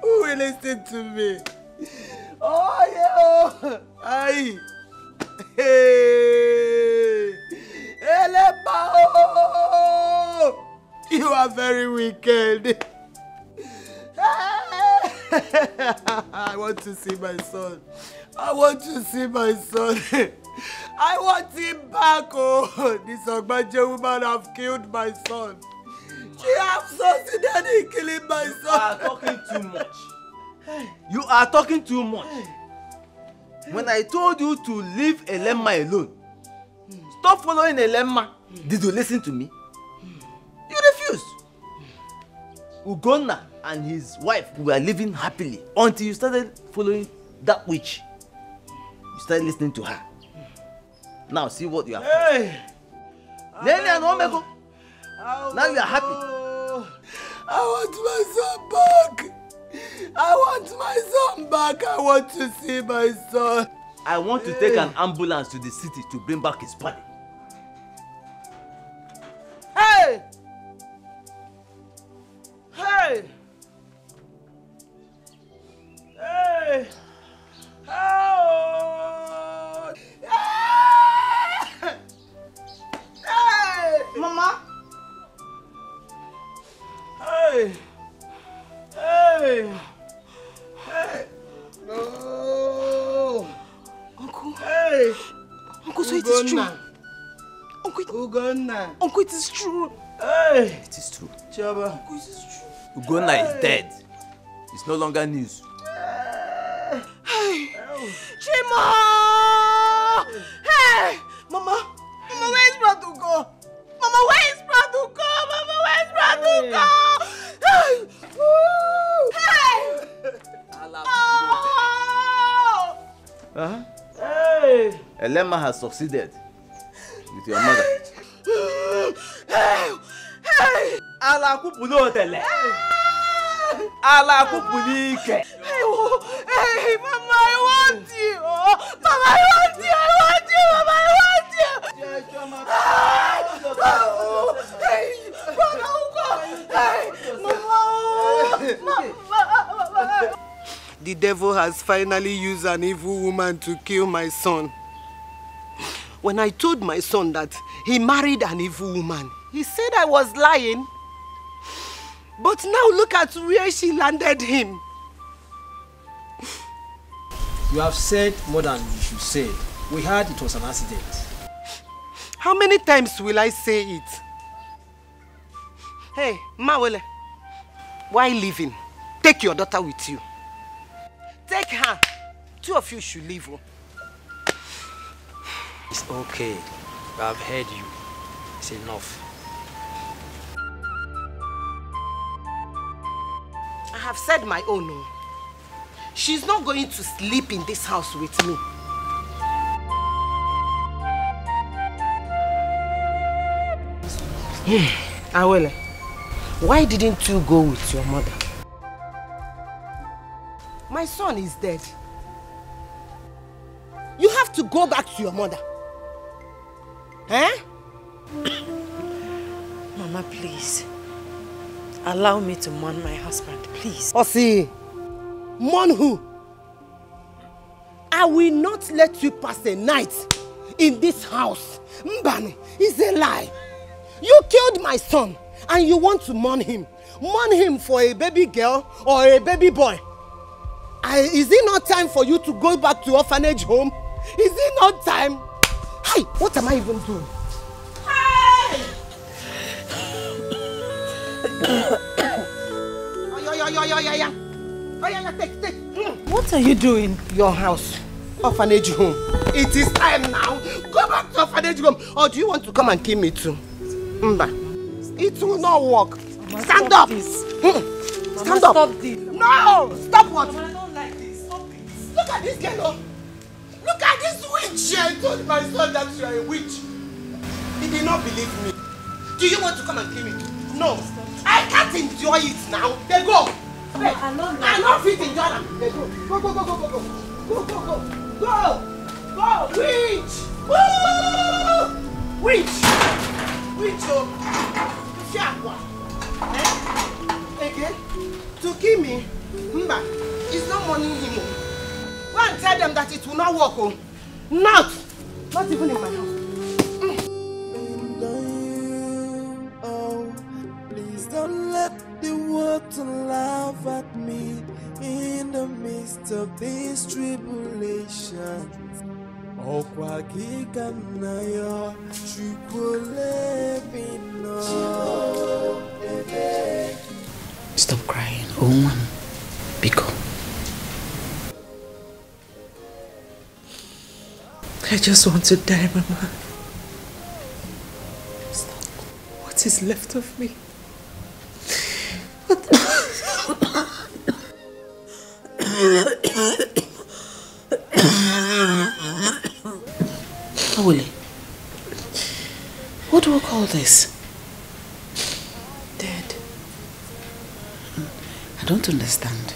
Who will listen to me? Oh, yeah. Aye. Hey. Eleba. You are very wicked. I want to see my son. I want to see my son. I want him back. Oh, this Ogbaje woman have killed my son. She have succeeded in killing my son. You are talking too much. You are talking too much. When I told you to leave Elemma alone, stop following Elemma, did you listen to me? You refused. Ugonna and his wife were living happily until you started following that witch. You started listening to her. Now see what you have. Hey! Lele and Omego. Now you are happy. I want my son back. I want my son back. I want to see my son. I want to take an ambulance to the city to bring back his body. Hey! Hey! Hey! Oh! Hey! Mama! Hey! Hey! Hey! No! Uncle! Hey! Uncle, so it is true. Uncle, Ugonna. Uncle, it is true. Hey! It is true. Chaba. Uncle, it is true. Ugonna is dead. It's no longer news. Hey! Chima! Hey! Mama! Mama, where is Brad Ugo? Mama, where is Brad Ugo? Mama, where is Brad Ugo? Hey! Hey! Uh-huh. Hey! Elemma has succeeded with your mother. Hey! Hey! Ala kupulo tele. Ala kupulike. Hey, Mama, I want you. Mama, I want you. I want you. Mama, I want you. Hey, Brother Ugo. Hey, Mama. The devil has finally used an evil woman to kill my son. When I told my son that he married an evil woman, he said I was lying. But now look at where she landed him. You have said more than you should say. We heard it was an accident. How many times will I say it? Hey, Mawele, why leaving? Take your daughter with you. Take her. Two of you should leave. It's okay. I've heard you. It's enough. I have said my own. She's not going to sleep in this house with me. Awele, why didn't you go with your mother? My son is dead. You have to go back to your mother. Eh? Mama, please. Allow me to mourn my husband, please. Osi, mourn who? I will not let you pass a night in this house. Mbani, it's a lie. You killed my son and you want to mourn him. Mourn him for a baby girl or a baby boy. Is it not time for you to go back to orphanage home? Is it not time? Hey, what am I even doing? Hey! Take. What are you doing? Your house. Orphanage home. It is time now. Go back to orphanage home. Or do you want to come and kill me too? Mba. It will not work. Mama, stand up. Stand up. Stop this. No! Stop what? Mama, I don't like this. Stop it. Look at this girl. Look at this witch. I told my son that you are a witch. He did not believe me. Do you want to come and kill me? No. I can't enjoy it now. They go. I'm not fit to enjoy them. They go. Go. Go. Witch. Woo! Witch. Oh. Fiakwa. Again? To kill me? Mba. It's not money him. Go and tell them that it will not work. Oh. Not even in my house. Please don't let the world laugh at me in the midst of this tribulation. Stop crying, woman. Biko. I just want to die, Mama. Stop. What is left of me? Awole, what do we call this? Dead. I don't understand.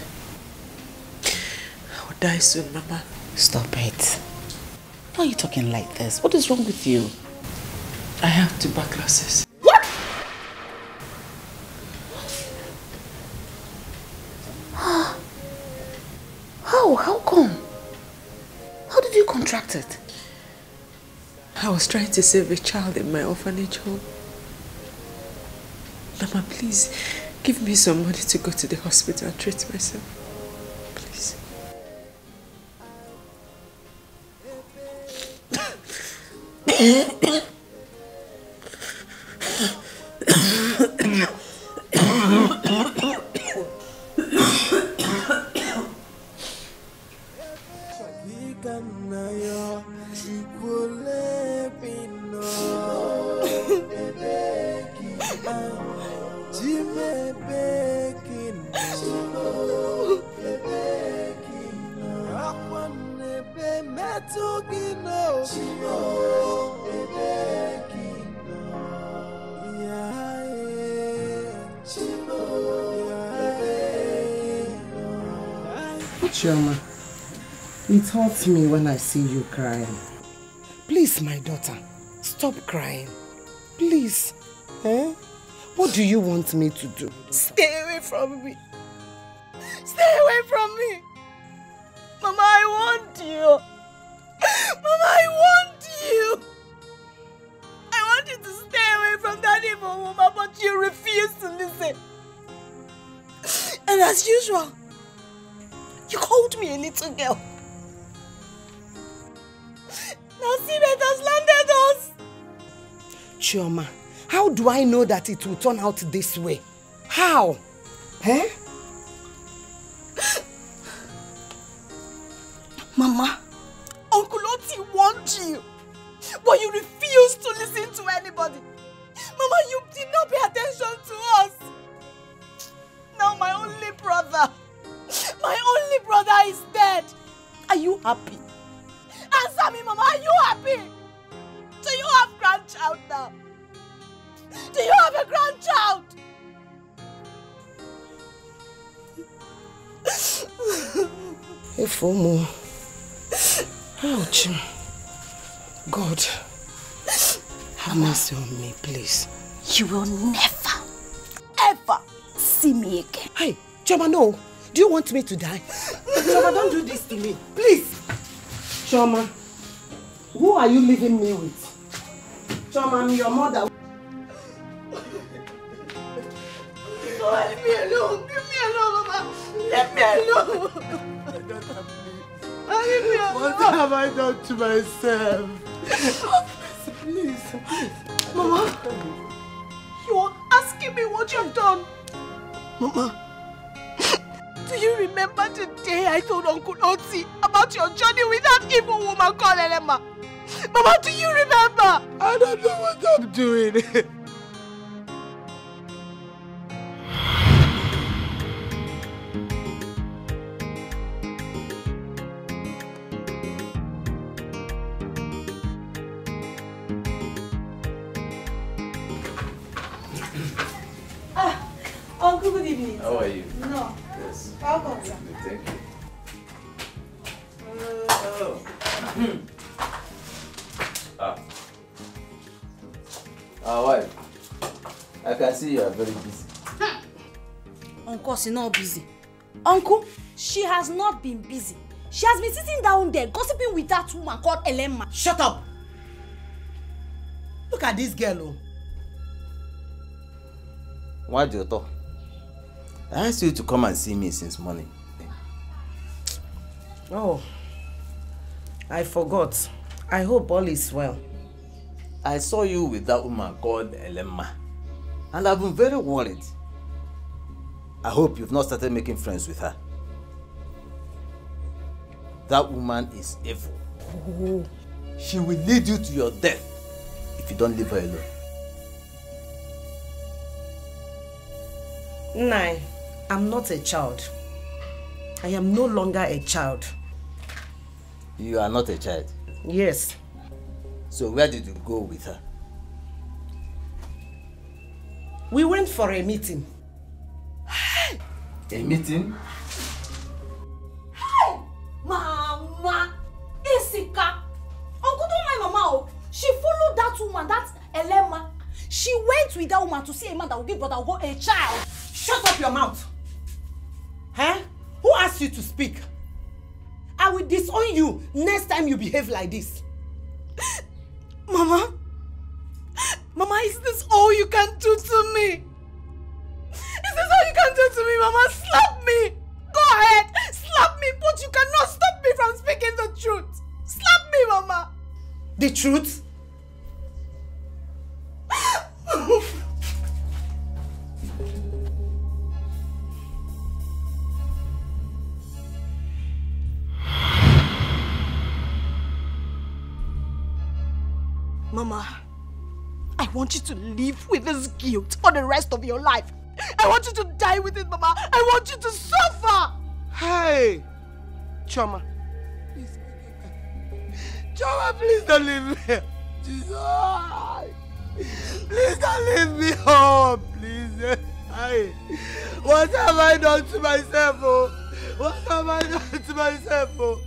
I will die soon, Mama. Stop it. Why are you talking like this? What is wrong with you? I have tuberculosis. What? How come? How did you contract it? I was trying to save a child in my orphanage home. Mama, please, give me some money to go to the hospital and treat myself. Please. Chioma, it hurts me when I see you crying. Please, my daughter, stop crying. Please. Eh? What do you want me to do? Stay away from me. Stay away from me. Mama, I want you. Mama, I want you. I want you to stay away from that evil woman, but you refuse to listen. And as usual, you called me a little girl. Now see that has landed us. Chioma, how do I know that it will turn out this way? How? Eh? Mama, Uncle Oti wants you, but you refuse to listen to anybody. Mama, you did not pay attention to us. Now my only brother is dead. Are you happy? Answer me, Mama, are you happy? Do you have grandchild now? Do you have a grandchild? Efomo. Ouch. God, have mercy on me, please. You will never, ever see me again. Hey, Chioma, no. Do you want me to die? Chioma, don't do this to me. Please. Chioma, who are you leaving me with? Chioma, I'm your mother. Oh, leave me alone. Leave me alone, Mama. Leave me alone. Leave me alone. What have I done to myself? Please. Mama, you are asking me what you've done. Mama, Do you remember the day I told Uncle Oti about your journey with that evil woman called Elema? Mama, do you remember? I don't know what I'm doing. Uncle, good evening. How are you? No. Yes. Welcome, sir. Thank you. Wife, I can see you are very busy. Uncle, she's not busy. Uncle, she has not been busy. She has been sitting down there gossiping with that woman called Elema. Shut up! Look at this girl. Why do you talk? I asked you to come and see me since morning. Oh, I forgot. I hope all is well. I saw you with that woman called Elema, and I've been very worried. I hope you've not started making friends with her. That woman is evil. Oh. She will lead you to your death if you don't leave her alone. Nai, I'm not a child. I am no longer a child. You are not a child? Yes. So where did you go with her? We went for a meeting. A meeting? Hey! Mama! Isika! Uncle, don't mind Mama. She followed that woman, that Elema. She went with that woman to see a man that will give Brother Ugo a child. Shut up your mouth! Huh? Who asked you to speak? I will disown you next time you behave like this. Mama? Mama, is this all you can do to me? Is this all you can do to me, Mama? Slap me! Go ahead! Slap me, but you cannot stop me from speaking the truth. Slap me, Mama! The truth? Mama, I want you to live with this guilt for the rest of your life. I want you to die with it, Mama. I want you to suffer. Hey, Choma. Please. Choma, please don't leave me. Jesus. Please don't leave me home, please. Hey, what have I done to myself? Oh? What have I done to myself? Oh?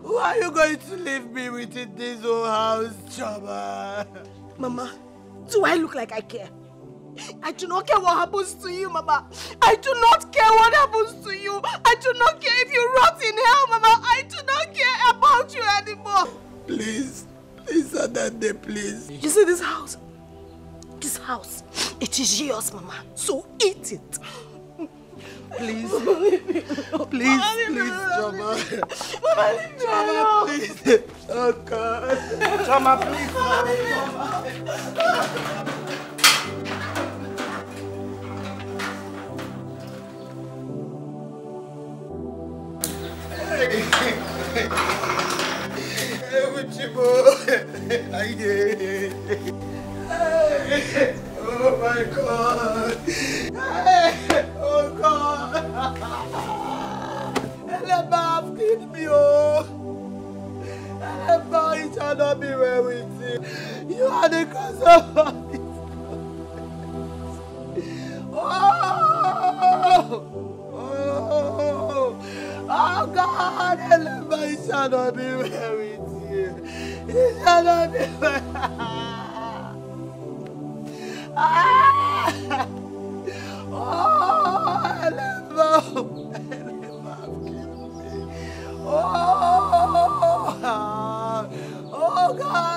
Who are you going to leave me with in this old house, Choma? Mama, do I look like I care? I do not care what happens to you, Mama. I do not care what happens to you. I do not care if you rot in hell, Mama. I do not care about you anymore. Please, Adande, please. You see this house? This house, it is yours, Mama. So eat it. Please, please, Choma. Mama, leave me alone. Please. Oh, God. Choma, please. Oh my God! Oh God! Elema have killed me, oh! Elema, it shall not be well with you. You are the cause of it. Oh God! Elema, it shall not be well with you. It shall not be well. Oh, Elema! Elema killed me. Oh God!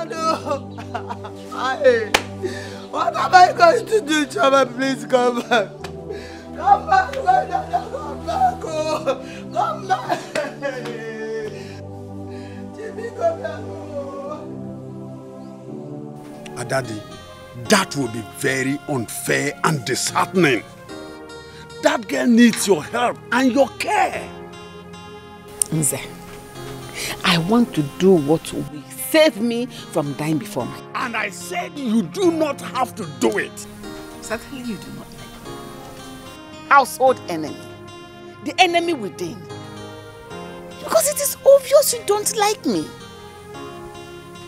What am I going to do, Choma? Please come back. Come back, come back. Oh, come back. Jimmy, come back. Adadi, that will be very unfair and disheartening. That girl needs your help and your care. Nze, I want to do what will save me from dying before me. And I said you do not have to do it. Certainly you do not. Household enemy. The enemy within. Because it is obvious you don't like me.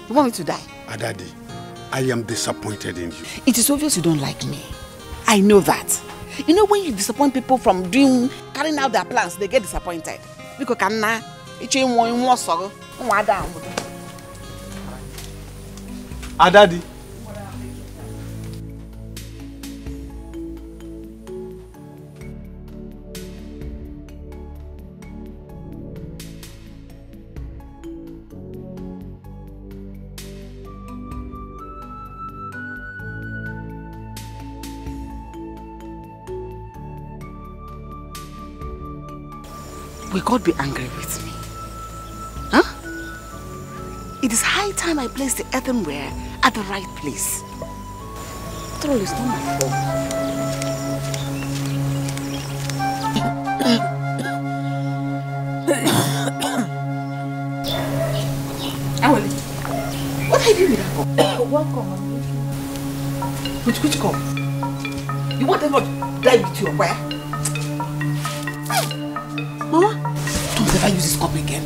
You want me to die? Adadi, I am disappointed in you. It is obvious you don't like me. I know that. You know when you disappoint people from carrying out their plans, they get disappointed. Because Adadi. Will God be angry with me? Huh? It is high time I place the earthenware at the right place. After all, it's not my fault. Awali, what are you doing with that cup? Welcome. Which cup? You want ever die with your where? Mama, don't ever use this cup again.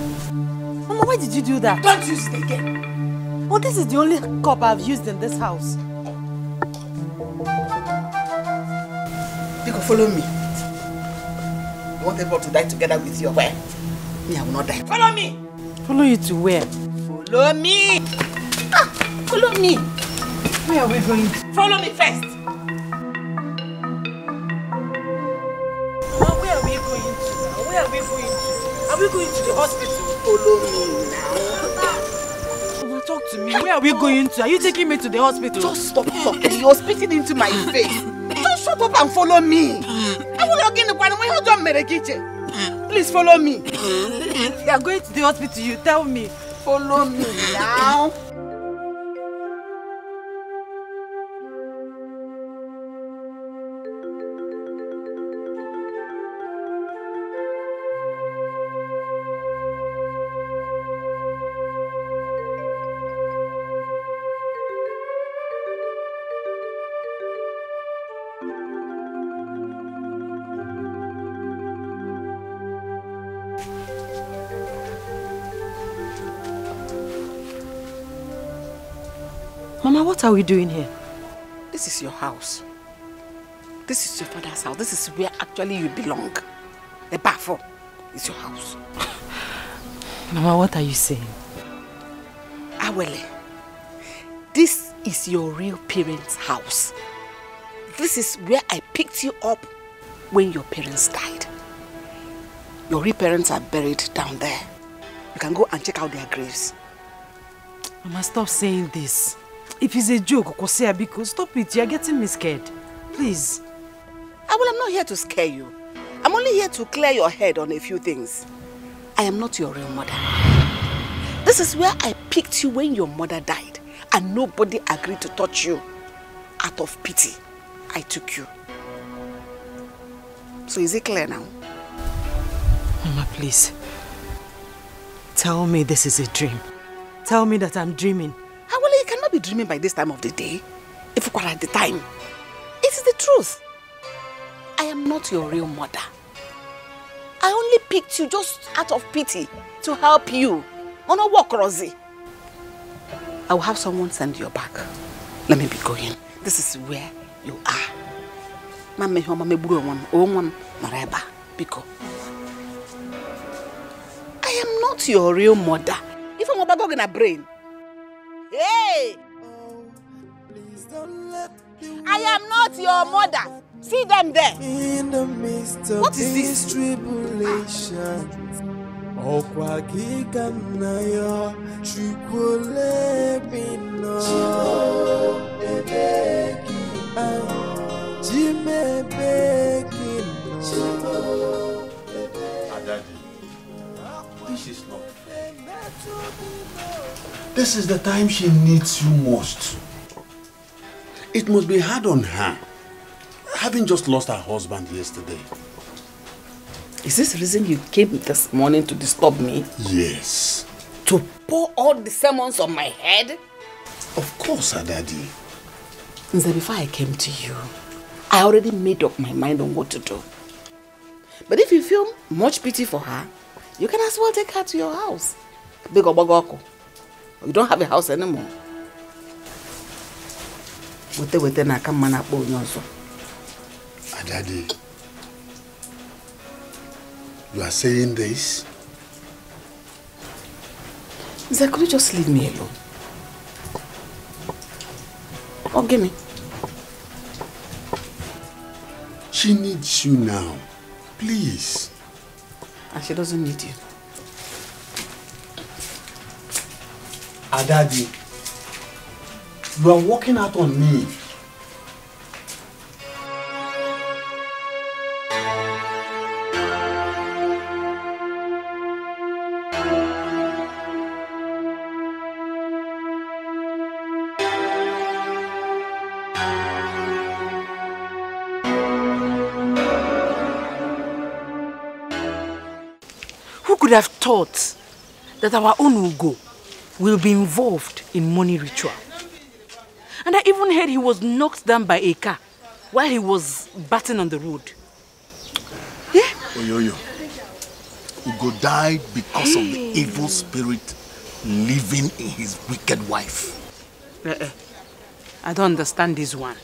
Mama, why did you do that? Don't use it again. Well, this is the only cup I've used in this house. You can follow me. You want everyone to die together with your where? Me, I will not die. Follow me! Follow you to where? Follow me! Ah, follow me! Where are we going? Follow me first! Mama, where are we going to now? Where are we going to? Are we going to the hospital? Follow me now. Mama, talk to me. Where are we going to? Are you taking me to the hospital? Just stop talking. You're spitting into my face. Just shut up and follow me. Please follow me. You are going to the hospital, you tell me. Follow me now. Mama, what are we doing here? This is your house. This is your father's house. This is where actually you belong. The Bafo is your house. Mama, what are you saying? Awele, this is your real parents' house. This is where I picked you up when your parents died. Your real parents are buried down there. You can go and check out their graves. Mama, stop saying this. If it's a joke, Kosea Biko, stop it. You're getting me scared. Please. I'm not here to scare you. I'm only here to clear your head on a few things. I am not your real mother. This is where I picked you when your mother died and nobody agreed to touch you. Out of pity, I took you. So is it clear now? Mama, please. Tell me this is a dream. Tell me that I'm dreaming. Well, you cannot be dreaming by this time of the day. If you are at the time. It is the truth. I am not your real mother. I only picked you just out of pity to help you. On a walk, Rosie. I will have someone send you back. Let me be going. This is where you are. I am not your real mother. If I'm about going to brain. Hey! I am not your mother. See them there. In the midst of what is this? Tribulations, This is not fair. This is the time she needs you most. It must be hard on her. having just lost her husband yesterday. Is this the reason you came this morning to disturb me? Yes. To pour all the sermons on my head? Of course, Adadi. Nze, before I came to you, I already made up my mind on what to do. But if you feel much pity for her, you can as well take her to your house. Big Obagoko. You don't have a house anymore. Adadi, you are saying this? Nze, could you just leave me alone? Oh, give me. She needs you now. Please. And she doesn't need you. Adadi, you are walking out on me. Who could have thought that our own Ugo will be involved in money ritual? And I even heard he was knocked down by a car while he was batting on the road. Yeah? Oyoyo, Ugo died because of the evil spirit living in his wicked wife. I don't understand this one.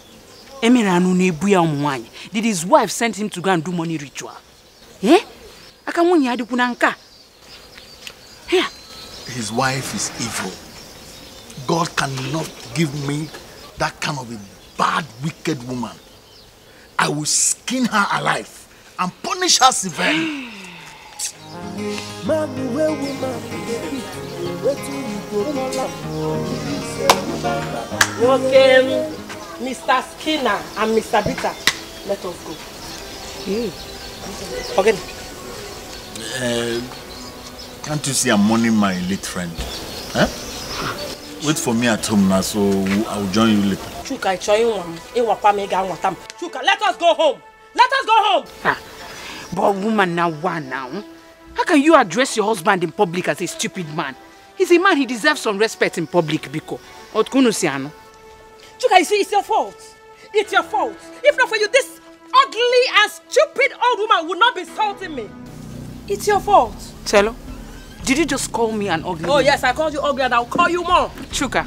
Did his wife send him to go and do money ritual? Eh? Here. His wife is evil. God cannot give me that kind of a bad, wicked woman. I will skin her alive and punish her severely. Okay, Mr. Skinner and Mr. Bitter, let us go. Okay. Can't you see I'm mourning my late friend? Huh? Wait for me at home now, so I'll join you later. Chuka, Chuka, let us go home. Let us go home. But woman, now one now. How can you address your husband in public as a stupid man? He's a man, he deserves some respect in public, Biko. Chuka, you see, it's your fault. It's your fault. If not for you, this ugly and stupid old woman would not be insulting me. It's your fault. Chelo, did you just call me an ugly? Oh yes, I called you ugly and I'll call you more. Chuka,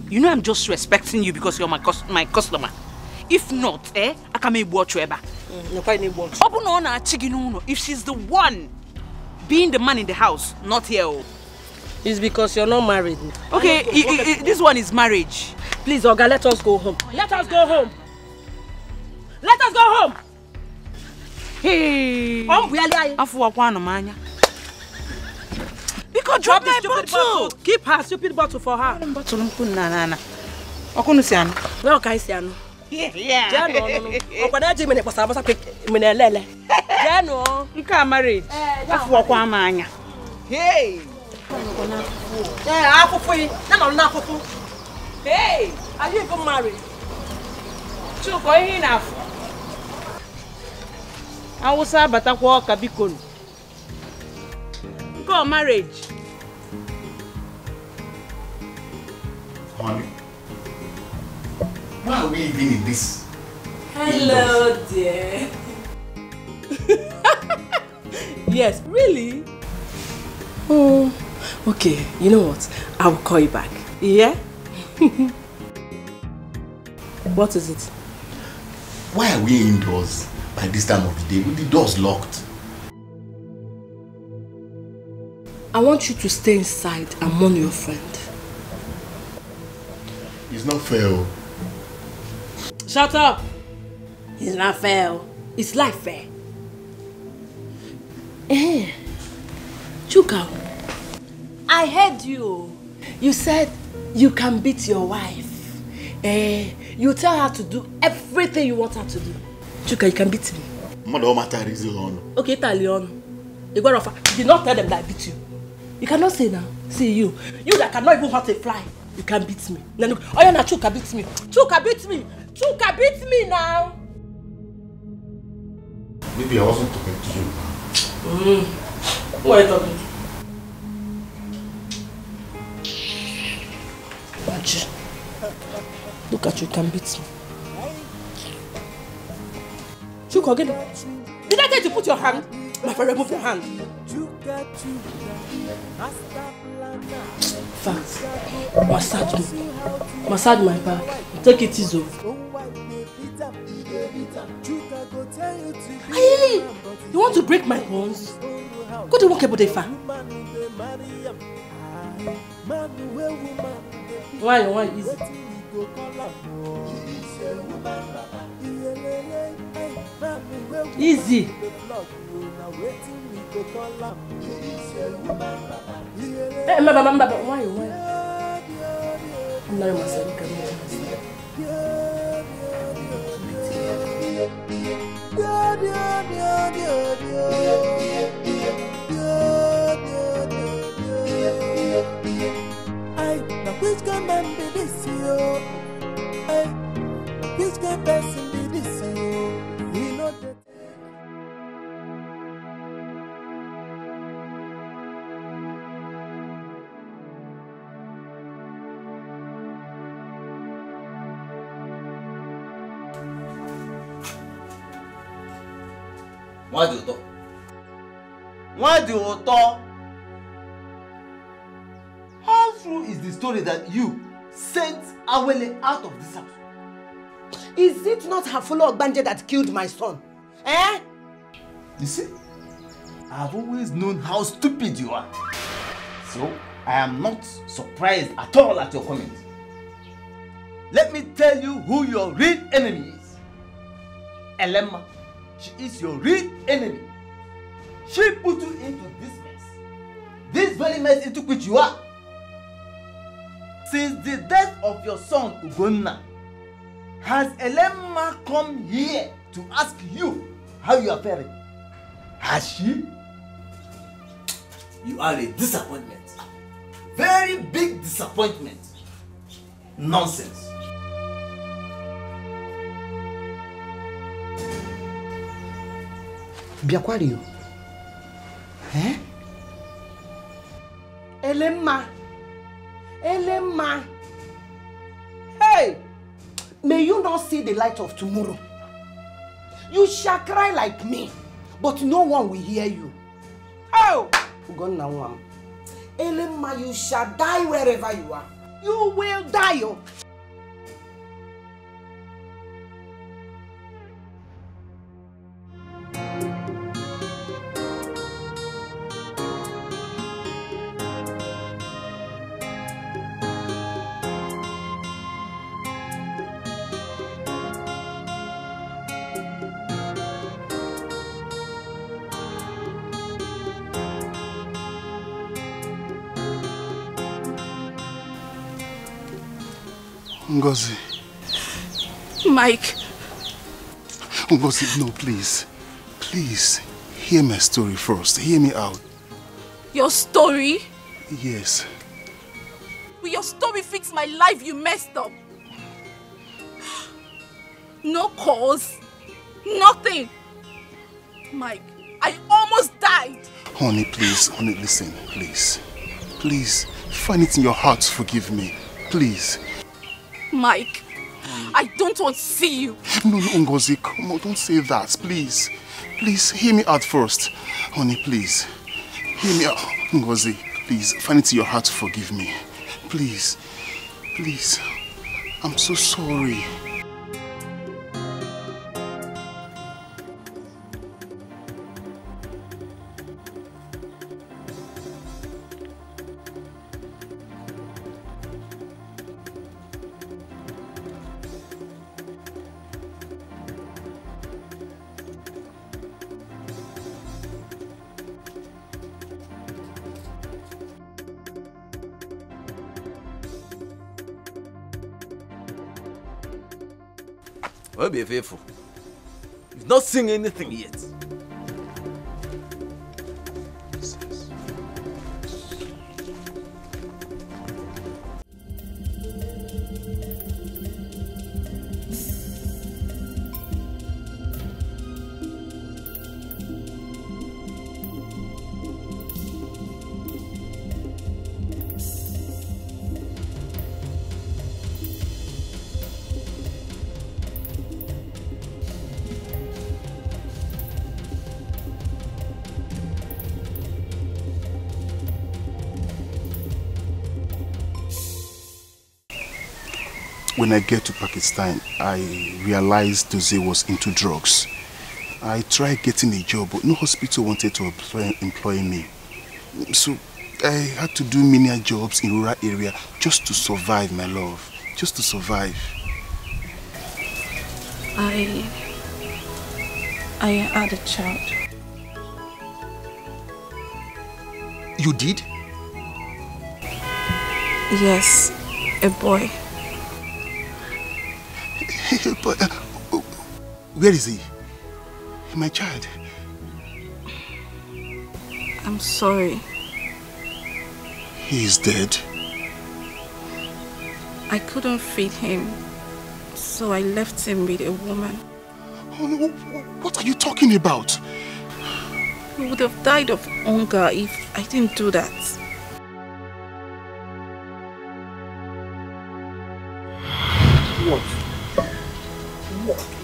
you know I'm just respecting you because you're my customer. If not, I can make watch you ever. If she's the one being the man in the house, not here. It's because you're not married. Okay, this one is marriage. Please, Oga, let us go home. Let us go home. Let us go home. Hey. Because drop my bottle. Keep her stupid bottle for her. Bottle. Where can I see her? Yeah. You can't marry. Hey. Hey, are you even married? I was about to walk a beacon. Go marriage. Honey, why are we even in this? Hello, dear. Yes, really? Oh, okay. You know what? I will call you back. Yeah? What is it? Why are we indoors by this time of the day with the doors locked? I want you to stay inside and mourn your friend. It's not fair. Shut up! It's not fair. It's life fair. Chuka, I heard you. You said you can beat your wife. You tell her to do everything you want her to do. Chuka, you can beat me. Okay, Italian. You did not tell them that I beat you. You cannot say now. See you. You that cannot even hurt a fly. You can beat me. Oh yeah, now Chuka beat me. Chuka beat me. Chuka beat me now. Maybe I wasn't talking to you. Who are you talking to? Look at you, can beat me. Chuko, get it. Did I tell you to put your hand? My friend, remove your hand. Fast. Massage me. Massage my back. Take it easy. Hey, you want to break my bones? Go to work about the fan. Why is it? Easy. Hey, why? I'm not myself. Which can man be this you? Which can person be this you? We know that. Why do you talk? How true is the story that you sent Awele out of this house? Is it not her fellow Ogbanje that killed my son? Eh? You see, I've always known how stupid you are. So, I am not surprised at all at your comment. Let me tell you who your real enemy is. Elemma. She is your real enemy. She put you into this mess. This very mess into which you are. Since the death of your son, Ugonna, has Elemma come here to ask you how you are faring? Has she? You are a disappointment. Very big disappointment. Nonsense. Biakwario. Eh? Elemma. Hey! May you not see the light of tomorrow. You shall cry like me, but no one will hear you. Oh! Elemma, you shall die wherever you are. You will die. Oh. Ngozi. Mike. Ngozi, no, please. Please, hear my story first. Hear me out. Your story? Yes. Will your story fix my life? You messed up. No cause. Nothing. Mike, I almost died. Honey, please. Honey, listen. Please. Please, find it in your heart to forgive me. Please. Mike, I don't want to see you. No, Ngozi, come on, don't say that, please. Please, hear me out first. Honey, please. Hear me out. Ngozi, please, find it in your heart to forgive me. Please. Please. I'm so sorry. Well, be faithful. You've not seen anything yet. when I get to Pakistan, I realized Dozie was into drugs. I tried getting a job, but no hospital wanted to employ me. So I had to do menial jobs in rural area just to survive, my love. Just to survive. I had a child. You did? Yes, a boy. But where is he? My child. I'm sorry. He is dead. I couldn't feed him, so I left him with a woman. What are you talking about? He would have died of hunger if I didn't do that.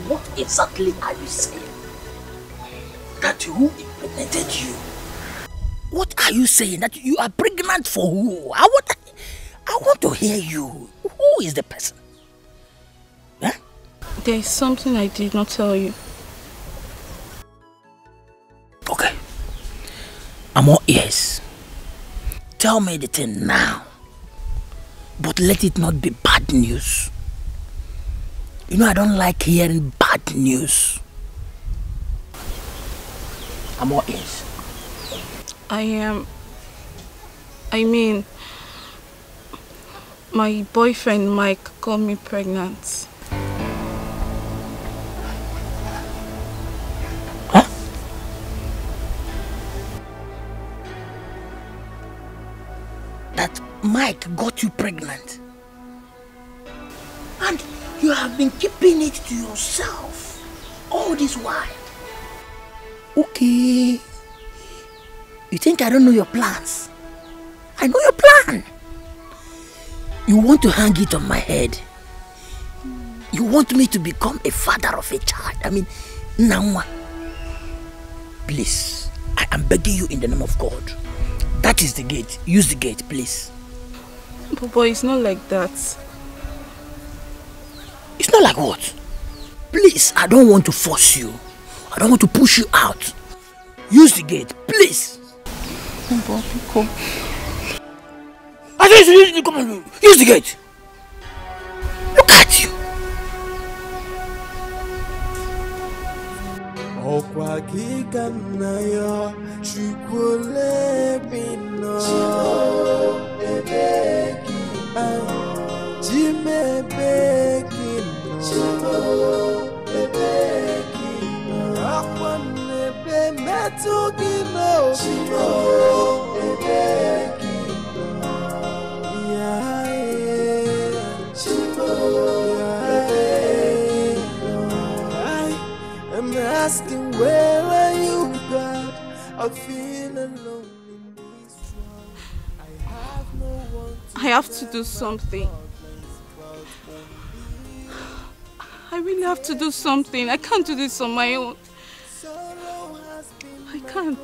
What exactly are you saying? That who impregnated you? What are you saying? That you are pregnant for who? I want to hear you. Who is the person? Huh? There is something I did not tell you. Okay. I'm all ears. Tell me the thing now. But let it not be bad news. You know I don't like hearing bad news. I'm all ears. My boyfriend Mike got me pregnant. Huh? That Mike got you pregnant? And you have been keeping it to yourself all this while. Okay. You think I don't know your plans? I know your plan. You want to hang it on my head. You want me to become a father of a child. I mean, Nangwa. Please, I am begging you in the name of God. That is the gate. Use the gate, please. Papa, it's not like that. It's not like what? Please, I don't want to force you. I don't want to push you out. Use the gate, please. Papa, I said use the gate. Look at you. I'm asking, where are you, God? I feel alone in this world. I have to do something. I really have to do something. I can't do this on my own. I can't.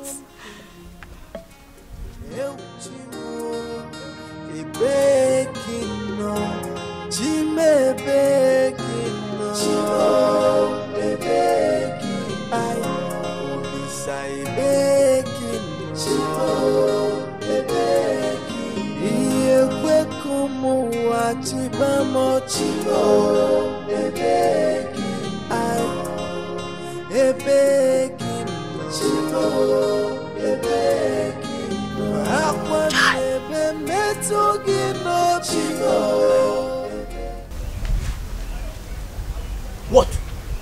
What?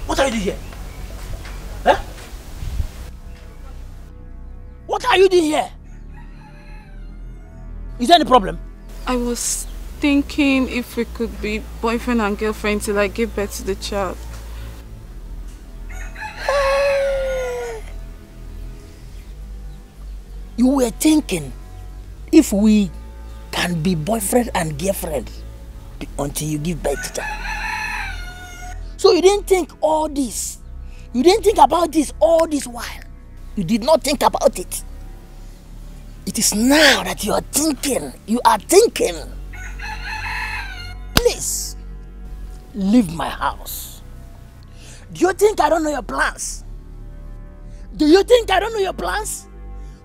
What are you doing here? Huh? What are you doing here? Is there any problem? I was thinking if we could be boyfriend and girlfriend till I give birth to the child. You were thinking if we can be boyfriend and girlfriend until you give birth to child. So you didn't think all this. You didn't think about this all this while. You did not think about it. It is now that you are thinking. You are thinking. Please. leave my house. Do you think I don't know your plans? Do you think I don't know your plans?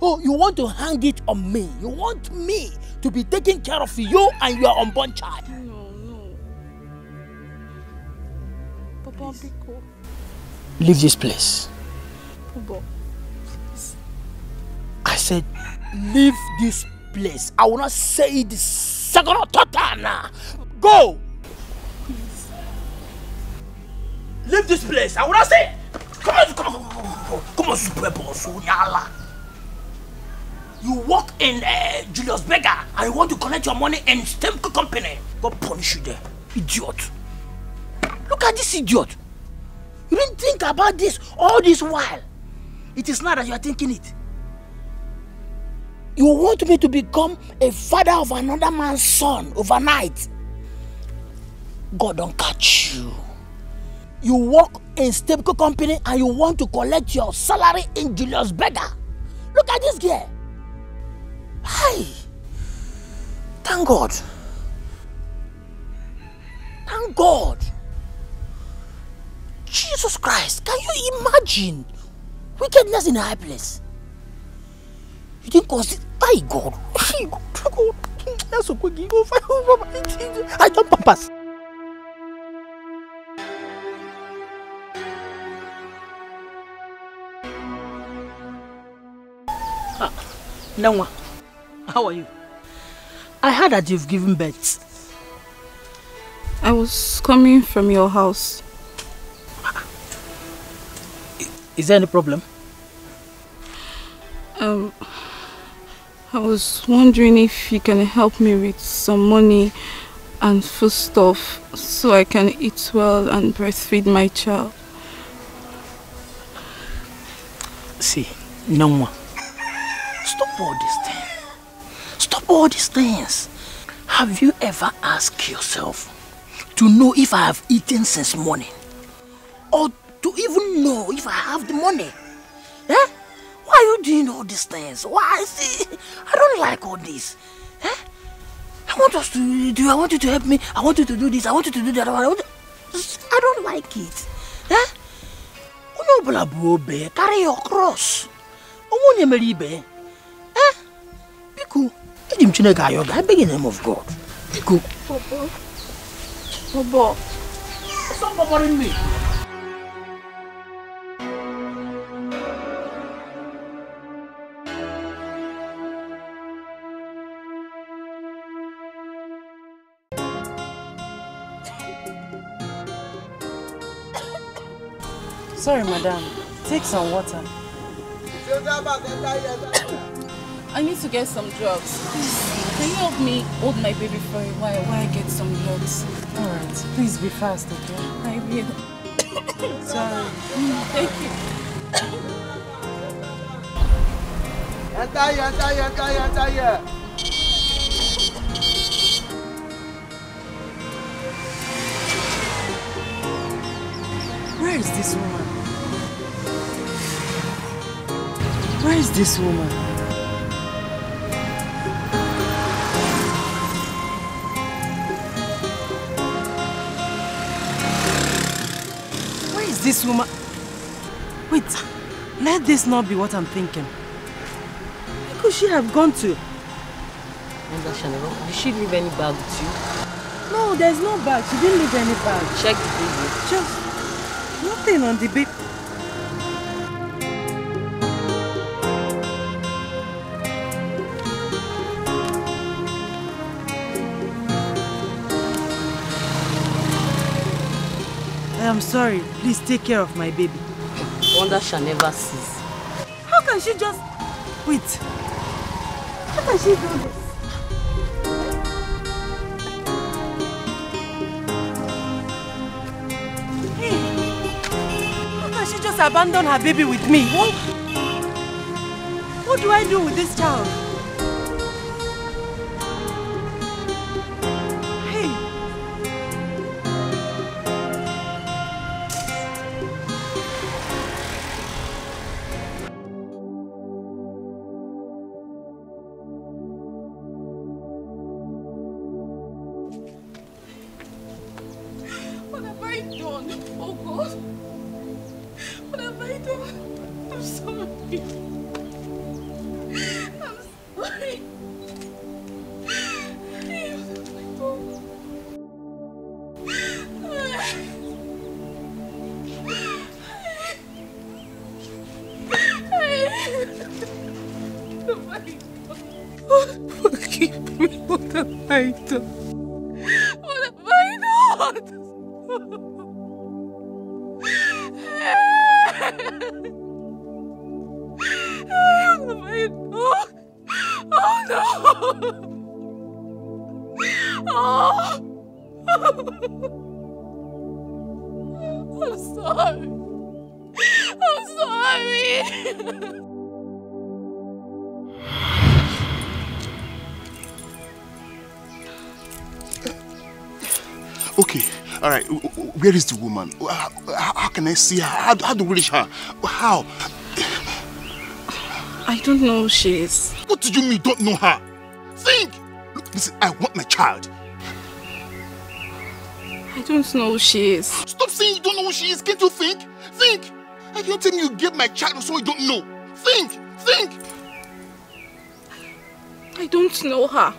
Oh, you want to hang it on me. You want me to be taking care of you and your unborn child. No. Papa, be cool. Leave this place. Papa, please. I said, leave this place. I will not say it the second or third time now. Go! Please. Leave this place. I will not say. Come on, super boss. You work in Julius Berger and you want to collect your money in Stemco company. God punish you there, idiot. Look at this idiot. You didn't think about this all this while. It is now that you are thinking it. You want me to become a father of another man's son overnight. God don't catch you. You work in Stemco company and you want to collect your salary in Julius Berger. Look at this girl. Hi. Thank God. Thank God. Jesus Christ, can you imagine wickedness in a high place? You didn't consider. My God. That's so quick. I don't purpose. Nangwa, how are you? I heard that you've given birth. I was coming from your house. Is there any problem? I was wondering if you can help me with some money and foodstuff so I can eat well and breastfeed my child. See, Nangwa. Stop all these things. Stop all these things. Have you ever asked yourself to know if I have eaten since morning? Or to even know if I have the money? Eh? Why are you doing all these things? Why? See, I don't like all this. Eh? I want us to do. I want you to help me. I want you to do this. I want you to do that. I don't like it. Eh? Carry your cross. Piku, I beg in the name of God. Piku. Papa. Stop bothering me. Sorry, madam. Take some water. I need to get some drugs. Please, can you help me hold my baby for a while I get some drugs? Alright, please be fast, okay? I will. Sorry. Thank you. Enter here. Where is this woman? Where is this woman? Where is this woman? Wait, let this not be what I'm thinking. Where could she have gone to? Did she leave any bag with you? No, there's no bag. She didn't leave any bag. Check the baby. Just nothing on the baby. I am sorry. Please take care of my baby. Wonder shall never cease. How can she just... Wait. How can she do this? Hey. How can she just abandon her baby with me? What do I do with this child? sorry. Forgive me, what have I done? What have I done? Oh no! Oh! I'm sorry. I'm sorry. Okay, all right. Where is the woman? How can I see her? How do we reach her? How? I don't know who she is. What do you mean you don't know her? Think! Look, listen, I want my child. I don't know who she is. Stop saying you don't know who she is. Can't you think? Think! I can't tell you get my child so you don't know. Think! Think! I don't know her.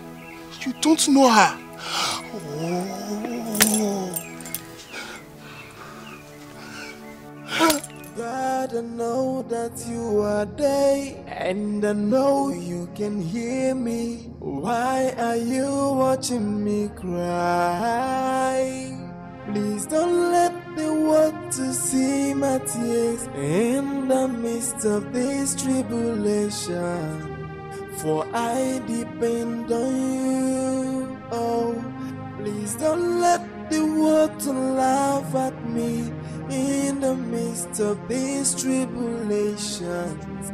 You don't know her? Oh. God, I know that you are there, and I know you can hear me. Why are you watching me cry? Please don't let the world to see my tears in the midst of this tribulation. For I depend on you. Oh, please don't let the world to laugh at me in the midst of these tribulations.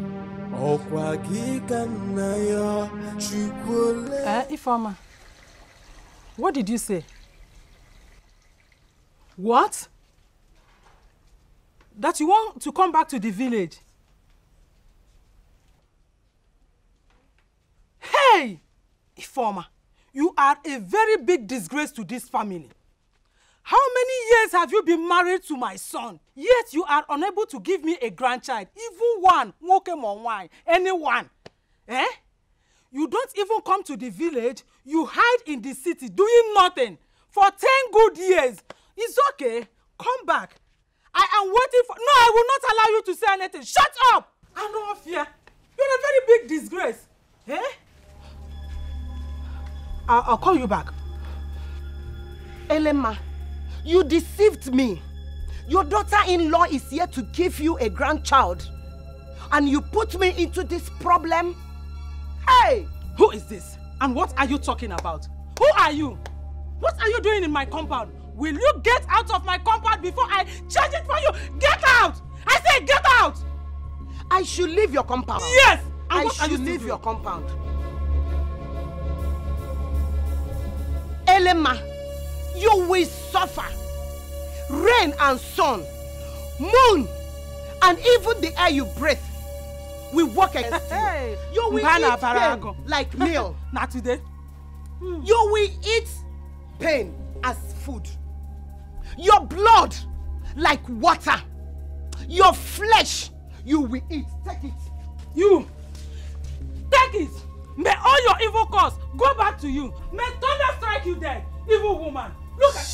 Ifeoma, what did you say? What? That you want to come back to the village? Hey! Ifeoma, you are a very big disgrace to this family. How many years have you been married to my son? Yet you are unable to give me a grandchild, even one, anyone. Eh? You don't even come to the village, you hide in the city doing nothing for 10 good years. It's okay, come back. I am waiting for... No, I will not allow you to say anything. Shut up! I know fear. You're a very big disgrace. Eh? I'll call you back. Elema, you deceived me. Your daughter-in-law is here to give you a grandchild. And you put me into this problem? Hey! Who is this? And what are you talking about? Who are you? What are you doing in my compound? Will you get out of my compound before I change it for you? Get out! I say get out! I should leave your compound. Yes! I should leave your compound. Elema, you will suffer. Rain and sun, moon, and even the air you breathe will work against you. You will eat pain like meal. Not today. You will eat pain as food. Your blood like water. Your flesh you will eat. Take it. You take it. May all your evil cause go back to you. May thunder strike you dead, evil woman. Look at...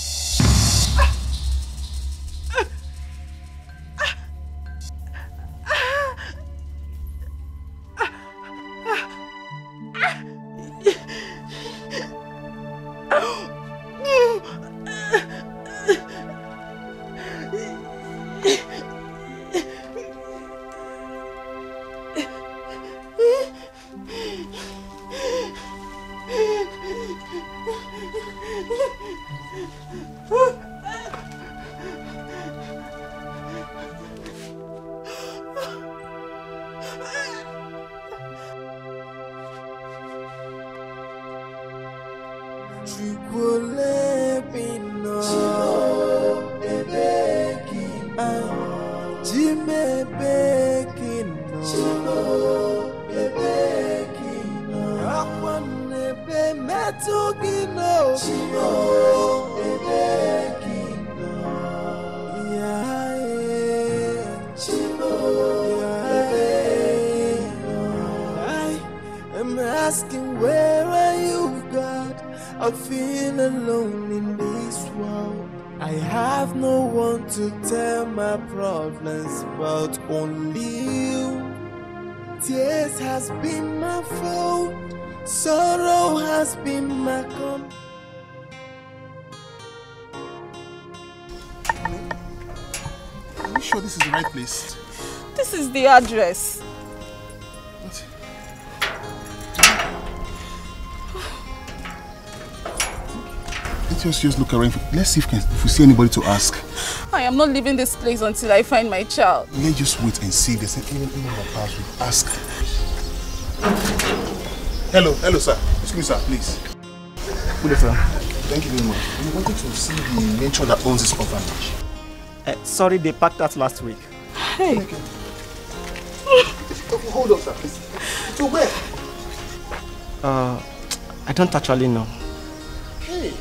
I feel alone in this world. I have no one to tell my problems but only you. Tears has been my fault, sorrow has been my company. Are you sure this is the right place? This is the address. What? Let's just look around. Let's see if we see anybody to ask. I am not leaving this place until I find my child. Let's just wait and see if there's anyone in our house will ask. Hello, sir. Excuse me, sir, please. Good day, sir. Thank you very much. We wanted to see the mentor that owns this orphanage. Sorry, they packed us last week. Hey. Okay, hold on, sir, please. So where? I don't actually know. Hey.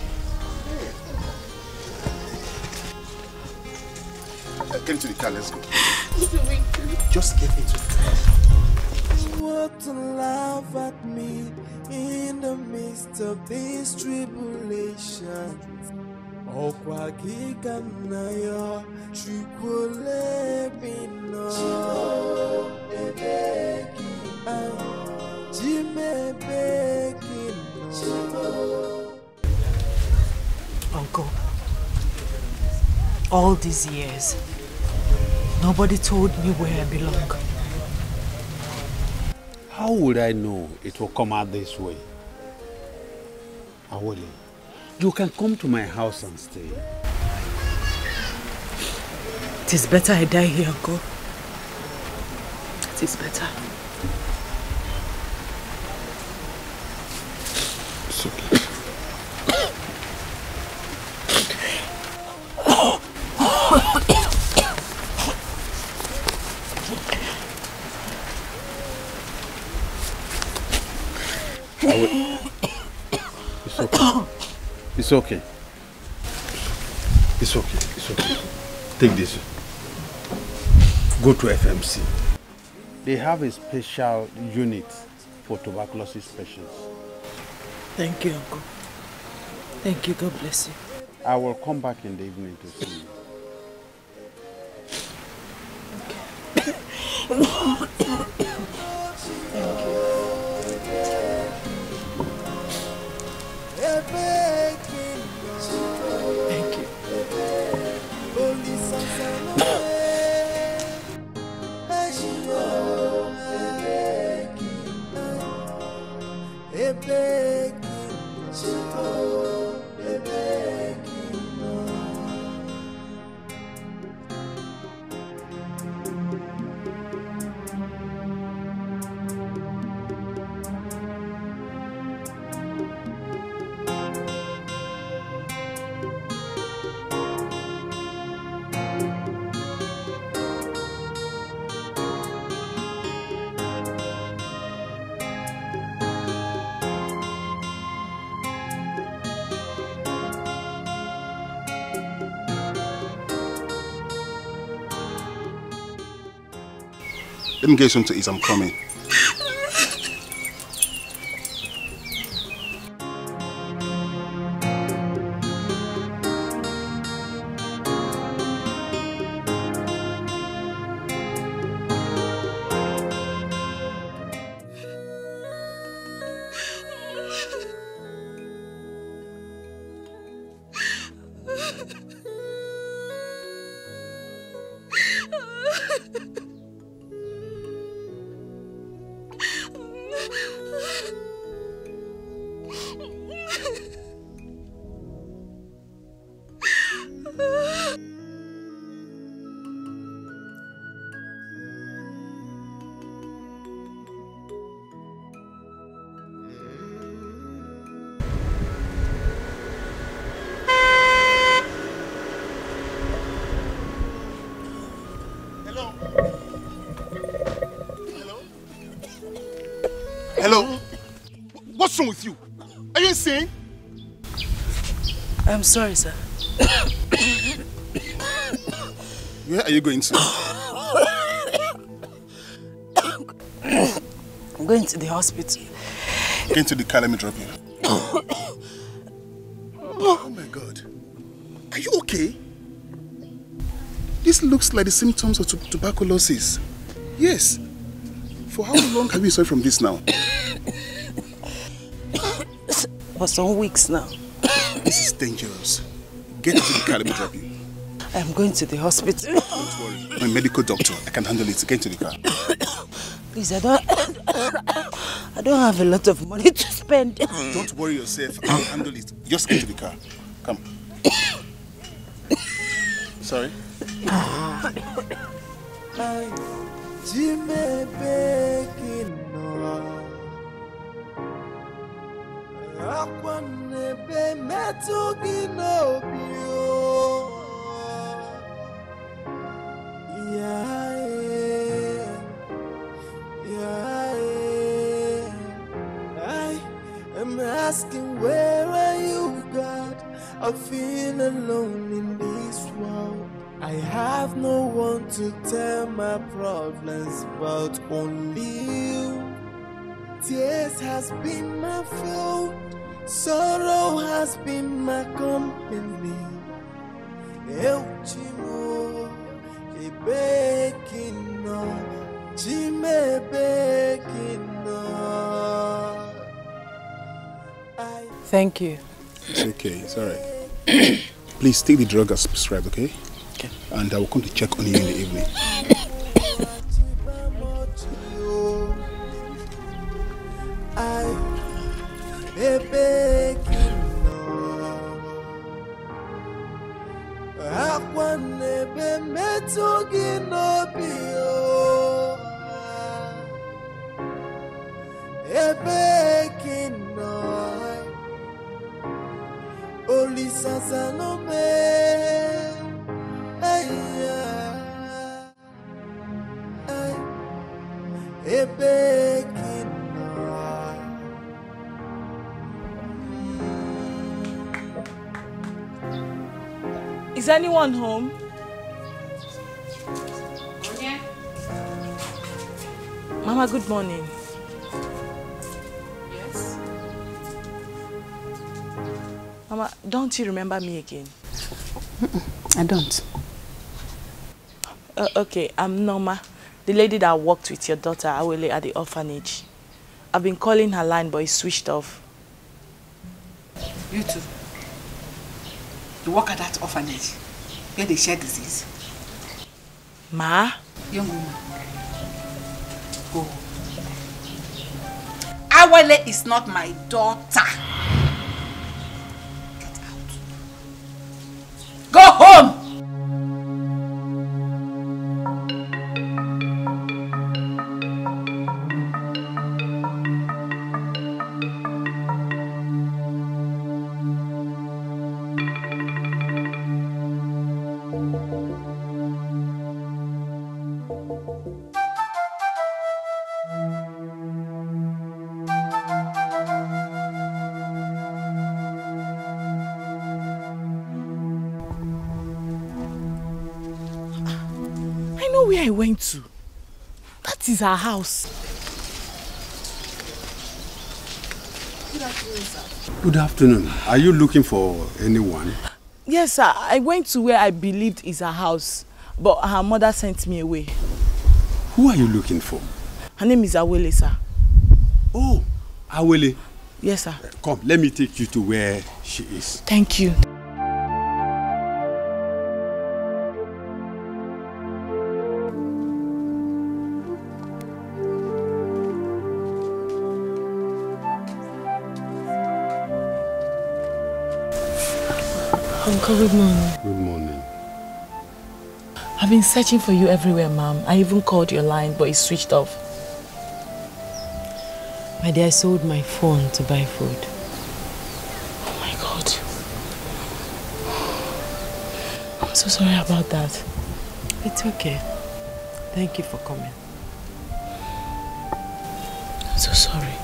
Get into the car, let's go. Just get into the car. What to laugh at me in the midst of these tribulations. Okwa kikanayo chukule bino Uncle, all these years, nobody told me where I belong. How would I know it will come out this way? Awole, you can come to my house and stay. It is better I die here, Uncle. It is better. It's okay. It's okay. It's okay. It's okay. Take this. Go to FMC. They have a special unit for tuberculosis patients. Thank you, Uncle. Thank you. God bless you. I will come back in the evening to see you. Let me get something to eat, I'm coming. Hello? What's wrong with you? Are you insane? I'm sorry, sir. Where are you going to? I'm going to the hospital. Going to the car, let me drop you. This looks like the symptoms of tuberculosis. Yes. For how long have you suffered from this now? For some weeks now. This is dangerous. Get into the car, let me drop you. I am going to the hospital. Don't worry. I'm a medical doctor. I can handle it. Get into the car. Please, I don't have a lot of money to spend. Don't worry yourself. I'll handle it. Just get into the car. Come. Sorry. I'm asking, where are you, God? I feel alone in this world. I have no one to tell my problems but only you. Tears has been my food, sorrow has been my company. Eu chimo, e bekino, chime bekino. Thank you. It's okay, it's alright. Please take the drug as prescribed, okay? Okay. And I will come to check on you in the evening. Olisa Salome, Is anyone home? Mama, good morning. Yes? Mama, don't you remember me again? I don't. Okay, I'm Norma, the lady that worked with your daughter, Awele, at the orphanage. I've been calling her line, but it's switched off. You too. You work at that orphanage where they share disease. Ma? Young woman, go. Awele is not my daughter. Get out. Go home! Where I went to. That is our house. Good afternoon, sir. Good afternoon. Are you looking for anyone? Yes, sir. I went to where I believed is her house, but her mother sent me away. Who are you looking for? Her name is Awele, sir. Oh, Awele. Yes, sir. Come, let me take you to where she is. Thank you. Uncle, good morning. Good morning. I've been searching for you everywhere, Mom. I even called your line, but it's switched off. My dear, I sold my phone to buy food. Oh my God. I'm so sorry about that. It's okay. Thank you for coming. I'm so sorry.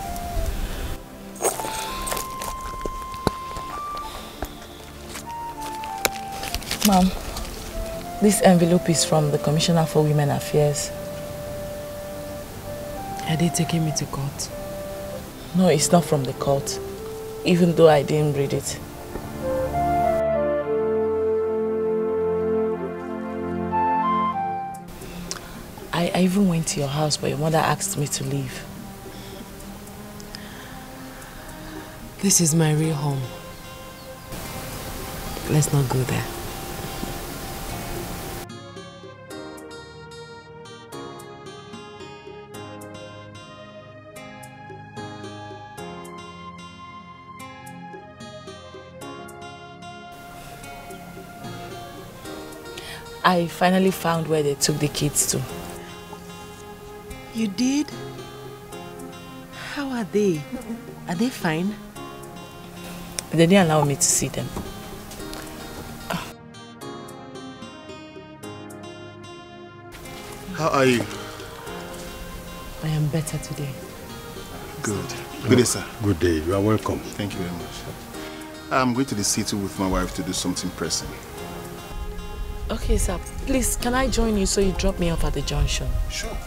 Mom, this envelope is from the Commissioner for Women Affairs. Are they taking me to court? No, it's not from the court, even though I didn't read it. I even went to your house, but your mother asked me to leave. This is my real home. Let's not go there. I finally found where they took the kids to. You did? How are they? Are they fine? They didn't allow me to see them. How are you? I am better today. Good. Good day, sir. Good day. You are welcome. Thank you very much. I'm going to the city with my wife to do something pressing. Okay, sir. Please, can I join you so you drop me off at the junction? Sure.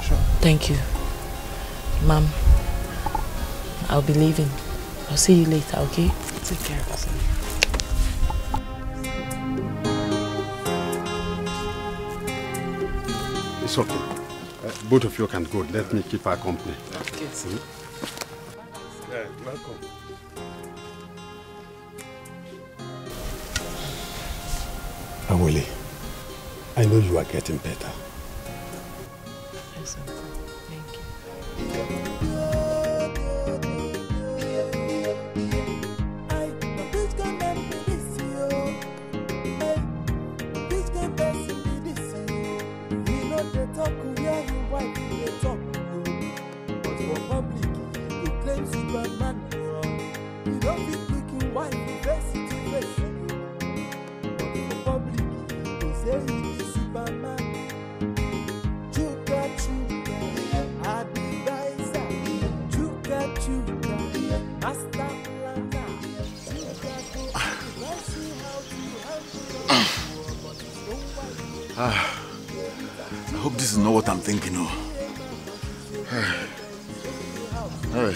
Sure. Thank you. Ma'am, I'll be leaving. I'll see you later, okay? Take care of yourself. It's okay. Both of you can go. Let me keep her company. Okay. Yeah, welcome. Awole, I know you are getting better. Yes, Uncle. Thank you. I hope this is not what I'm thinking of. Hey.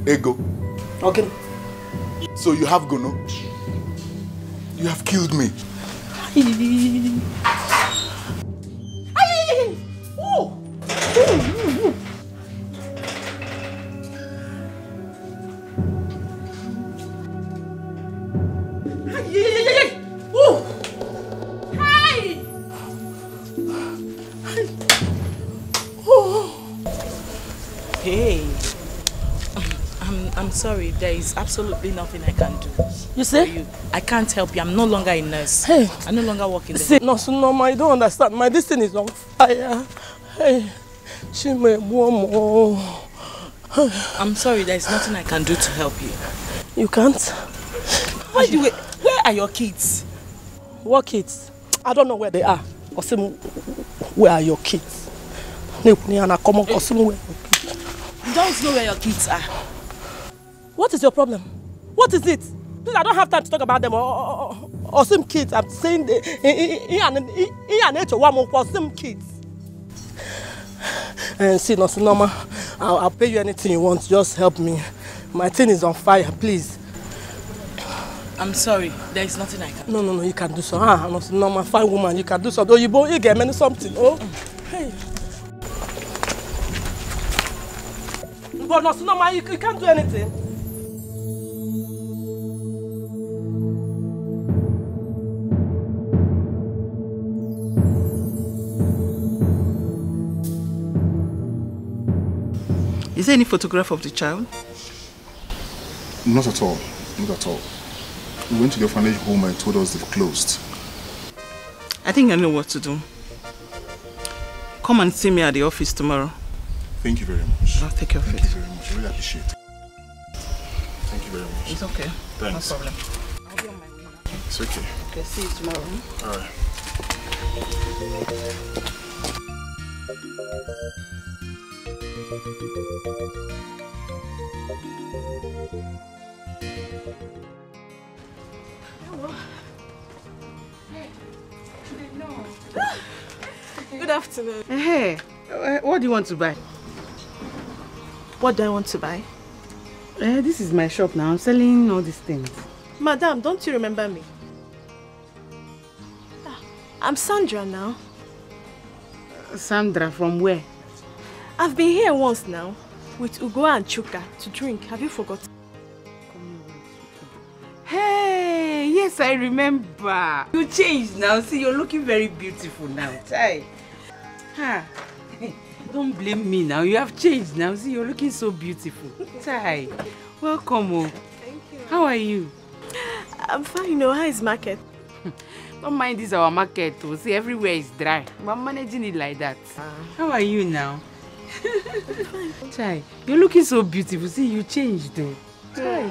Ego. Okay. So you have Gono? You have killed me. Hey, I'm sorry. There is absolutely nothing I can do. You see? I can't help you. I'm no longer a nurse. Hey. I no longer work in the... See, Nurse Norma, you don't understand. My this thing is on fire. Hey, she may warm. I'm sorry. There is nothing I can do to help you. You can't? Where are your kids? What kids? I don't know where they are. Osim, where are your kids? You don't know where your kids are. What is your problem? What is it? Please, I don't have time to talk about them or some kids. I'm saying some kids. And see, Nurse Norma, I'll pay you anything you want. Just help me. My thing is on fire, please. I'm sorry. There is nothing I can do. No, you can do so. Nurse Norma, fine woman, you can do so. Though you get me something. Oh, hey. But Nurse Norma, you can't do anything. there any photograph of the child? Not at all. Not at all. We went to the orphanage home and told us they've closed. I think I know what to do. Come and see me at the office tomorrow. Thank you very much. I'll take care of it. Thank you very much. I really appreciate it. Thank you very much. It's okay. Thanks. No problem. I'll be on my way now. It's okay. Okay, see you tomorrow. All right. Good afternoon. Hey, what do you want to buy? What do I want to buy? This is my shop now. I'm selling all these things. Madam, don't you remember me? I'm Sandra now. Sandra, from where? I've been here once now with Ugo and Chuka to drink. Have you forgotten? Hey, yes, I remember. You changed now. See, you're looking very beautiful now. Chai. Ha. Don't blame me now. You have changed now. See, you're looking so beautiful. Chai. Welcome. Oh. Thank you. How are you? I'm fine. You know, how is market? Don't mind this our market. Oh. See, everywhere is dry. I'm managing it like that. How are you now? Chai, you're looking so beautiful. See, you changed though. Chai.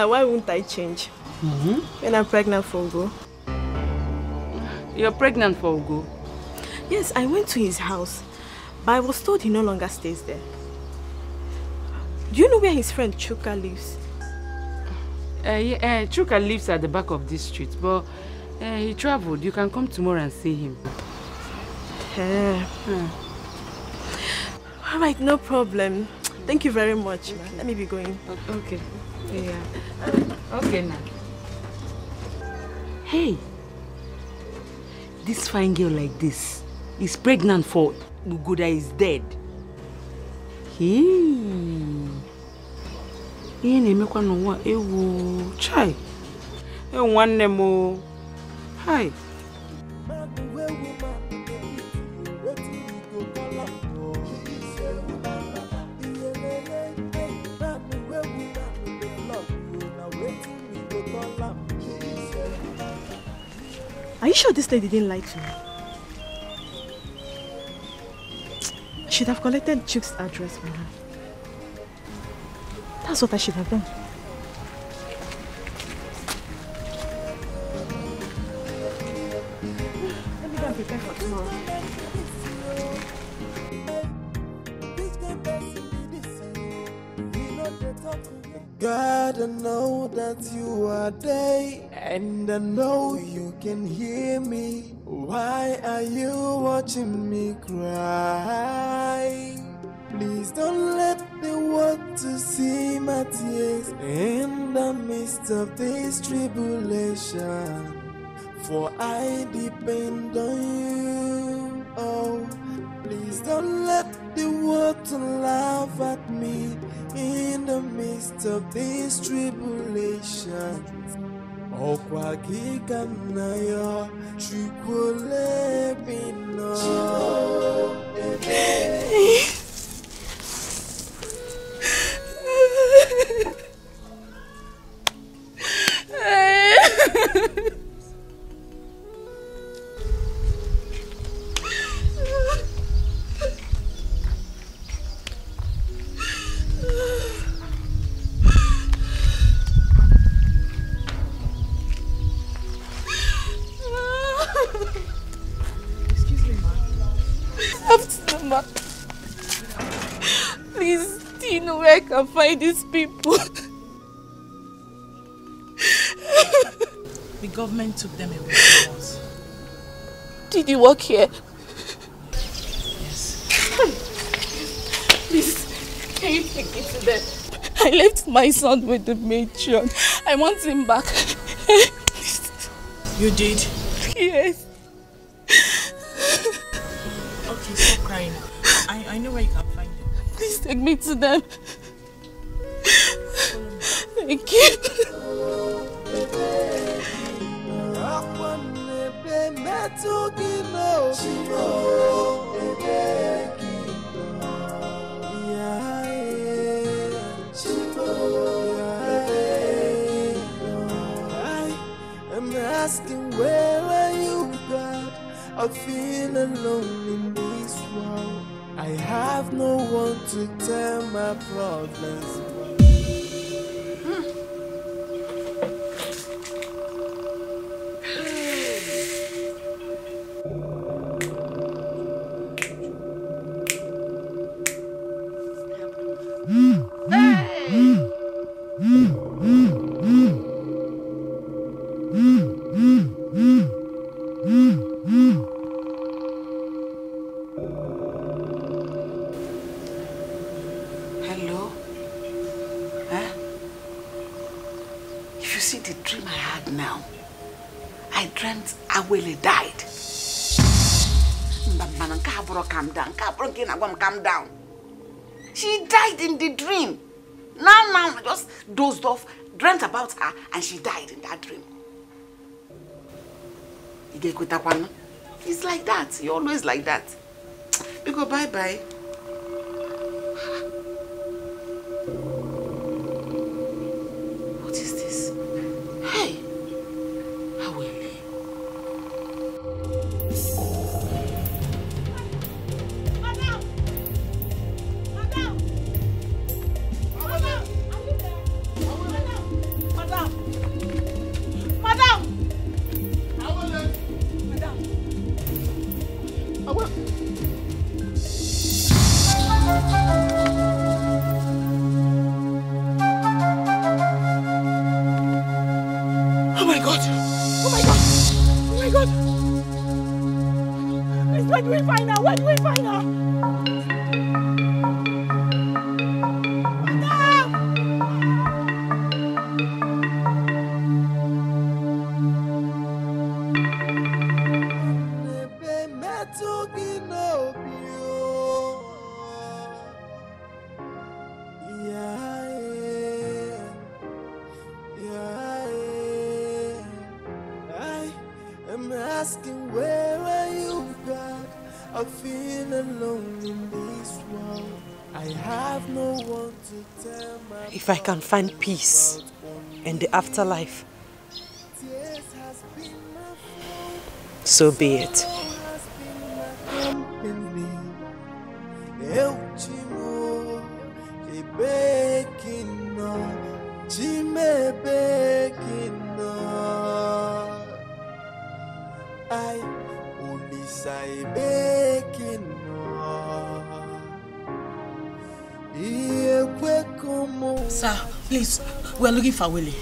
Why wouldn't I change? When I'm pregnant for Ugo. You're pregnant for Ugo? Yes, I went to his house, but I was told he no longer stays there. Do you know where his friend Chuka lives? Yeah, Chuka lives at the back of this street, but he traveled. You can come tomorrow and see him. All right, no problem. Thank you very much. Okay. Let me be going. Okay. Yeah. Okay now. Hey, this fine girl like this is pregnant for Ugo that is dead. Chai. One nemo. Hi. Are you sure this lady didn't lie to me? I should have collected Chuck's address from her. That's what I should have done. Let me go and prepare for tomorrow. God, I know that you are there, and I know you can hear me. Why are you watching me cry? Please don't let the world to see my tears in the midst of this tribulation. For I depend on you. Oh, please don't let the world to laugh at me in the midst of this tribulation. Okwa kika nayo chukule bino. Please, do you know where I can find these people? The government took them away from us. Did you work here? Yes. Please, can you take me to them? I left my son with the matron. I want him back. You did? Yes. Okay, stop crying. I know where you can find them. Please take me to them. Thank you. asking, where are you, God? I feel alone in this world. I have no one to tell my problems. Hello? Huh? If you see the dream I had now, I dreamt Awele died. Calm down. Calm down. She died in the dream. Now, I just dozed off, dreamt about her, and she died in that dream. He's like that. He always like that. We go bye-bye. What is this? Hey! Awele. Madam! Madam! Madam! Are you there? Madam! Madam! Oh my God! Oh my God! Oh my God! Please, where do we find her? Where do we find her? I'm asking, where are you, God? I feel alone in this world. I have no one to tell my. If I can find peace in the afterlife, so be it. I only say baking. Sir, please, we are looking for Willie.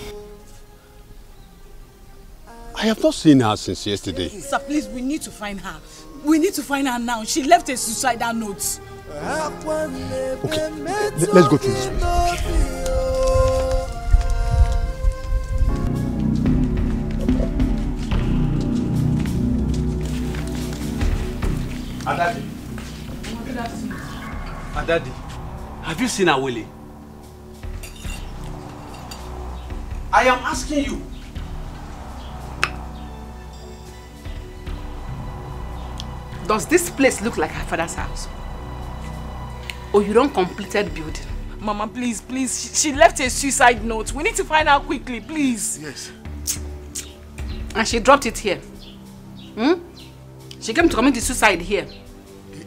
I have not seen her since yesterday. Sir, please, we need to find her. We need to find her now. She left a suicidal note. Okay, let's go through this way. Adadi. Adadi, have you seen Awele? I am asking you. Does this place look like her father's house? Or you don't completed building? Mama, please, please. She left a suicide note. We need to find her quickly, please. Yes. And she dropped it here. She came to commit suicide here.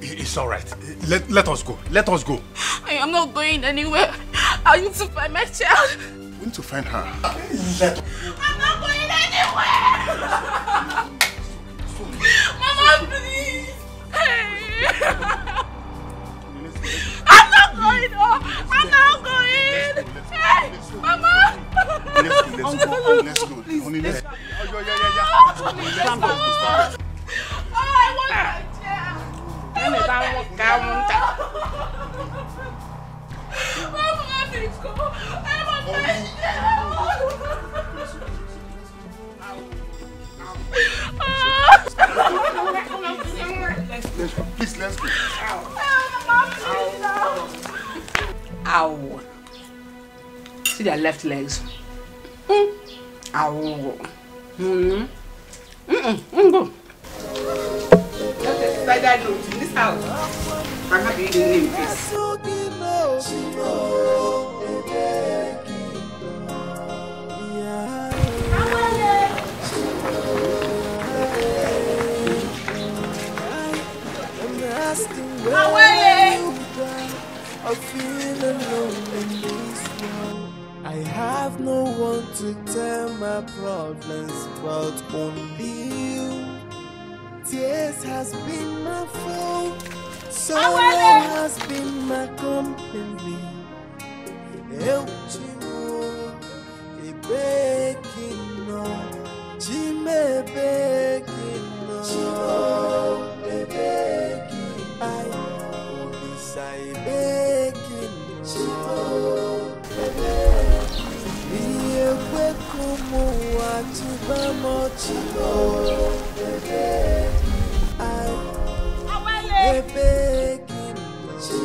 It's all right. Let us go. Let us go. I am not going anywhere. I need to find my child. We need to find her. I'm not going anywhere! Mama, please! Hey! I'm not going! Oh, I'm not going! Hey! Mama! Let's go. Honey, let's go. Oh, I want my child! Mama, please go! I want my Please, let's go. Ow. See their left legs. Ow. Go. Like that note in this house. I'm happy you didn't leave this. asking where you gone. I feel alone in this world. I have no one to tell my problems but only you. Tears has been my fault, sorrow has been my company. Eu te amo, e begging no, te me begging no, te begging, I only say begging no, te begging. E eu como a te vamos te te begging, I begging no, te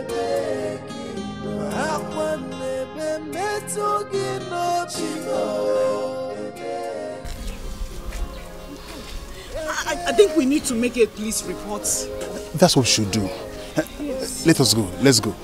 begging. I think we need to make a police report. That's what we should do. Let us go. Let's go.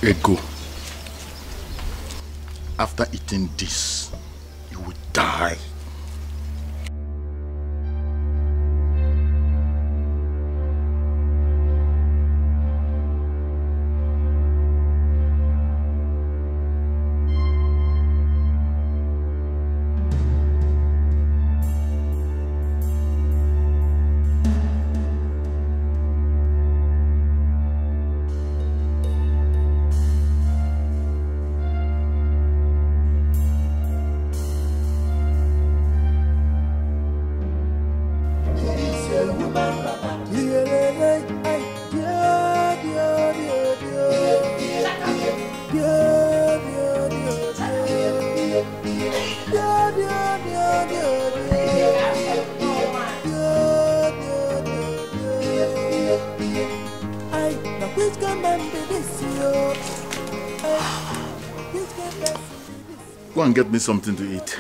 Ego, after eating this, you will die. Go and get me something to eat.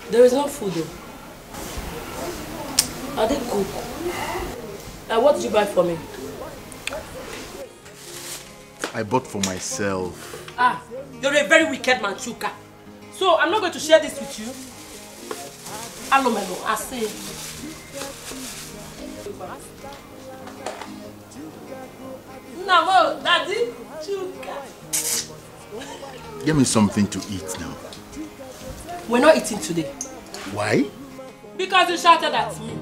There is no food though. I didn't cook. What did you buy for me? I bought for myself. Ah, you're a very wicked man, Chuka. So I'm not going to share this with you. Alomelo, I say. No, Daddy, Chuka. Give me something to eat now. We're not eating today. Why? Because you shouted at me.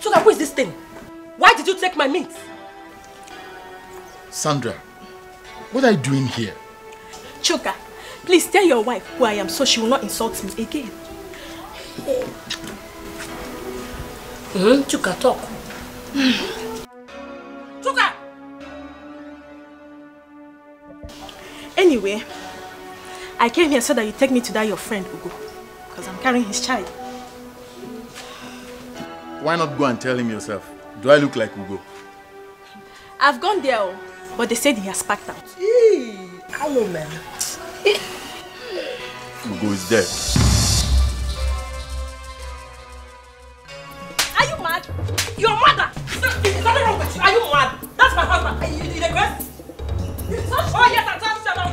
Chuka, who is this thing? Why did you take my meat? Sandra, what are you doing here? Chuka, please tell your wife who I am so she will not insult me again. Chuka, talk. Chuka! Anyway, I came here so that you take me to that your friend Ugo, because I'm carrying his child. Why not go and tell him yourself? Do I look like Ugo? I've gone there, but they said he has packed out. Hello, man. Ugo is dead. Are you mad? Your mother! Is nothing wrong with you? Are you mad? That's my husband. Are you regret? Oh yes, I'll touch you. I'll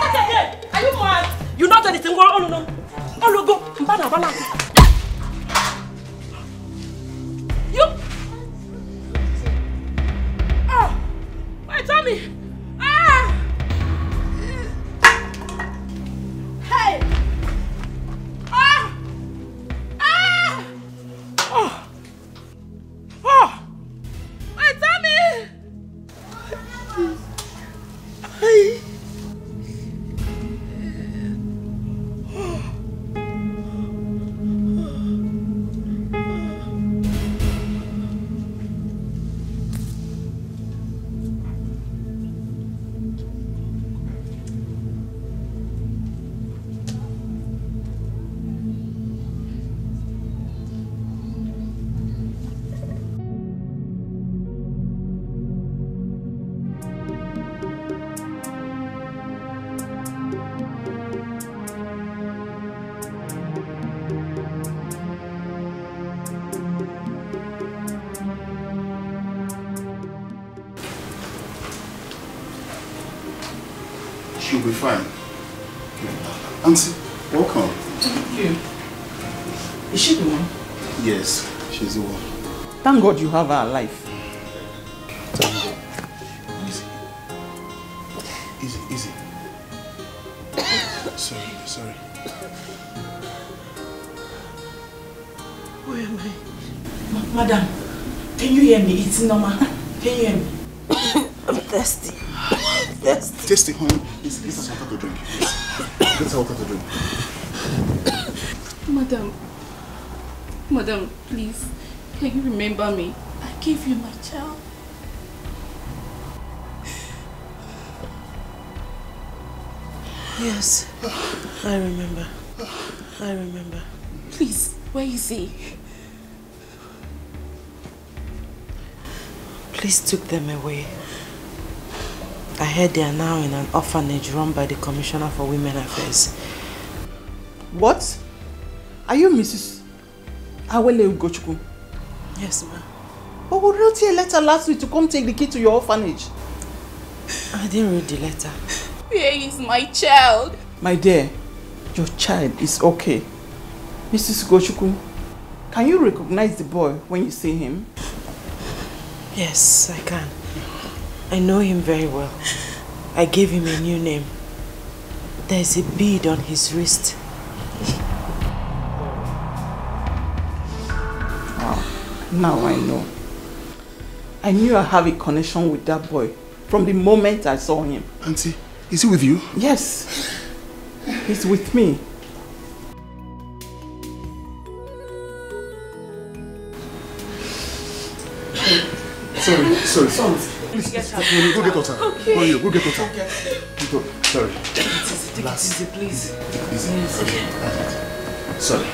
touch you again. Are you mad? You not anything. Oh no. Oh go. You. Oh, my tummy. Ah. Hey. Ah. Ah. Oh. Oh. she'll be fine. Auntie, welcome. Thank you. Is she the one? Yes, she's the one. Thank God you have her alive. Thank God. Easy, easy. Sorry. Where am I? Madam, can you hear me? It's normal. Can you hear me? I'm thirsty. Tasty, honey. Get us water to drink. Get us water to drink. Madam, please, can you remember me? I gave you my child. Yes, I remember. Please, where is he? Police took them away. I heard they are now in an orphanage run by the Commissioner for Women Affairs. What? Are you Mrs. Awele Ugochukwu? Yes, ma'am. But we wrote you a letter last week to come take the key to your orphanage. I didn't read the letter. Where is my child? My dear, your child is okay. Mrs. Ugochukwu, can you recognize the boy when you see him? Yes, I can. I know him very well. I gave him a new name. There's a bead on his wrist. Oh, now I know. I knew I have a connection with that boy from the moment I saw him. Auntie, is he with you? Yes, he's with me. Sorry. Please, go get water. Okay. Go get water. Okay. Sorry. Take it easy, please. Take it easy. Yes. Okay. Sorry.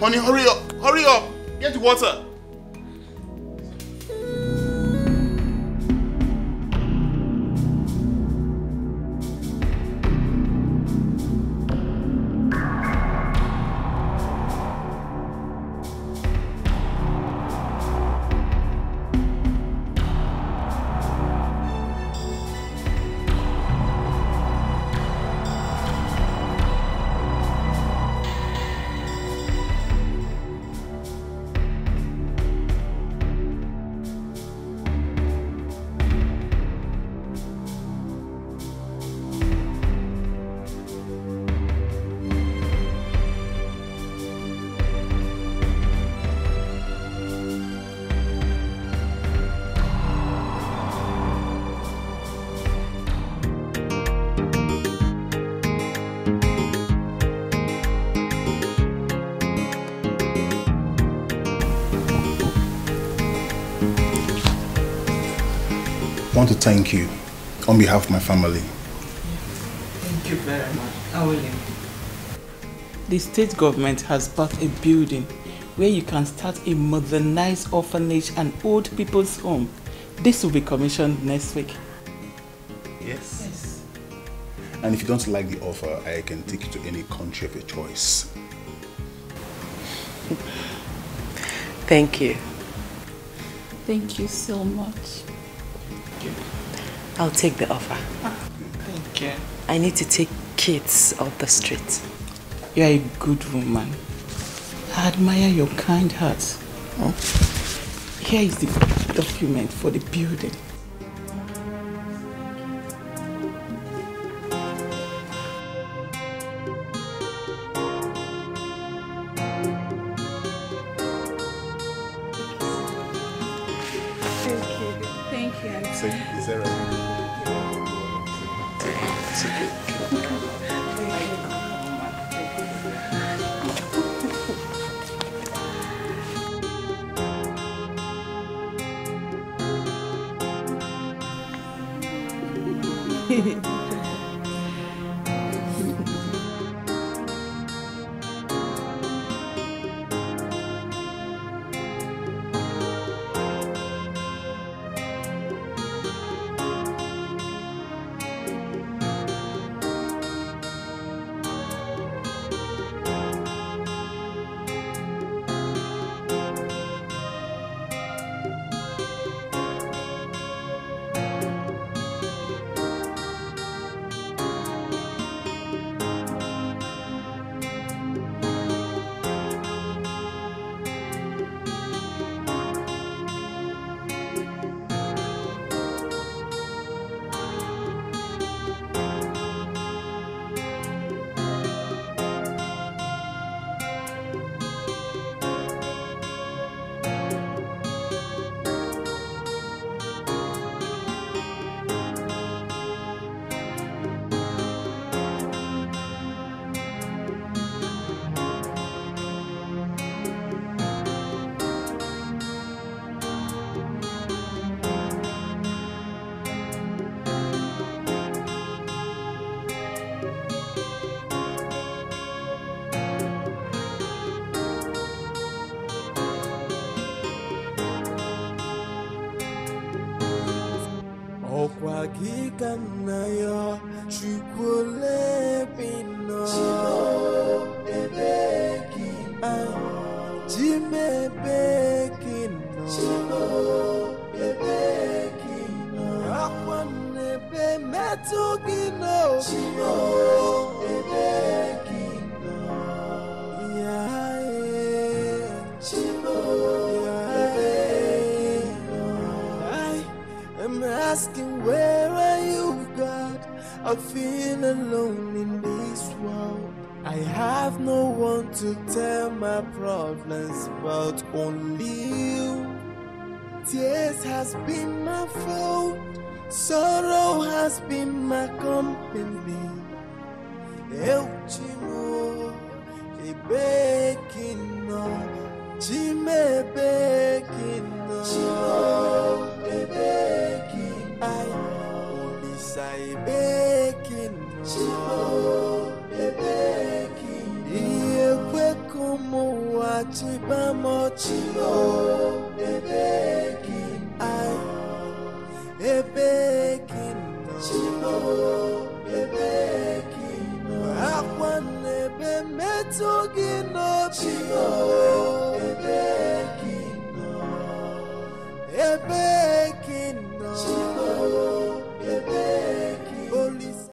Honey, hurry up. Get the water. I want to thank you on behalf of my family. Thank you very much. How will you? The state government has bought a building where you can start a modernized orphanage and old people's home. This will be commissioned next week. Yes. And if you don't like the offer, I can take you to any country of your choice. Thank you. Thank you so much. I'll take the offer. Thank you. I need to take kids off the street. You're a good woman. I admire your kind heart. Oh. Here is the document for the building. Thank you. Is that right? It's okay. Kikanayo Chukule Pino Jime Bekino Akwane Be Metugino I'm asking, where are you, God? I feel alone in this world. I have no one to tell my problems but only you. Tears has been my fault, sorrow has been my company. El Chimo, Ebekino, Jime Bekino, I only say Bekino, Iye Kwekumu Wachibamo Chimo, I Ebekino, Akwane Be Metogino Chimo.